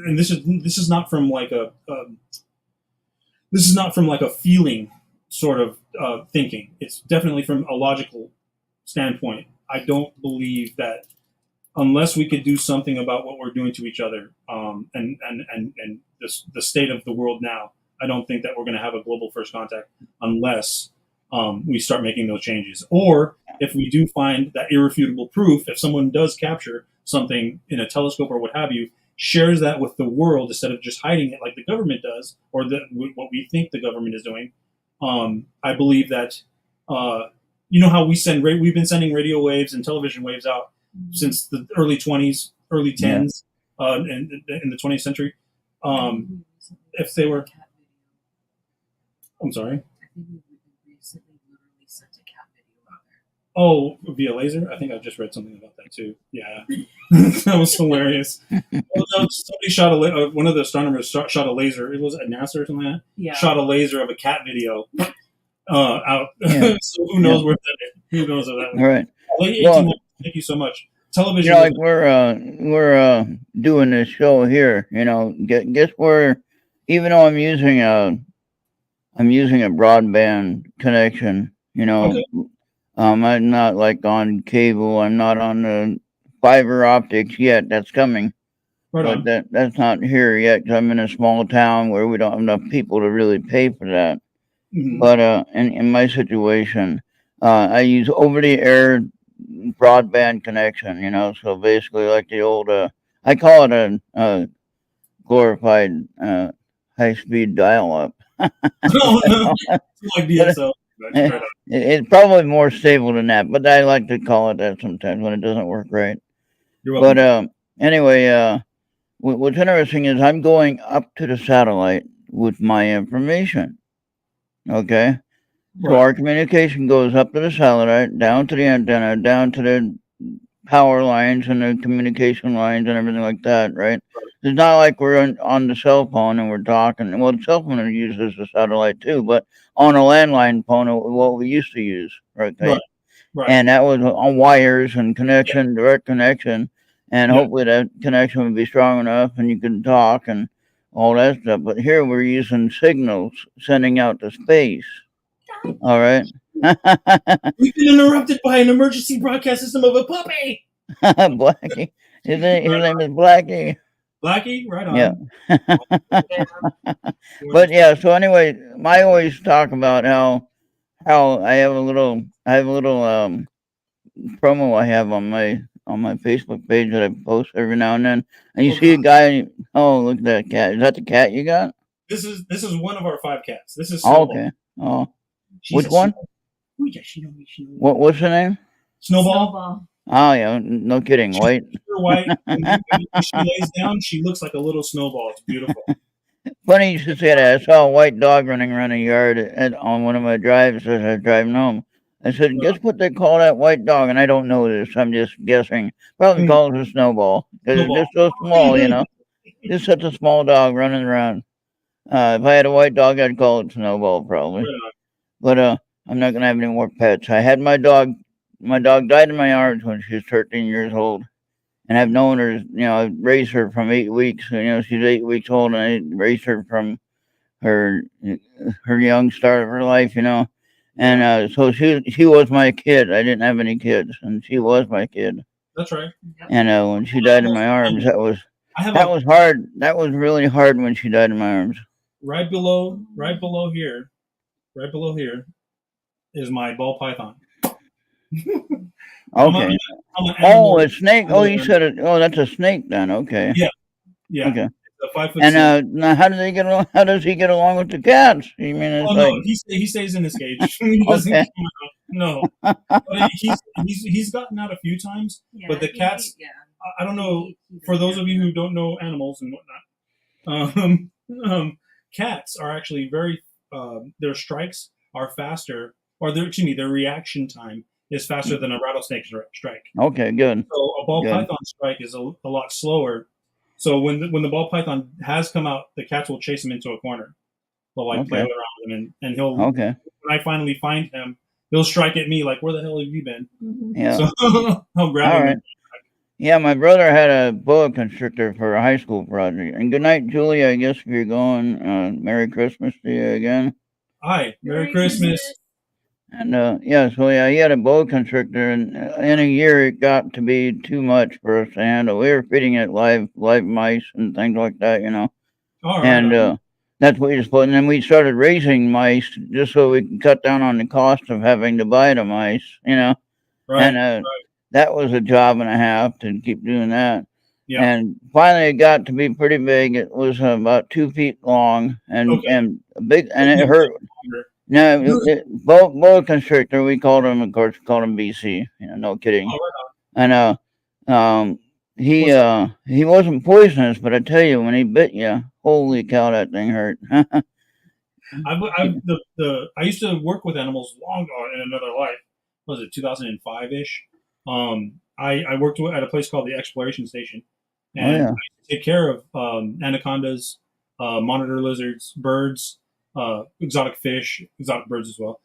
and this is not from like a feeling sort of thinking. It's definitely from a logical standpoint. I don't believe that unless we could do something about what we're doing to each other, and the state of the world now, I don't think that we're going to have a global first contact unless we start making those changes. Or if we do find that irrefutable proof, if someone does capture something in a telescope or what have you, shares that with the world instead of just hiding it like the government does, or what we think the government is doing. I believe that you know how we've been sending radio waves and television waves out since the early 20s, early 10s, in the 20th century. If they were, I'm sorry. I think we recently literally sent a cat video out there. Oh, via laser? I think I just read something about that too. Yeah, that was hilarious. Somebody shot one of the astronomers shot a laser. It was at NASA or something like that. Yeah. Shot a laser of a cat video out. Yeah. So who knows where that is? Who knows where that All right. Late Well, 1800s. Thank you so much. Television. You know, like we're doing this show here. You know, guess where? Even though I'm using a broadband connection. You know, Okay. I'm not like on cable. I'm not on the fiber optics yet. That's coming, Right but on. that's not here yet. Cause I'm in a small town where we don't have enough people to really pay for that. Mhm. But in my situation, I use over the air broadband connection. You know, so basically like the old I call it a glorified high speed dial up. Oh no, like DSL. Right on. It's probably more stable than that, but I like to call it that sometimes when it doesn't work right. You're But welcome. anyway, what's interesting is I'm going up to the satellite with my information. Okay, so Right. our communication goes up to the satellite, down to the antenna, down to the power lines and the communication lines and everything like that, right? It's not like we're on the cell phone and we're talking. Well, the cell phone uses the satellite too, but on a landline phone, what we used to use, right? Right. Right. And that was on wires and connection, direct connection, and Yeah. hopefully that connection would be strong enough and you can talk and all that stuff. But here we're using signals sending out to space. All right. We've been interrupted by an emergency broadcast system of a puppy. Blackie. His name is Blackie. Blackie, right on. Yeah. Yeah. But yeah, so anyway, I always talk about how I have a little promo I have on on my Facebook page that I post every now and then. And you Oh, see a God. guy. Oh, look at that cat. Is that the cat you got? This is one of our 5 cats. This is Oh, Snowball. okay. Oh, She's which a one? Ooh, yeah, she know me. She know me. What's the name? Snowball. Oh yeah, no kidding. She's White. pure white. When she lays down, she looks like a little snowball. It's beautiful. Funny you should say that. I saw a white dog running around a yard on one of my drives as I was driving home. I said, guess what they call that white dog? And I don't know this. I'm just guessing. Probably Mm, call it a snowball because it's Snowball. just so small, Just such a small dog running around. If I had a white dog, I'd call it Snowball probably. Right on. But I'm not gonna have any more pets. I had my dog. My dog died in my arms when she was 13 years old, and I've known her. I raised her from 8 weeks. She's 8 weeks old, and I raised her from her her young start of her life. And so she was my kid. I didn't have any kids, and she was my kid. That's right. And when she died in my arms, I have that was hard. That was really hard when she died in my arms. right below here is my ball python. Okay. I'm an Oh, animal. a snake. Oh, you said it. Oh, that's a snake then. Okay. Yeah. Okay. It's a 5 foot. And now, how do they get along? How does he get along with the cats? You mean it's Oh like no, he stays in his cage. He doesn't Okay. come out. No, but he's gotten out a few times. Yeah, But the cats, I don't know. For those of you who don't know animals and whatnot, cats are actually very. Their strikes are faster, or their reaction time is faster than a rattlesnake strike. Okay, good. So a ball Good. python strike is a lot slower. So when the ball python has come out, the cats will chase him into a corner. They'll play Okay. around with him, and he'll. Okay. When I finally find him, he'll strike at me like, "Where the hell have you been?" Yeah. So I'll grab All him. right. Yeah, my brother had a boa constrictor for a high school project. And good night, Julie. I guess if you're going, Merry Christmas to you again. Hi, Merry Christmas. And he had a boa constrictor, and in a year it got to be too much for us to handle. We were feeding it live mice and things like that, All right. And that's what we just put. And then we started raising mice just so we can cut down on the cost of having to buy the mice, right. And that was a job and a half to keep doing that. Yeah. And finally, it got to be pretty big. It was about 2 feet long and big, and it hurt. No, boa constrictor. We called him, of course, BC. No kidding. Oh, right And he wasn't poisonous, but I tell you, when he bit you, holy cow, that thing hurt. I used to work with animals long ago in another life. What was it 2005 ish? I worked at a place called the Exploration Station, and I used to take care of anacondas, monitor lizards, birds, exotic fish, exotic birds as well.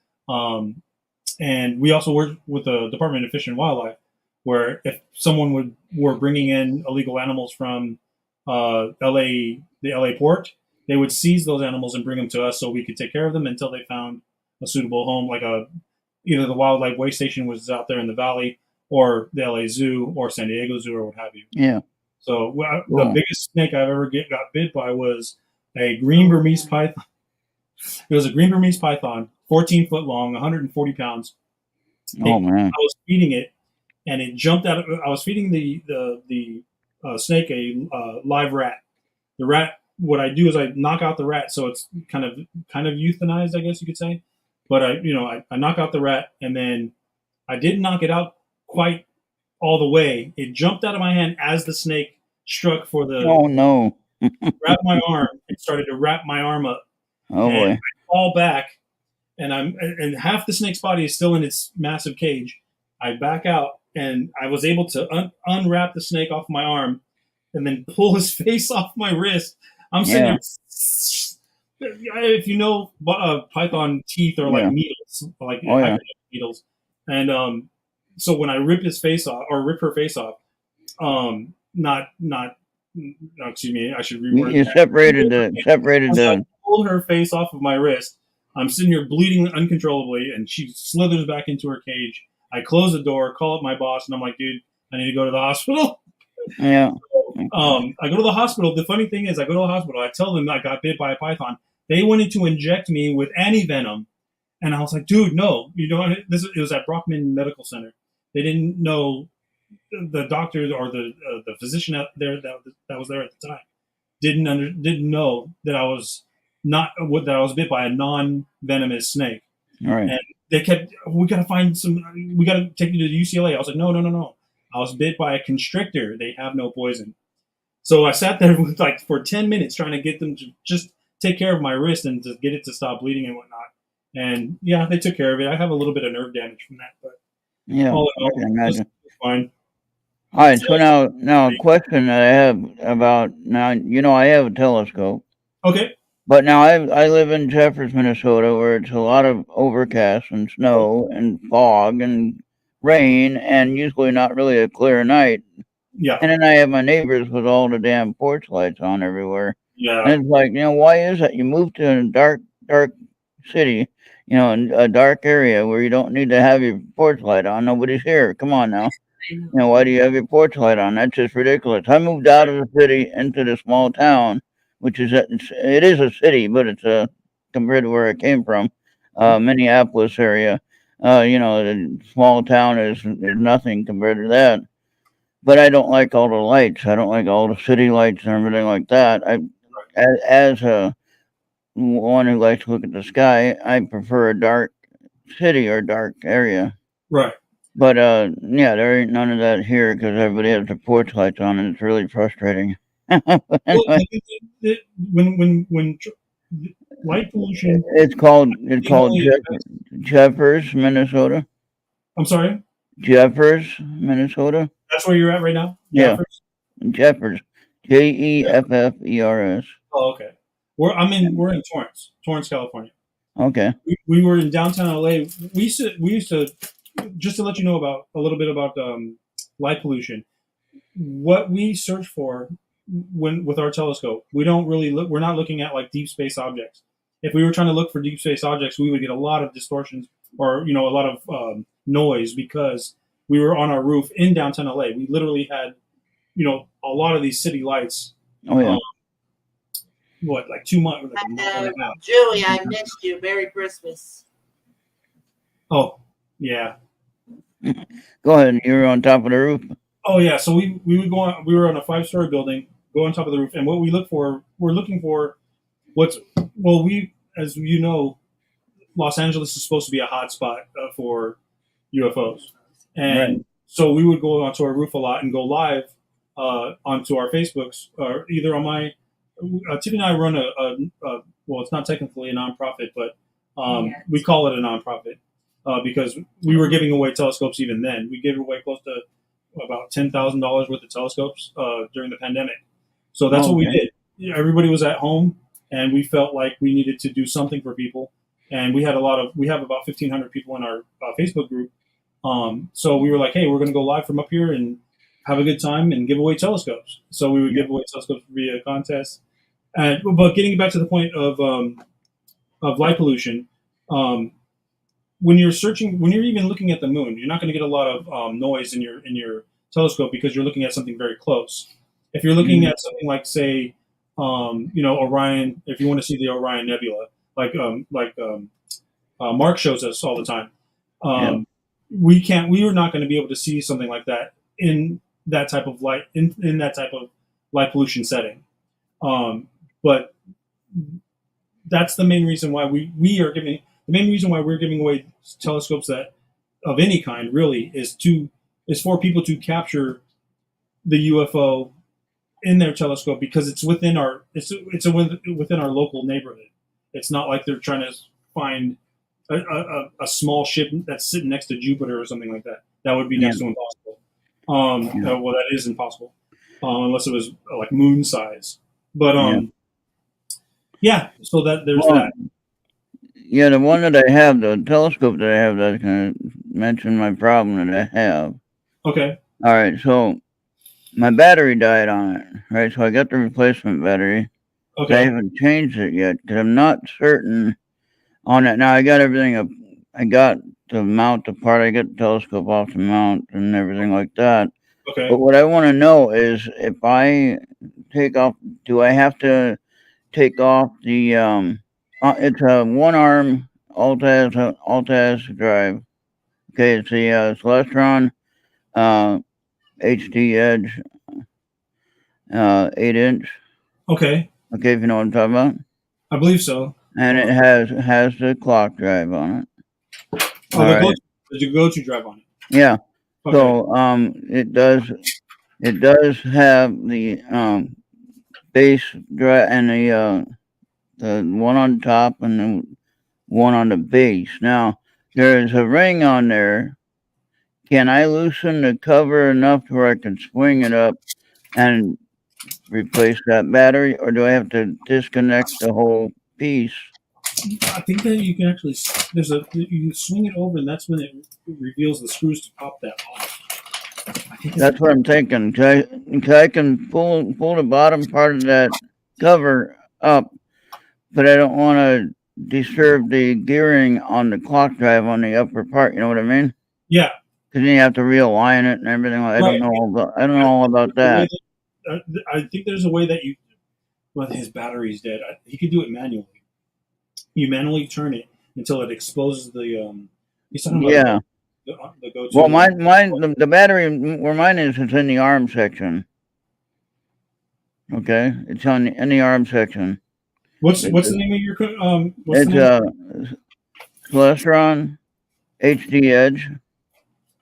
And we also worked with the Department of Fish and Wildlife, where if someone were bringing in illegal animals from the LA port, they would seize those animals and bring them to us so we could take care of them until they found a suitable home, like either the wildlife way station was out there in the valley, or the LA Zoo, or San Diego Zoo, or what have you. Yeah. So the biggest snake I've ever got bit by was a green Burmese python. It was a green Burmese python, 14 foot long, 140 pounds. Oh man! I was feeding it, and it jumped out. I was feeding the snake a live rat. The rat. What I do is I knock out the rat, so it's kind of euthanized, I guess you could say. But I knock out the rat, and then I didn't knock it out quite all the way. It jumped out of my hand as the snake struck for the. Oh no! Grabbed my arm and started to wrap my arm up. Oh boy! I fall back, and half the snake's body is still in its massive cage. I back out, and I was able to unwrap the snake off my arm, and then pull his face off my wrist. I'm sitting there. If you know, python teeth are like needles, like needles, and so when I rip his face off or rip her face off, no, excuse me, I should reword You that. separated I pulled her face off of my wrist. I'm sitting here bleeding uncontrollably, and she slithers back into her cage. I close the door, call up my boss, and I'm like, dude, I need to go to the hospital. Yeah. I go to the hospital. The funny thing is, I go to the hospital. I tell them I got bit by a python. They wanted to inject me with antivenom, and I was like, dude, no. It was at Brockman Medical Center. They didn't know the doctor or the physician out there that was there at the time didn't know that I was not that I was bit by a non venomous snake, Right. and they kept, we gotta find some, we gotta take you to UCLA. I was like, no, no, no, no. I was bit by a constrictor. They have no poison. So I sat there with, like, for 10 minutes trying to get them to just take care of my wrist and to get it to stop bleeding and whatnot. And yeah, they took care of it. I have a little bit of nerve damage from that, but Yeah, all in I all, can it was imagine. fine. All right, So so now a question that I have about now. I have a telescope, okay, but now I live in Jeffers, Minnesota, where it's a lot of overcast and snow and fog and rain, and usually not really a clear night. yeah, And then I have my neighbors with all the damn porch lights on everywhere. yeah, And it's like, why is that? You move to a dark city, in a dark area where you don't need to have your porch light on. Nobody's here. Come on now. I know. Why do you have your porch light on? That's just ridiculous. I moved out of the city into the small town, which is it is a city, but it's compared to where I came from, Minneapolis area. The small town is nothing compared to that. But I don't like all the lights. I don't like all the city lights and everything like that. As a one who likes to look at the sky, I prefer a dark city or dark area. right. But yeah, there ain't none of that here because everybody has their porch lights on, and it's really frustrating. But Well, anyway, when light pollution, it's the only, Jeffers, Minnesota. I'm sorry, Jeffers, Minnesota. that's where you're at right now, Yeah, Jeffers. Jeffers, Jeffers. Oh, okay. We're in Torrance, California. Okay. We were in downtown LA. We used to, just to let you know about a little bit about light pollution. What we search for when with our telescope, we don't really look. We're not looking at like deep space objects. If we were trying to look for deep space objects, we would get a lot of distortions or a lot of noise because we were on our roof in downtown LA. We literally had a lot of these city lights. Oh yeah. Like 2 months, like a month and a half. Julie, I missed you. Merry Christmas. Oh yeah. Go ahead. You're on top of the roof. Oh yeah. So we would go on. We were on a 5-story building, go on top of the roof, and what we look for, we're looking for as you know, Los Angeles is supposed to be a hot spot for UFOs, and Right. so we would go onto our roof a lot and go live onto our Facebooks or either on my. Tiffany and I run well, it's not technically a nonprofit, but we call it a nonprofit because we were giving away telescopes even then. We gave away close to about $10,000 worth of telescopes during the pandemic. So that's what we did. Everybody was at home, and we felt like we needed to do something for people. And we have about 1,500 people in our Facebook group. So we were like, hey, we're going to go live from up here and have a good time and give away telescopes. So we would give away telescopes via contest. But getting back to the point of light pollution, when you're even looking at the moon, you're not going to get a lot of noise in your telescope because you're looking at something very close. If you're looking at something like, say, Orion, if you want to see the Orion Nebula, like Mark shows us all the time, we are not going to be able to see something like that in that type of light in that type of light pollution setting. But that's the main reason why we're giving away telescopes that of any kind really is for people to capture the UFO in their telescope because it's within our within our local neighborhood. It's not like they're trying to find a small ship that's sitting next to Jupiter or something like that. That would be next to impossible. Well, that is impossible unless it was like moon size. But so that there's that. Yeah, the one that I have, the telescope that I have, that's going to mention my problem that I have. Okay. All right, so my battery died on it, right? So I got the replacement battery. Okay. I haven't changed it yet because I'm not certain on it. Now I got everything up. I got the mount apart. I got the telescope off the mount and everything like that. Okay. But what I want to know is if I take off, do I have to take off the it's a one arm Altaz drive. Okay, it's the Celestron HD Edge 8-inch. Okay, Okay, if you know what I'm talking about. I believe so. And it has the clock drive on it. Oh, All the right. go-to drive on it. Yeah. Okay. So it does have the base drive and the one on top and the one on the base. Now there's a ring on there. Can I loosen the cover enough to where I can swing it up and replace that battery, or do I have to disconnect the whole piece? I think that you can actually you swing it over, and that's when it reveals the screws to pop that off. I think That's what I'm thinking. 'Cause I can pull the bottom part of that cover up, but I don't want to disturb the gearing on the clock drive on the upper part. You know what I mean? Yeah, Because then you have to realign it and everything. I don't right. know. I don't know all about The way that. I think there's a way that you. Well, his battery's dead. He could do it manually. You manually turn it until it exposes the. He's talking about Yeah. the go-to. Well, the battery where mine is, it's in the arm section. Okay, it's in the arm section. What's the name of your what's It's the name? Celestron HD Edge.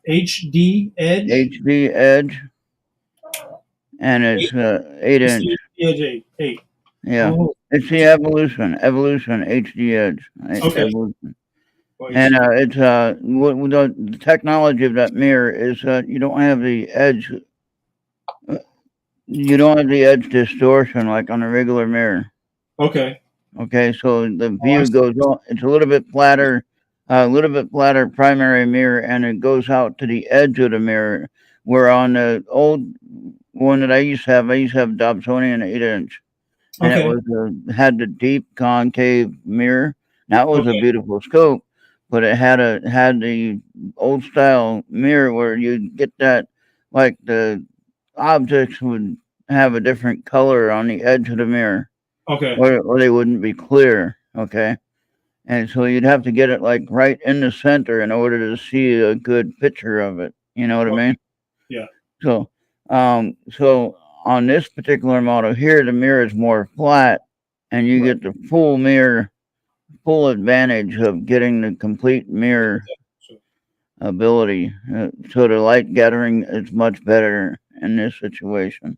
HD Edge. HD Edge, and it's 8-inch. Edge 8. Yeah, Oh, it's the Evolution HD Edge. okay. Evolution. Well, And it's the technology of that mirror is you don't have the edge. You don't have the edge distortion like on a regular mirror. okay. Okay, so the Oh, I view see. goes on. It's a little bit flatter, primary mirror, and it goes out to the edge of the mirror. Where on the old one that I used to have Dobsonian 8-inch, and it Okay. was had the deep concave mirror. That was a Okay. beautiful scope, but it had the old style mirror where you get that, like the objects would have a different color on the edge of the mirror, Okay. or they wouldn't be clear. Okay, and so you'd have to get it like right in the center in order to see a good picture of it. You know what I Okay. mean? Yeah. So, so on this particular model here, the mirror is more flat, and you Right. get the full advantage of getting the complete mirror So, ability. So the light gathering is much better in this situation.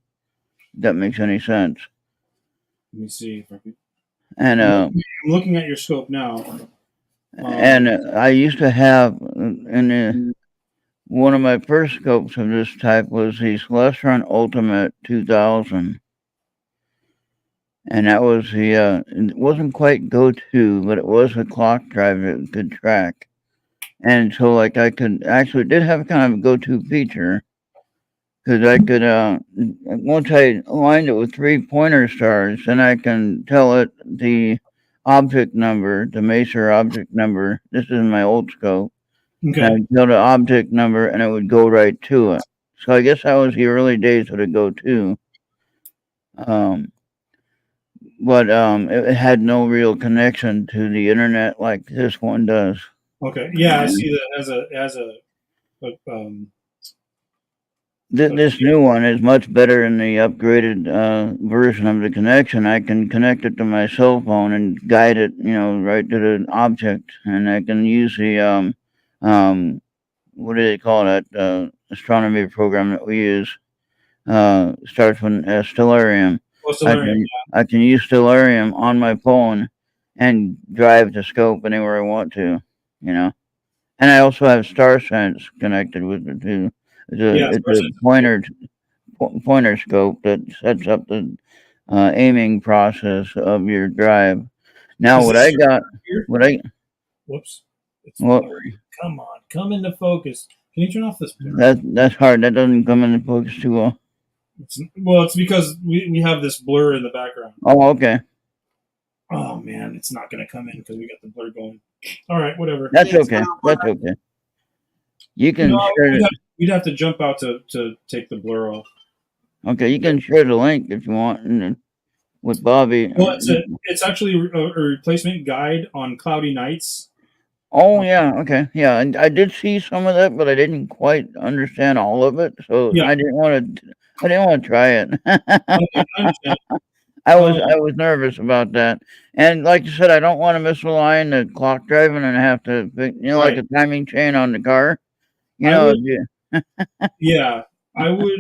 If that makes any sense. let me see if I can. And I'm looking at your scope now. I used to have one of my first scopes of this type was the Celestron Ultimate 2000. And that was it wasn't quite go-to, but it was a clock drive that could track. And so, like, I could actually did have kind of a go-to feature because I could, once I aligned it with 3 pointer stars, then I can tell it the object number, the Macer object number. This is my old scope. Okay. And I'd tell the object number, and it would go right to it. So I guess that was the early days of the go-to. But it had no real connection to the internet like this one does. Okay. Yeah, I see that as a This new one is much better in the upgraded version of the connection. I can connect it to my cell phone and guide it, right to the object, and I can use the what do they call that astronomy program that we use? Starts with Stellarium. Stellarium. I can use Stellarium on my phone and drive the scope anywhere I want to, And I also have StarSense connected with it too. It's a pointer scope that sets up the aiming process of your drive. Now, Whoops. It's well, come on, come into focus. Can you turn off this blur? that's hard. That doesn't come into focus too well. It's because we have this blur in the background. Oh, okay. Oh man, it's not going to come in because we got the blur going. All right, whatever. That's okay. That's okay. You can share we'd have to jump out to take the blur off. Okay, you can share the link if you want, and with Bobby. Well, it's actually a replacement guide on cloudy nights. Oh yeah, okay, yeah, and I did see some of that, but I didn't quite understand all of it, so Yeah. I didn't want to. I didn't want to try it. Okay, I understand. I was nervous about that, and like you said, I don't want to misalign the clock driving and have to, like Right. a timing chain on the car. You I know, would. Yeah, I would.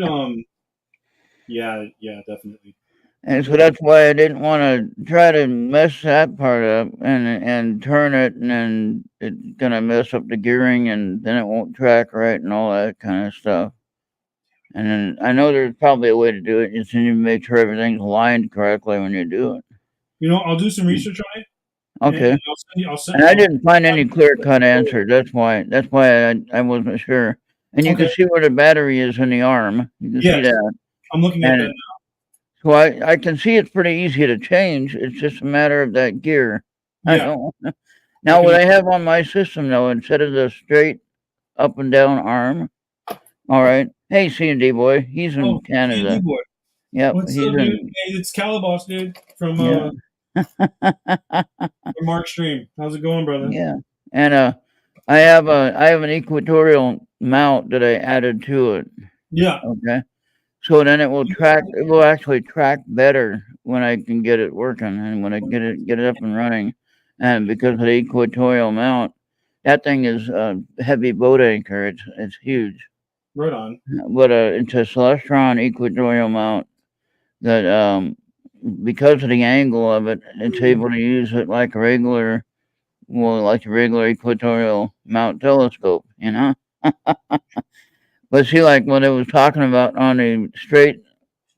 Yeah, definitely. and so Well, that's why I didn't want to try to mess that part up and turn it, and then it's gonna mess up the gearing, and then it won't track right and all that kind of stuff. And then I know there's probably a way to do it. You just need to make sure everything's aligned correctly when you do it. I'll do some research on it, Okay. and I'll send you. I'll send. And I didn't find any clear cut answer. That's why I wasn't sure. And you can Okay. see where the battery is in the arm. You can see Yes, that. I'm looking at that And now. so I can see it's pretty easy to change. It's just a matter of that gear. I Yeah. don't now what I have on my system though, instead of the straight up and down arm. All right. Hey C&D boy. He's in Oh, C&D Canada. boy. Yep. What's He's up, dude? in Hey, it's Calaboss, dude, yeah. from Mark Stream. How's it going, brother? Yeah. And I have an equatorial mount that I added to it. Yeah. Okay. So then it will actually track better when I can get it working and when I get it up and running. And because of the equatorial mount, that thing is a heavy boat anchor. It's huge. Right on. But it's a Celestron equatorial mount that because of the angle of it, it's able to use it like a regular equatorial mount telescope, you know? But see, like what I was talking about on the straight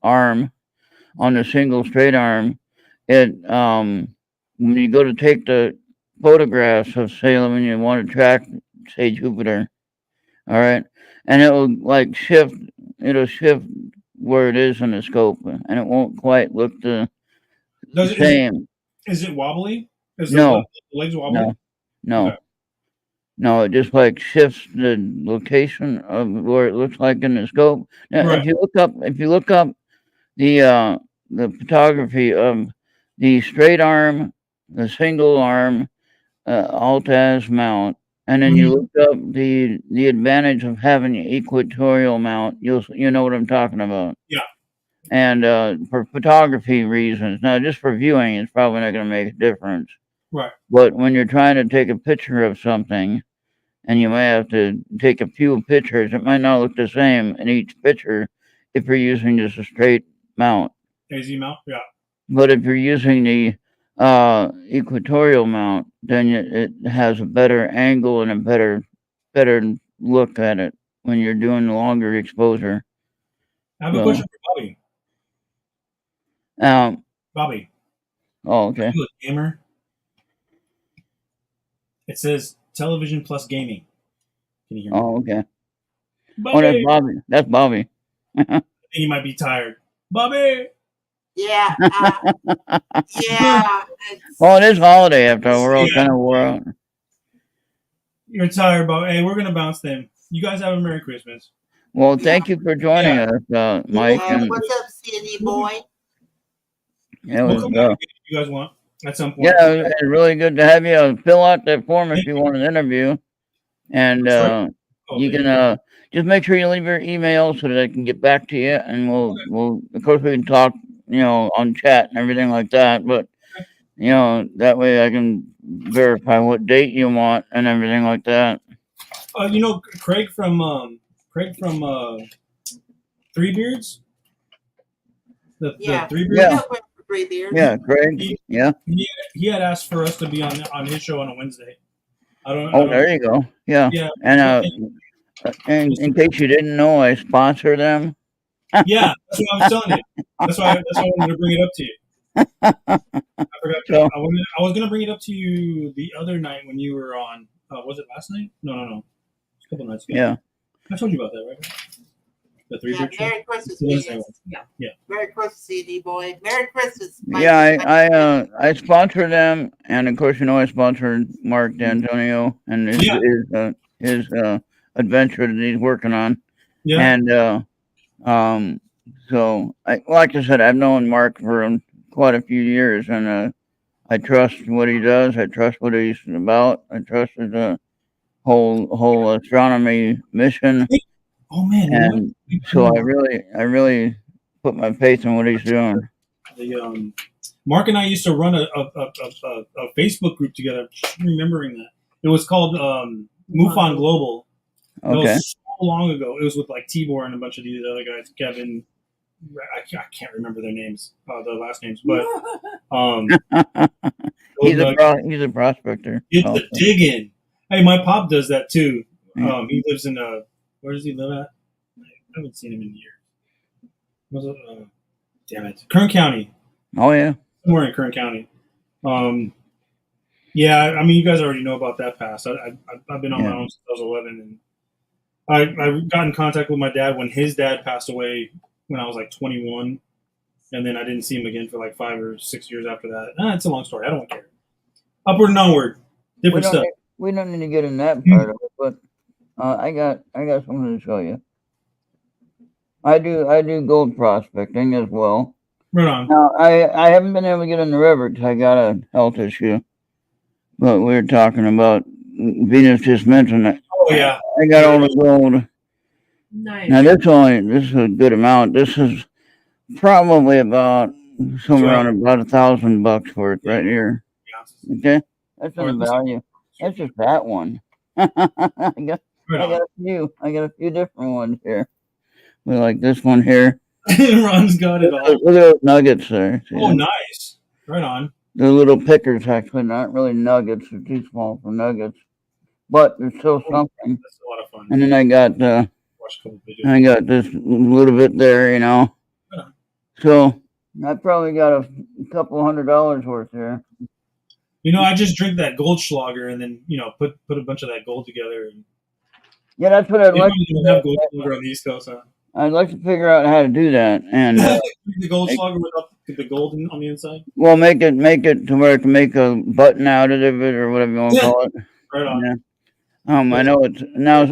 arm, on the single straight arm, it when you go to take the photographs of Salem and you want to track, say Jupiter, all right, and it will like it'll shift where it is in the scope, and it won't quite look the Does it, same. is it wobbly? Is No, the legs wobbly? no, no. Okay. No, it just like shifts the location of where it looks like in the scope. Now, Right. if you look up the photography of the straight arm, the single arm Altaz mount, and then you Mhm. look up the advantage of having an equatorial mount, you know what I'm talking about. Yeah. And for photography reasons, now just for viewing, it's probably not going to make a difference. Right. But when you're trying to take a picture of something, and you might have to take a few pictures. It might not look the same in each picture if you're using just a straight mount. AZ mount. Yeah. But if you're using the equatorial mount, then it has a better angle and a better look at it when you're doing the longer exposure. I have a So, question for Bobby. Bobby, oh, are okay. you a gamer? It says television plus gaming. Can you hear me? Oh, okay. Bobby, Oh, that's Bobby. That's Bobby. I think you might be tired. Bobby. Yeah. Yeah. Oh, it is holiday after all. We're all Yeah. kind of wore out. You're tired, Bobby. Hey, we're gonna bounce them. You guys have a Merry Christmas. Well, thank you for joining us, Mike. And What's up, CD boy? it We'll was come back again if you guys want at some point. yeah, it's really good to have you. Fill out that form if you want an interview, and That's right. Oh, you thank can just make sure you leave your email so that I can get back to you, and we'll of course we can talk, on chat and everything like that. But that way I can verify what date you want and everything like that. Craig from Three Beards. The Three Beards. Yeah. Three beers. Yeah, Craig. Yeah. He had asked for us to be on his show on a Wednesday. Oh, there you go. Yeah. Yeah. And in case you didn't know, I sponsor them. Yeah, that's what I was telling you. That's why I wanted to bring it up to you. I forgot. So- I was gonna bring it up to you the other night when you were on. Was it last night? No. A couple nights ago. Yeah. I told you about that, right? The Three Yeah, Beard show. Merry Christmas, The Wednesday Venus. one. Merry Christmas, CD boy. Merry Christmas. Mike. Yeah, I sponsor them, and of course, I sponsored Mark D'Antonio and his adventure that he's working on. Yeah. And so like I said, I've known Mark for quite a few years, and I trust what he does. I trust what he's about. I trust his whole astronomy mission, Oh man, you know what? and so I really put my faith in what he's doing. The Mark and I used to run a Facebook group together. I'm remembering that it was called MUFON Global. That Okay. was so long ago. It was with like Tibor and a bunch of these other guys, Kevin. I can't remember their names, their last names, but he's a prospector. get Also. the digging. Hey, my pop does that too. He lives in where does he live at? I haven't seen him in years. Was it? Damn it, Kern County. Oh yeah. Somewhere in Kern County. Yeah, I mean, you guys already know about that past. I've been on my own since I was 11, and I got in contact with my dad when his dad passed away when I was like 21, and then I didn't see him again for like 5 or 6 years after that. It's a long story. I don't care. Upward and onward, different stuff. We don't need to get in that part of it, but I got something to show you. I do gold prospecting as well. Right on. Now I haven't been able to get in the river because I got a health issue. But we were talking about Venus just mentioned it. Oh yeah. I got all the gold. Nice. Now this is a good amount. This is probably about somewhere around about $1,000 worth right here. Okay, that's in the value. That's just that one. I got a few different ones here. We like this one here. Ron's got it all. Look at those nuggets there. See Oh, that? nice. Right on. The little pickers actually not really nuggets. They're too small for nuggets, but there's still something. That's a lot of fun. And then I got this little bit there, you know. Yeah. So I probably got a couple $100 worth there. You know, I just drink that Goldschlager and then put a bunch of that gold together. And Yeah, that's what I'd like. You don't have Goldschlager on the East Coast, huh? I'd like to figure out how to do that, and the Goldschlager without the gold on the inside. well, make it to where I can make a button out of it or whatever you want to call it. Right on. Yeah. I know it's now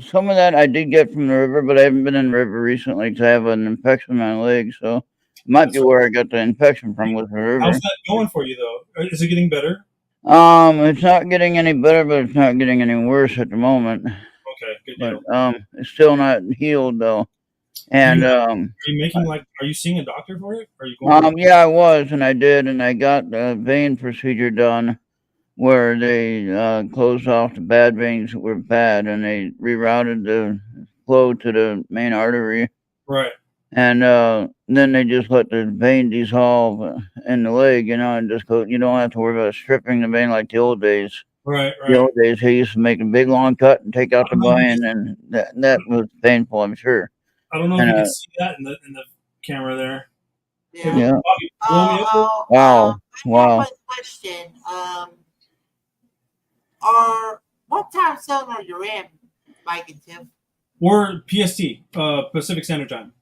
some of that I did get from the river, but I haven't been in the river recently because I have an infection in my leg, so it might be where I got the infection from with the river. How's that going for you though? Is it getting better? It's not getting any better, but it's not getting any worse at the moment. Okay, good deal. But it's still not healed though. And are you seeing a doctor for it? Are you going yeah, I was, and I did, and I got the vein procedure done where they closed off the bad veins that were bad, and they rerouted the flow to the main artery. Right. And then they just let the vein dissolve in the leg, and just go. You don't have to worry about stripping the vein like the old days. Right. The old days, they used to make a big long cut and take out the vein, and that was painful, I'm sure. I don't know if you can see that in the camera there. Yeah. Wow. I have a question. What time zone are you in, Mike and Tim? We're PST, Pacific Standard Time.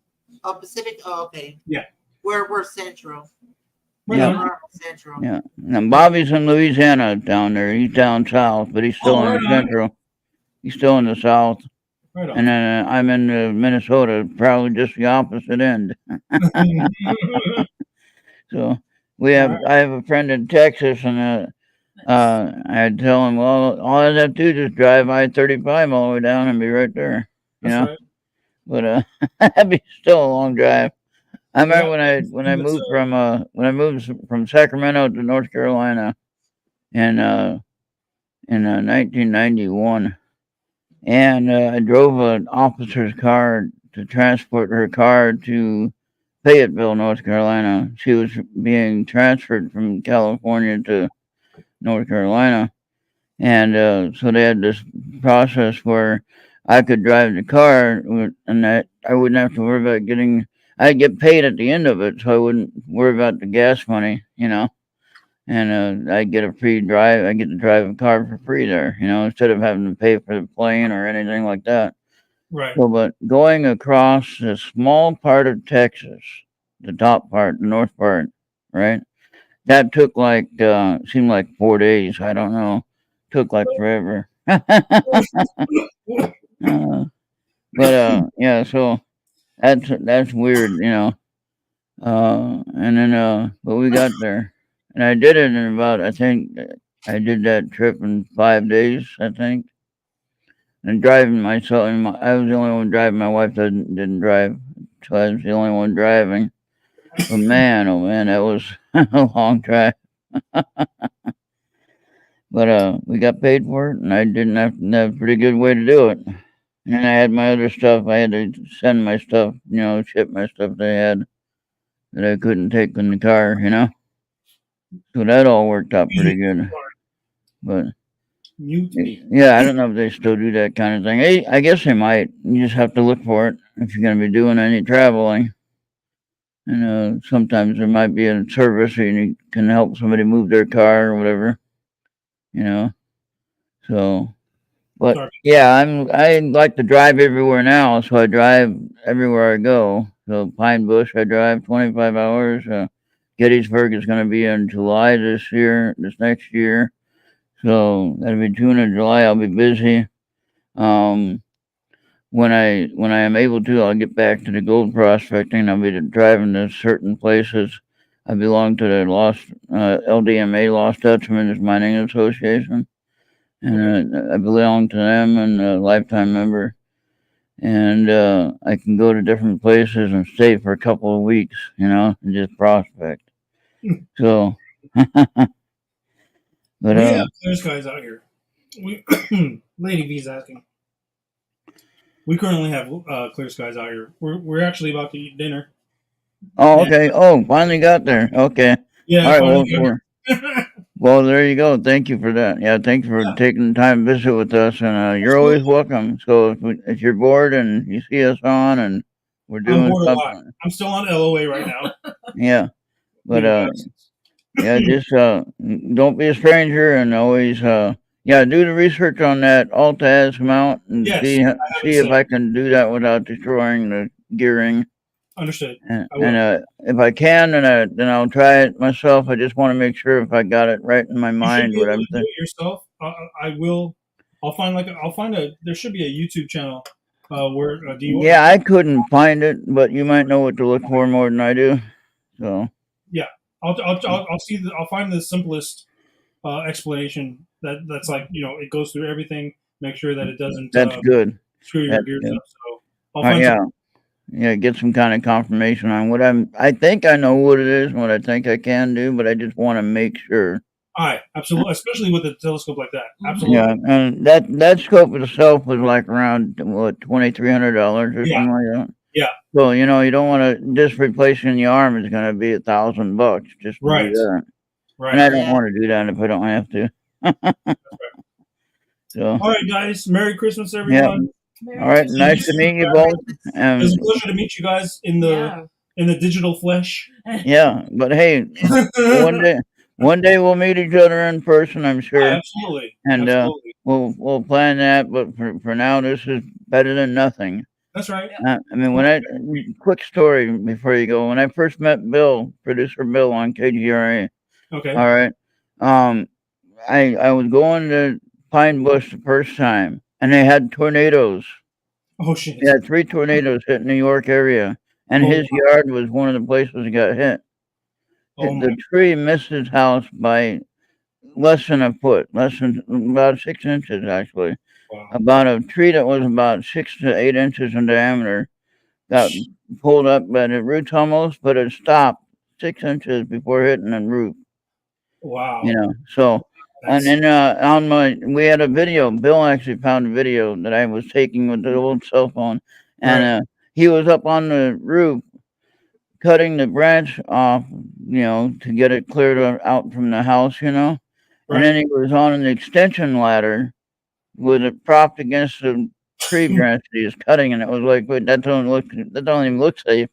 Oh, Pacific. Oh, okay. Yeah. We're Central. Yeah. Central. Yeah. And Bobby's in Louisiana down there. He's down south, but he's still in the Central. He's still in the south. Right on. And then I'm in Minnesota, probably just the opposite end. So I have a friend in Texas, and I'd tell him, well, all I have to do is just drive I-35 all the way down and be right there. Right. But that'd be still a long drive. I remember when I moved from Sacramento to North Carolina in 1991. And I drove an officer's car to transport her car to Fayetteville, North Carolina. She was being transferred from California to North Carolina. And so they had this process where I could drive the car, and I wouldn't have to worry about I'd get paid at the end of it, so I wouldn't worry about the gas money, And I get a free drive. I get to drive a car for free there, instead of having to pay for the plane or anything like that. Right. So, but going across a small part of Texas, the top part, the north part, right? That took seemed like 4 days. I don't know. Took like forever. Yeah. So that's weird, And then, but we got there. and I did it in about, I think, I did that trip in 5 days, I think. And driving myself, I was the only one driving. My wife didn't drive, so I was the only one driving. But man, oh man, that was a long drive. But we got paid for it, and I didn't have a pretty good way to do it. And I had my other stuff. I had to send my stuff, ship my stuff they had that I couldn't take in the car, So that all worked out pretty good. But Mute me. yeah, I don't know if they still do that kind of thing. I guess they might. You just have to look for it if you're going to be doing any traveling. And sometimes there might be a service and you can help somebody move their car or whatever. So, but Sorry. yeah, I like to drive everywhere now, so I drive everywhere I go. So Pine Bush, I drive 25 hours. Gettysburg is going to be in July this next year. So that'll be June or July. I'll be busy. When I am able to, I'll get back to the gold prospecting. I'll be driving to certain places. I belong to the LDMA, Lost Dutchman's Mining Association, and I belong to them and a lifetime member. And I can go to different places and stay for a couple of weeks, and just prospect. So, but We have clear skies out here. Lady V's asking. We currently have clear skies out here. We're actually about to eat dinner. oh, okay. Oh, finally got there. Okay. Yeah. All right. Well, there you go. Thank you for that. Yeah, thank you for taking the time to visit with us, and you're always welcome. So if you're bored and you see us on and we're I'm doing bored a lot. something, I'm still on LOA right now. yeah. But Yeah. just don't be a stranger, and always do the research on that Alta mount and Yes, see I have it if set. I can do that without destroying the gearing. Understood. And, I will. and if I can, then I'll try it myself. I just want to make sure if I got it right in my You should mind be what able I'm to do thinking. it yourself. I will. I'll find there should be a YouTube channel where do you Yeah, I couldn't find it, but you might know what to look for more than I do. So yeah, I'll see I'll find the simplest explanation that's like it goes through everything. Make sure that it doesn't that's good. screw your gears Yeah. up. So I'll find Yeah, get some kind of confirmation on what I think I know what it is and what I think I can do, but I just want to make sure. Absolutely, especially with a telescope like that. Absolutely. Yeah, and that scope itself was like around what $2,300 or Yeah. something like that. Yeah. So you don't want to just replacing the arm is going to be $1,000 just to Right. do that. Right. And I don't want to do that if I don't have to. So. All right, guys. Merry Christmas, everyone. All right, nice to meet you both. It was a pleasure to meet you guys in the digital flesh. Yeah, but hey, one day we'll meet each other in person, I'm sure. Absolutely. And Absolutely. we'll plan that. But for now, this is better than nothing. That's right. I mean, quick story before you go. When I first met Bill, producer Bill on KGRA. Okay. All right. I was going to Pine Bush the first time, and they had tornadoes. Oh shit! They had 3 tornadoes hit New York area, and his yard was one of the places that got hit. The tree missed his house by less than a foot, about 6 inches actually. Wow. About a tree that was about 6 to 8 inches in diameter got pulled up by the roots almost, but it stopped 6 inches before hitting the roof. Wow. So. And then we had a video. Bill actually found a video that I was taking with the old cell phone, and he was up on the roof cutting the branch off, to get it cleared out from the house, and then he was on an extension ladder with it propped against the tree branch that he was cutting, and it was like, wait, that don't even look safe.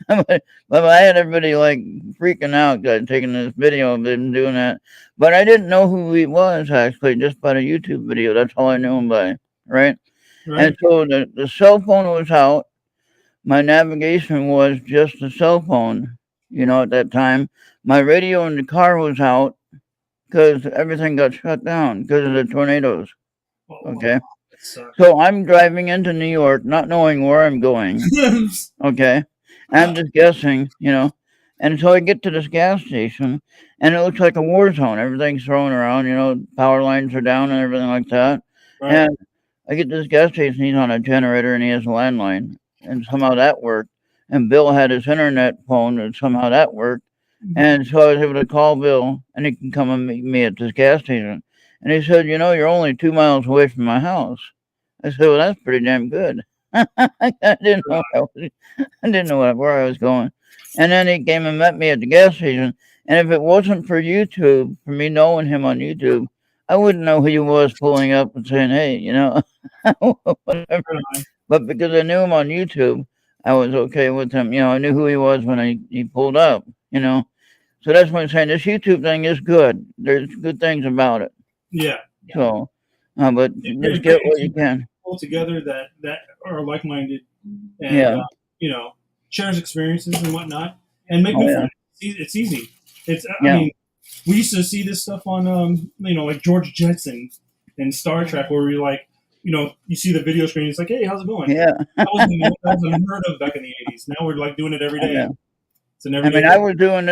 But I had everybody like freaking out, taking this video of him doing that. But I didn't know who he was actually, just by the YouTube video. That's all I knew him by, right? And so the cell phone was out. My navigation was just the cell phone, at that time. My radio in the car was out because everything got shut down because of the tornadoes. Okay. So I'm driving into New York, not knowing where I'm going. Okay. I'm just guessing, And so I get to this gas station, and it looks like a war zone. Everything's thrown around, power lines are down and everything like that. Right. And I get to this gas station, he's on a generator, and he has a landline, and somehow that worked. And Bill had his internet phone, and somehow that worked. And so I was able to call Bill, and he can come and meet me at this gas station. And he said, you're only 2 miles away from my house. I said, well, that's pretty damn good. I didn't know where I was going. And then he came and met me at the gas station. And if it wasn't for YouTube, for me knowing him on YouTube, I wouldn't know who he was pulling up and saying, hey, whatever. But because I knew him on YouTube, I was okay with him. I knew who he was when he pulled up, So that's what I'm saying. This YouTube thing is good. There's good things about it. Yeah. So, but just get what you can. People together that are like-minded and, shares experiences and whatnot and make new friends. It's easy. I mean, we used to see this stuff on, like George Jetson and Star Trek where we like, you see the video screen. It's like, hey, how's it going? Yeah. That was unheard of back in the 80s. Now we're like doing it every day. Yeah. It's an everyday I was doing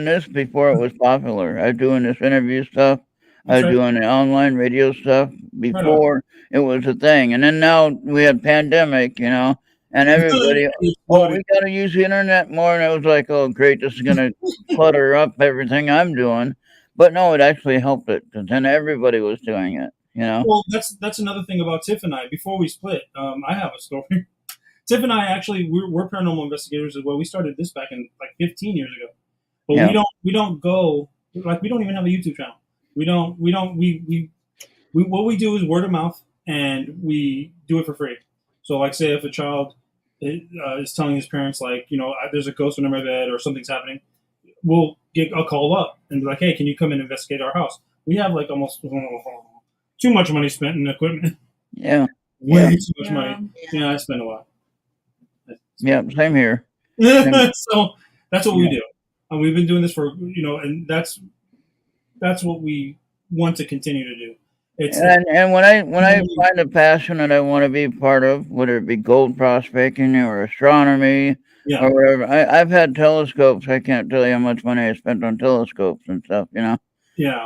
this before it was popular. I was doing this interview stuff. I was doing the online radio stuff before it was a thing. And then now we had pandemic, and everybody, we got to use the internet more. And I was like, oh, great, this is going to clutter up everything I'm doing. But no, it actually helped it because then everybody was doing it, Well, that's another thing about Tiff and I. Before we split, I have a story. Tiff and I actually, we're paranormal investigators as well. We started this back in like 15 years ago. But we don't go, like, we don't even have a YouTube channel. What we do is word of mouth, and we do it for free. So, like, say if a child is telling his parents, like, there's a ghost under my bed or something's happening, we'll get a call up and be like, hey, can you come and investigate our house? We have like almost too much money spent in equipment. Yeah. Way too much money. Yeah, I spend a lot. Yeah, same here. So that's what we do. And we've been doing this for, and that's what we want to continue to do. And when I find a passion that I want to be part of, whether it be gold prospecting or astronomy or whatever, I've had telescopes. I can't tell you how much money I spent on telescopes and stuff, Yeah.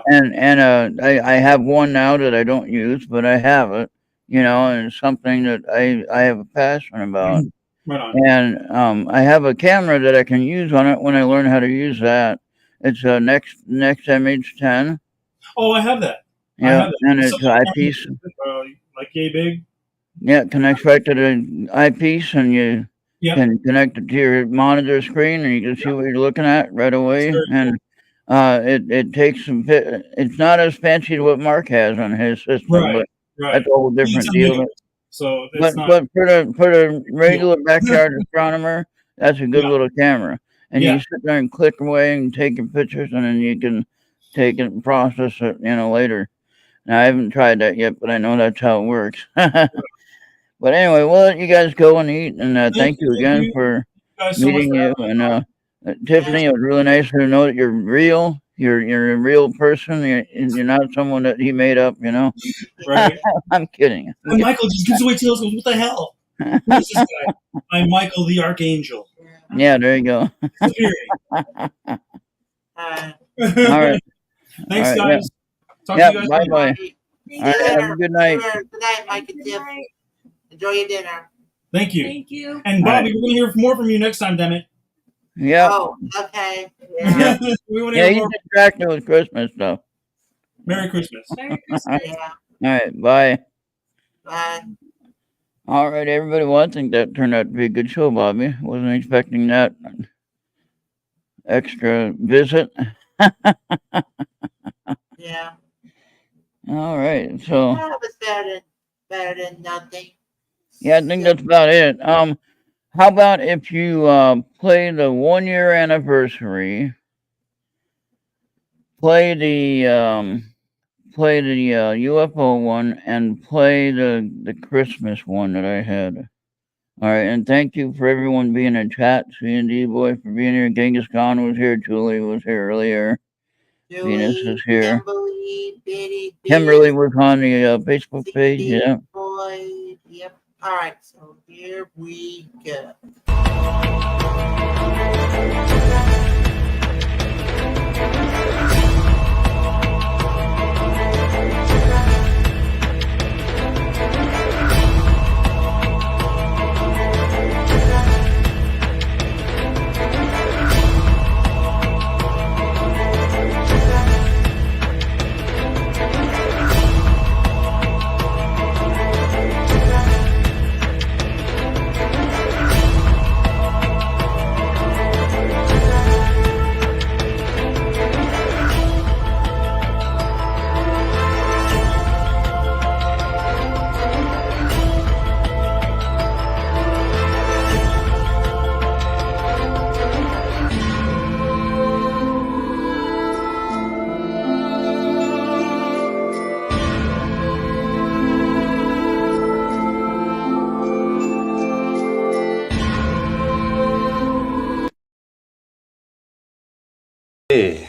And I have one now that I don't use, but I have it, and it's something that I have a passion about. Right on. And I have a camera that I can use on it when I learn how to use that. It's a Next MH10. Oh, I have that. Yeah, and it's eyepiece. Like yay big. Yeah, it connects right to the eyepiece, and you can connect it to your monitor screen, and you can see what you're looking at right away. And it takes some. It's not as fancy as what Mark has on his system, but that's a whole different deal. So, but for the regular backyard astronomer, that's a good little camera, and you sit there and click away and take your pictures, and then you can take it and process it, later. Now, I haven't tried that yet, but I know that's how it works. But anyway, we'll let you guys go and eat, and thank you again for meeting you. And Tiffany, it was really nice to know that you're real. You're a real person. You're not someone that he made up, Right. I'm kidding. And Michael just gives away telescopes. What the hell? Who's this guy? I'm Michael the Archangel. Yeah, there you go. All right. Thanks, guys. Talk to you guys bye-bye. right. All right, have a good night. Good night, Mike and Tiff. Enjoy your dinner. Thank you. Thank you. And Bobby, we're going to hear more from you next time, damn it. Yeah. Oh, okay. Yeah. We want to hear He's more. distracted with Christmas stuff. Merry Christmas. Merry Christmas. Yeah. All right, bye. Bye. All right, everybody. Well, I think that turned out to be a good show, Bobby. Wasn't expecting that extra visit. Yeah. All right, so That was better than nothing. yeah, I think that's about it. How about if you play the 1 year anniversary, play the UFO one, and play the Christmas one that I had. All right, and thank you for everyone being in chat. C&D boy for being here. Genghis Khan was here. Julie was here earlier. Venus is here. Kimberly was on the Facebook page. Yeah. Boy. Yep. All right. So here we go. Hey,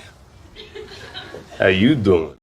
how you doing?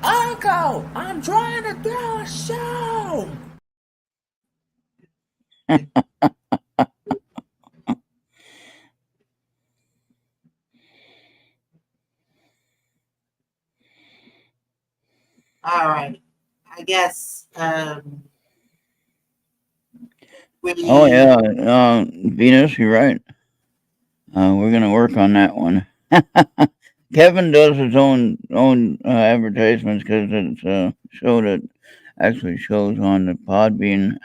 Uncle, I'm trying to do a show. All right. I guess Oh yeah, Venus, you're right. We're gonna work on that one. Kevin does his own advertisements because it's a show that actually shows on the Podbean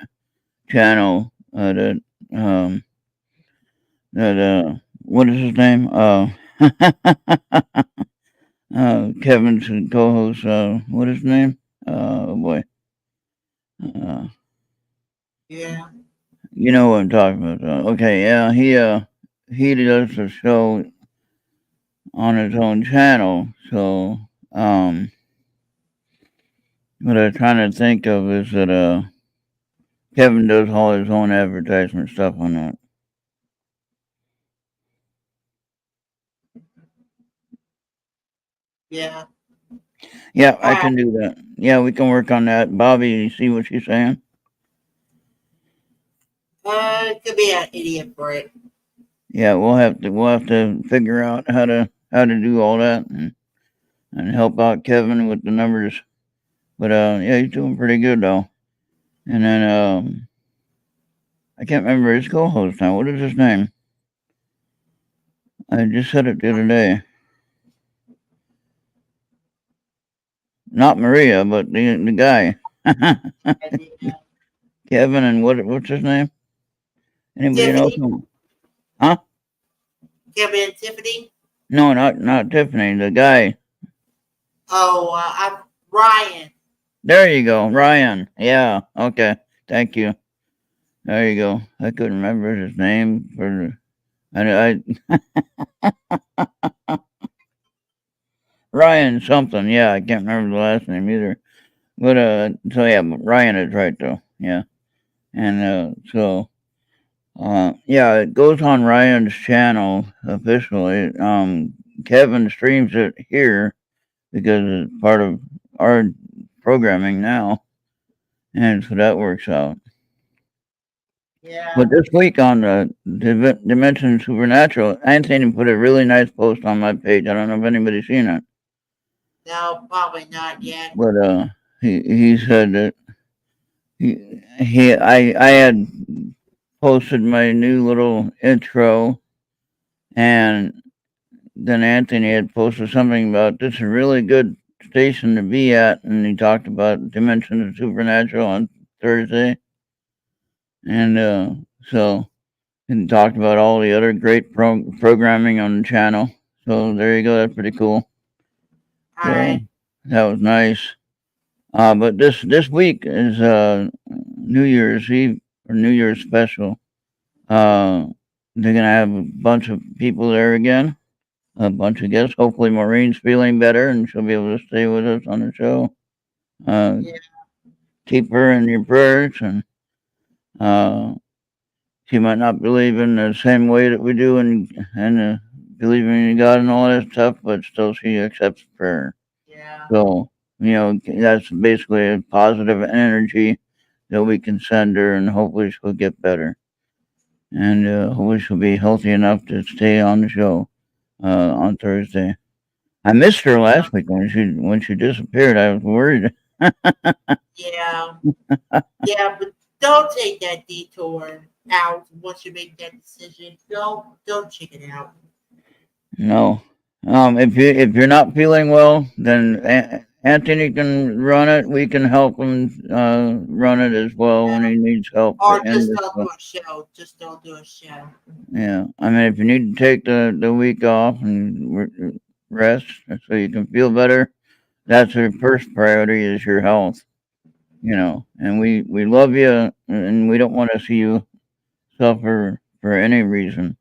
channel. Um what is his name? Kevin's co-host. What is his name? Oh boy. yeah. You know what I'm talking about. Okay, yeah, he does the show on his own channel. So what I'm trying to think of is that Kevin does all his own advertisement stuff on that. Yeah. Yeah, I Alright. can do that. Yeah, we can work on that. Bobby, you see what she's saying? Could be an idiot for it. Yeah, we'll have to figure out how to do all that and help out Kevin with the numbers. But yeah, he's doing pretty good though. And then I can't remember his co-host now. What is his name? I just said it the other day. Not Maria, but the guy. Kevin and what's his name? Anybody know? Tiffany? Huh? Kevin and Tiffany? No, not Tiffany. The guy. Oh, I'm Ryan. There you go, Ryan. Yeah. Okay. Thank you. There you go. I couldn't remember his name for I Ryan something. Yeah, I can't remember the last name either. But so yeah, Ryan is right though. Yeah. And so yeah, it goes on Ryan's channel officially. Kevin streams it here because it's part of our programming now, and so that works out. Yeah. But this week on the Dimension Supernatural, Anthony put a really nice post on my page. I don't know if anybody's seen it, No, probably not yet. but he said that I had posted my new little intro, and then Anthony had posted something about this is a really good station to be at, and he talked about Dimension of Supernatural on Thursday, and so and talked about all the other great programming on the channel. So there you go. That's pretty cool. All right. That was nice. But this week is New Year's Eve or New Year's special. They're gonna have a bunch of people there again, a bunch of guests. Hopefully, Maureen's feeling better and she'll be able to stay with us on the show. Yeah. Keep her in your prayers, and she might not believe in the same way that we do, and believing in God and all that stuff, but still she accepts prayer. Yeah. So that's basically a positive energy that we can send her, and hopefully she'll get better, and hopefully she'll be healthy enough to stay on the show on Thursday. I missed her last week when she disappeared. I was worried. Yeah. Yeah, but don't take that detour out once you make that decision. Don't check it out. No. If you're not feeling well, then Anthony can run it. We can help him run it as well when he needs help. Or to just end don't this. do a show. Just don't do a show. Yeah, I mean, if you need to take the week off and rest so you can feel better, that's your first priority is your health. And we love you, and we don't want to see you suffer for any reason.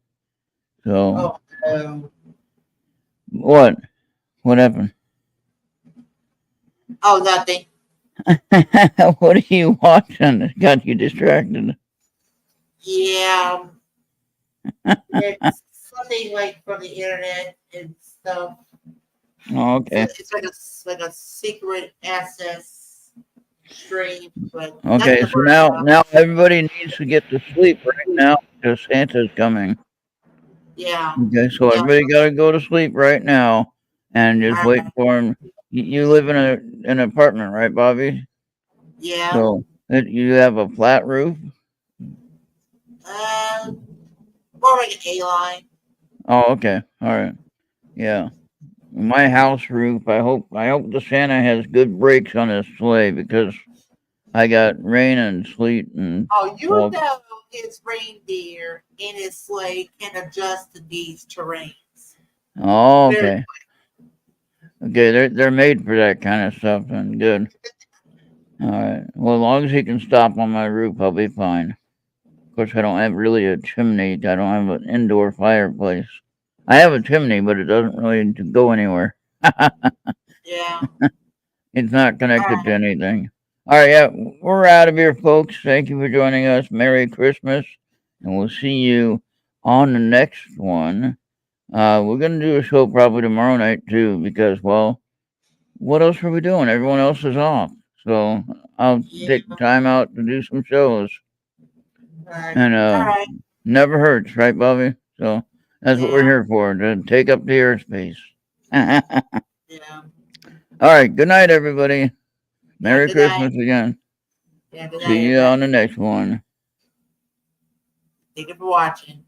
So Oh, what happened? oh, nothing. What are you watching that got you distracted? Yeah. It's something like from the internet and stuff. Oh, okay. It's like a secret access stream, but Okay, nothing to so worry now about. now everybody needs to get to sleep right now because Santa's coming. Yeah. Okay, so Yeah. everybody got to go to sleep right now and just All wait right. for him. You live in an apartment, right, Bobby? Yeah. So you have a flat roof. More like an A-line. Oh, okay, all right, yeah. My house roof. I hope the Santa has good brakes on his sleigh because I got rain and sleet and Oh, you fog. know his reindeer in his sleigh can adjust to these terrains. Oh, Very okay. Okay, they're made for that kind of stuff, and good. All right. Well, as long as he can stop on my roof, I'll be fine. Of course, I don't have really a chimney. I don't have an indoor fireplace. I have a chimney, but it doesn't really go anywhere. Yeah. It's not All connected to right. anything. All right, yeah, we're out of here, folks. Thank you for joining us. Merry Christmas, and we'll see you on the next one. We're gonna do a show probably tomorrow night too, because what else are we doing? Everyone else is off, so I'll Yeah. take time out to do some shows, All right. and All right. never hurts, right, Bobby? So that's what we're Yeah. here for, to take up the airspace. All Yeah. right, good night, everybody. Yeah. Merry Good night. Christmas again. Yeah. Good night, See you on everybody. the next one. Thank you for watching.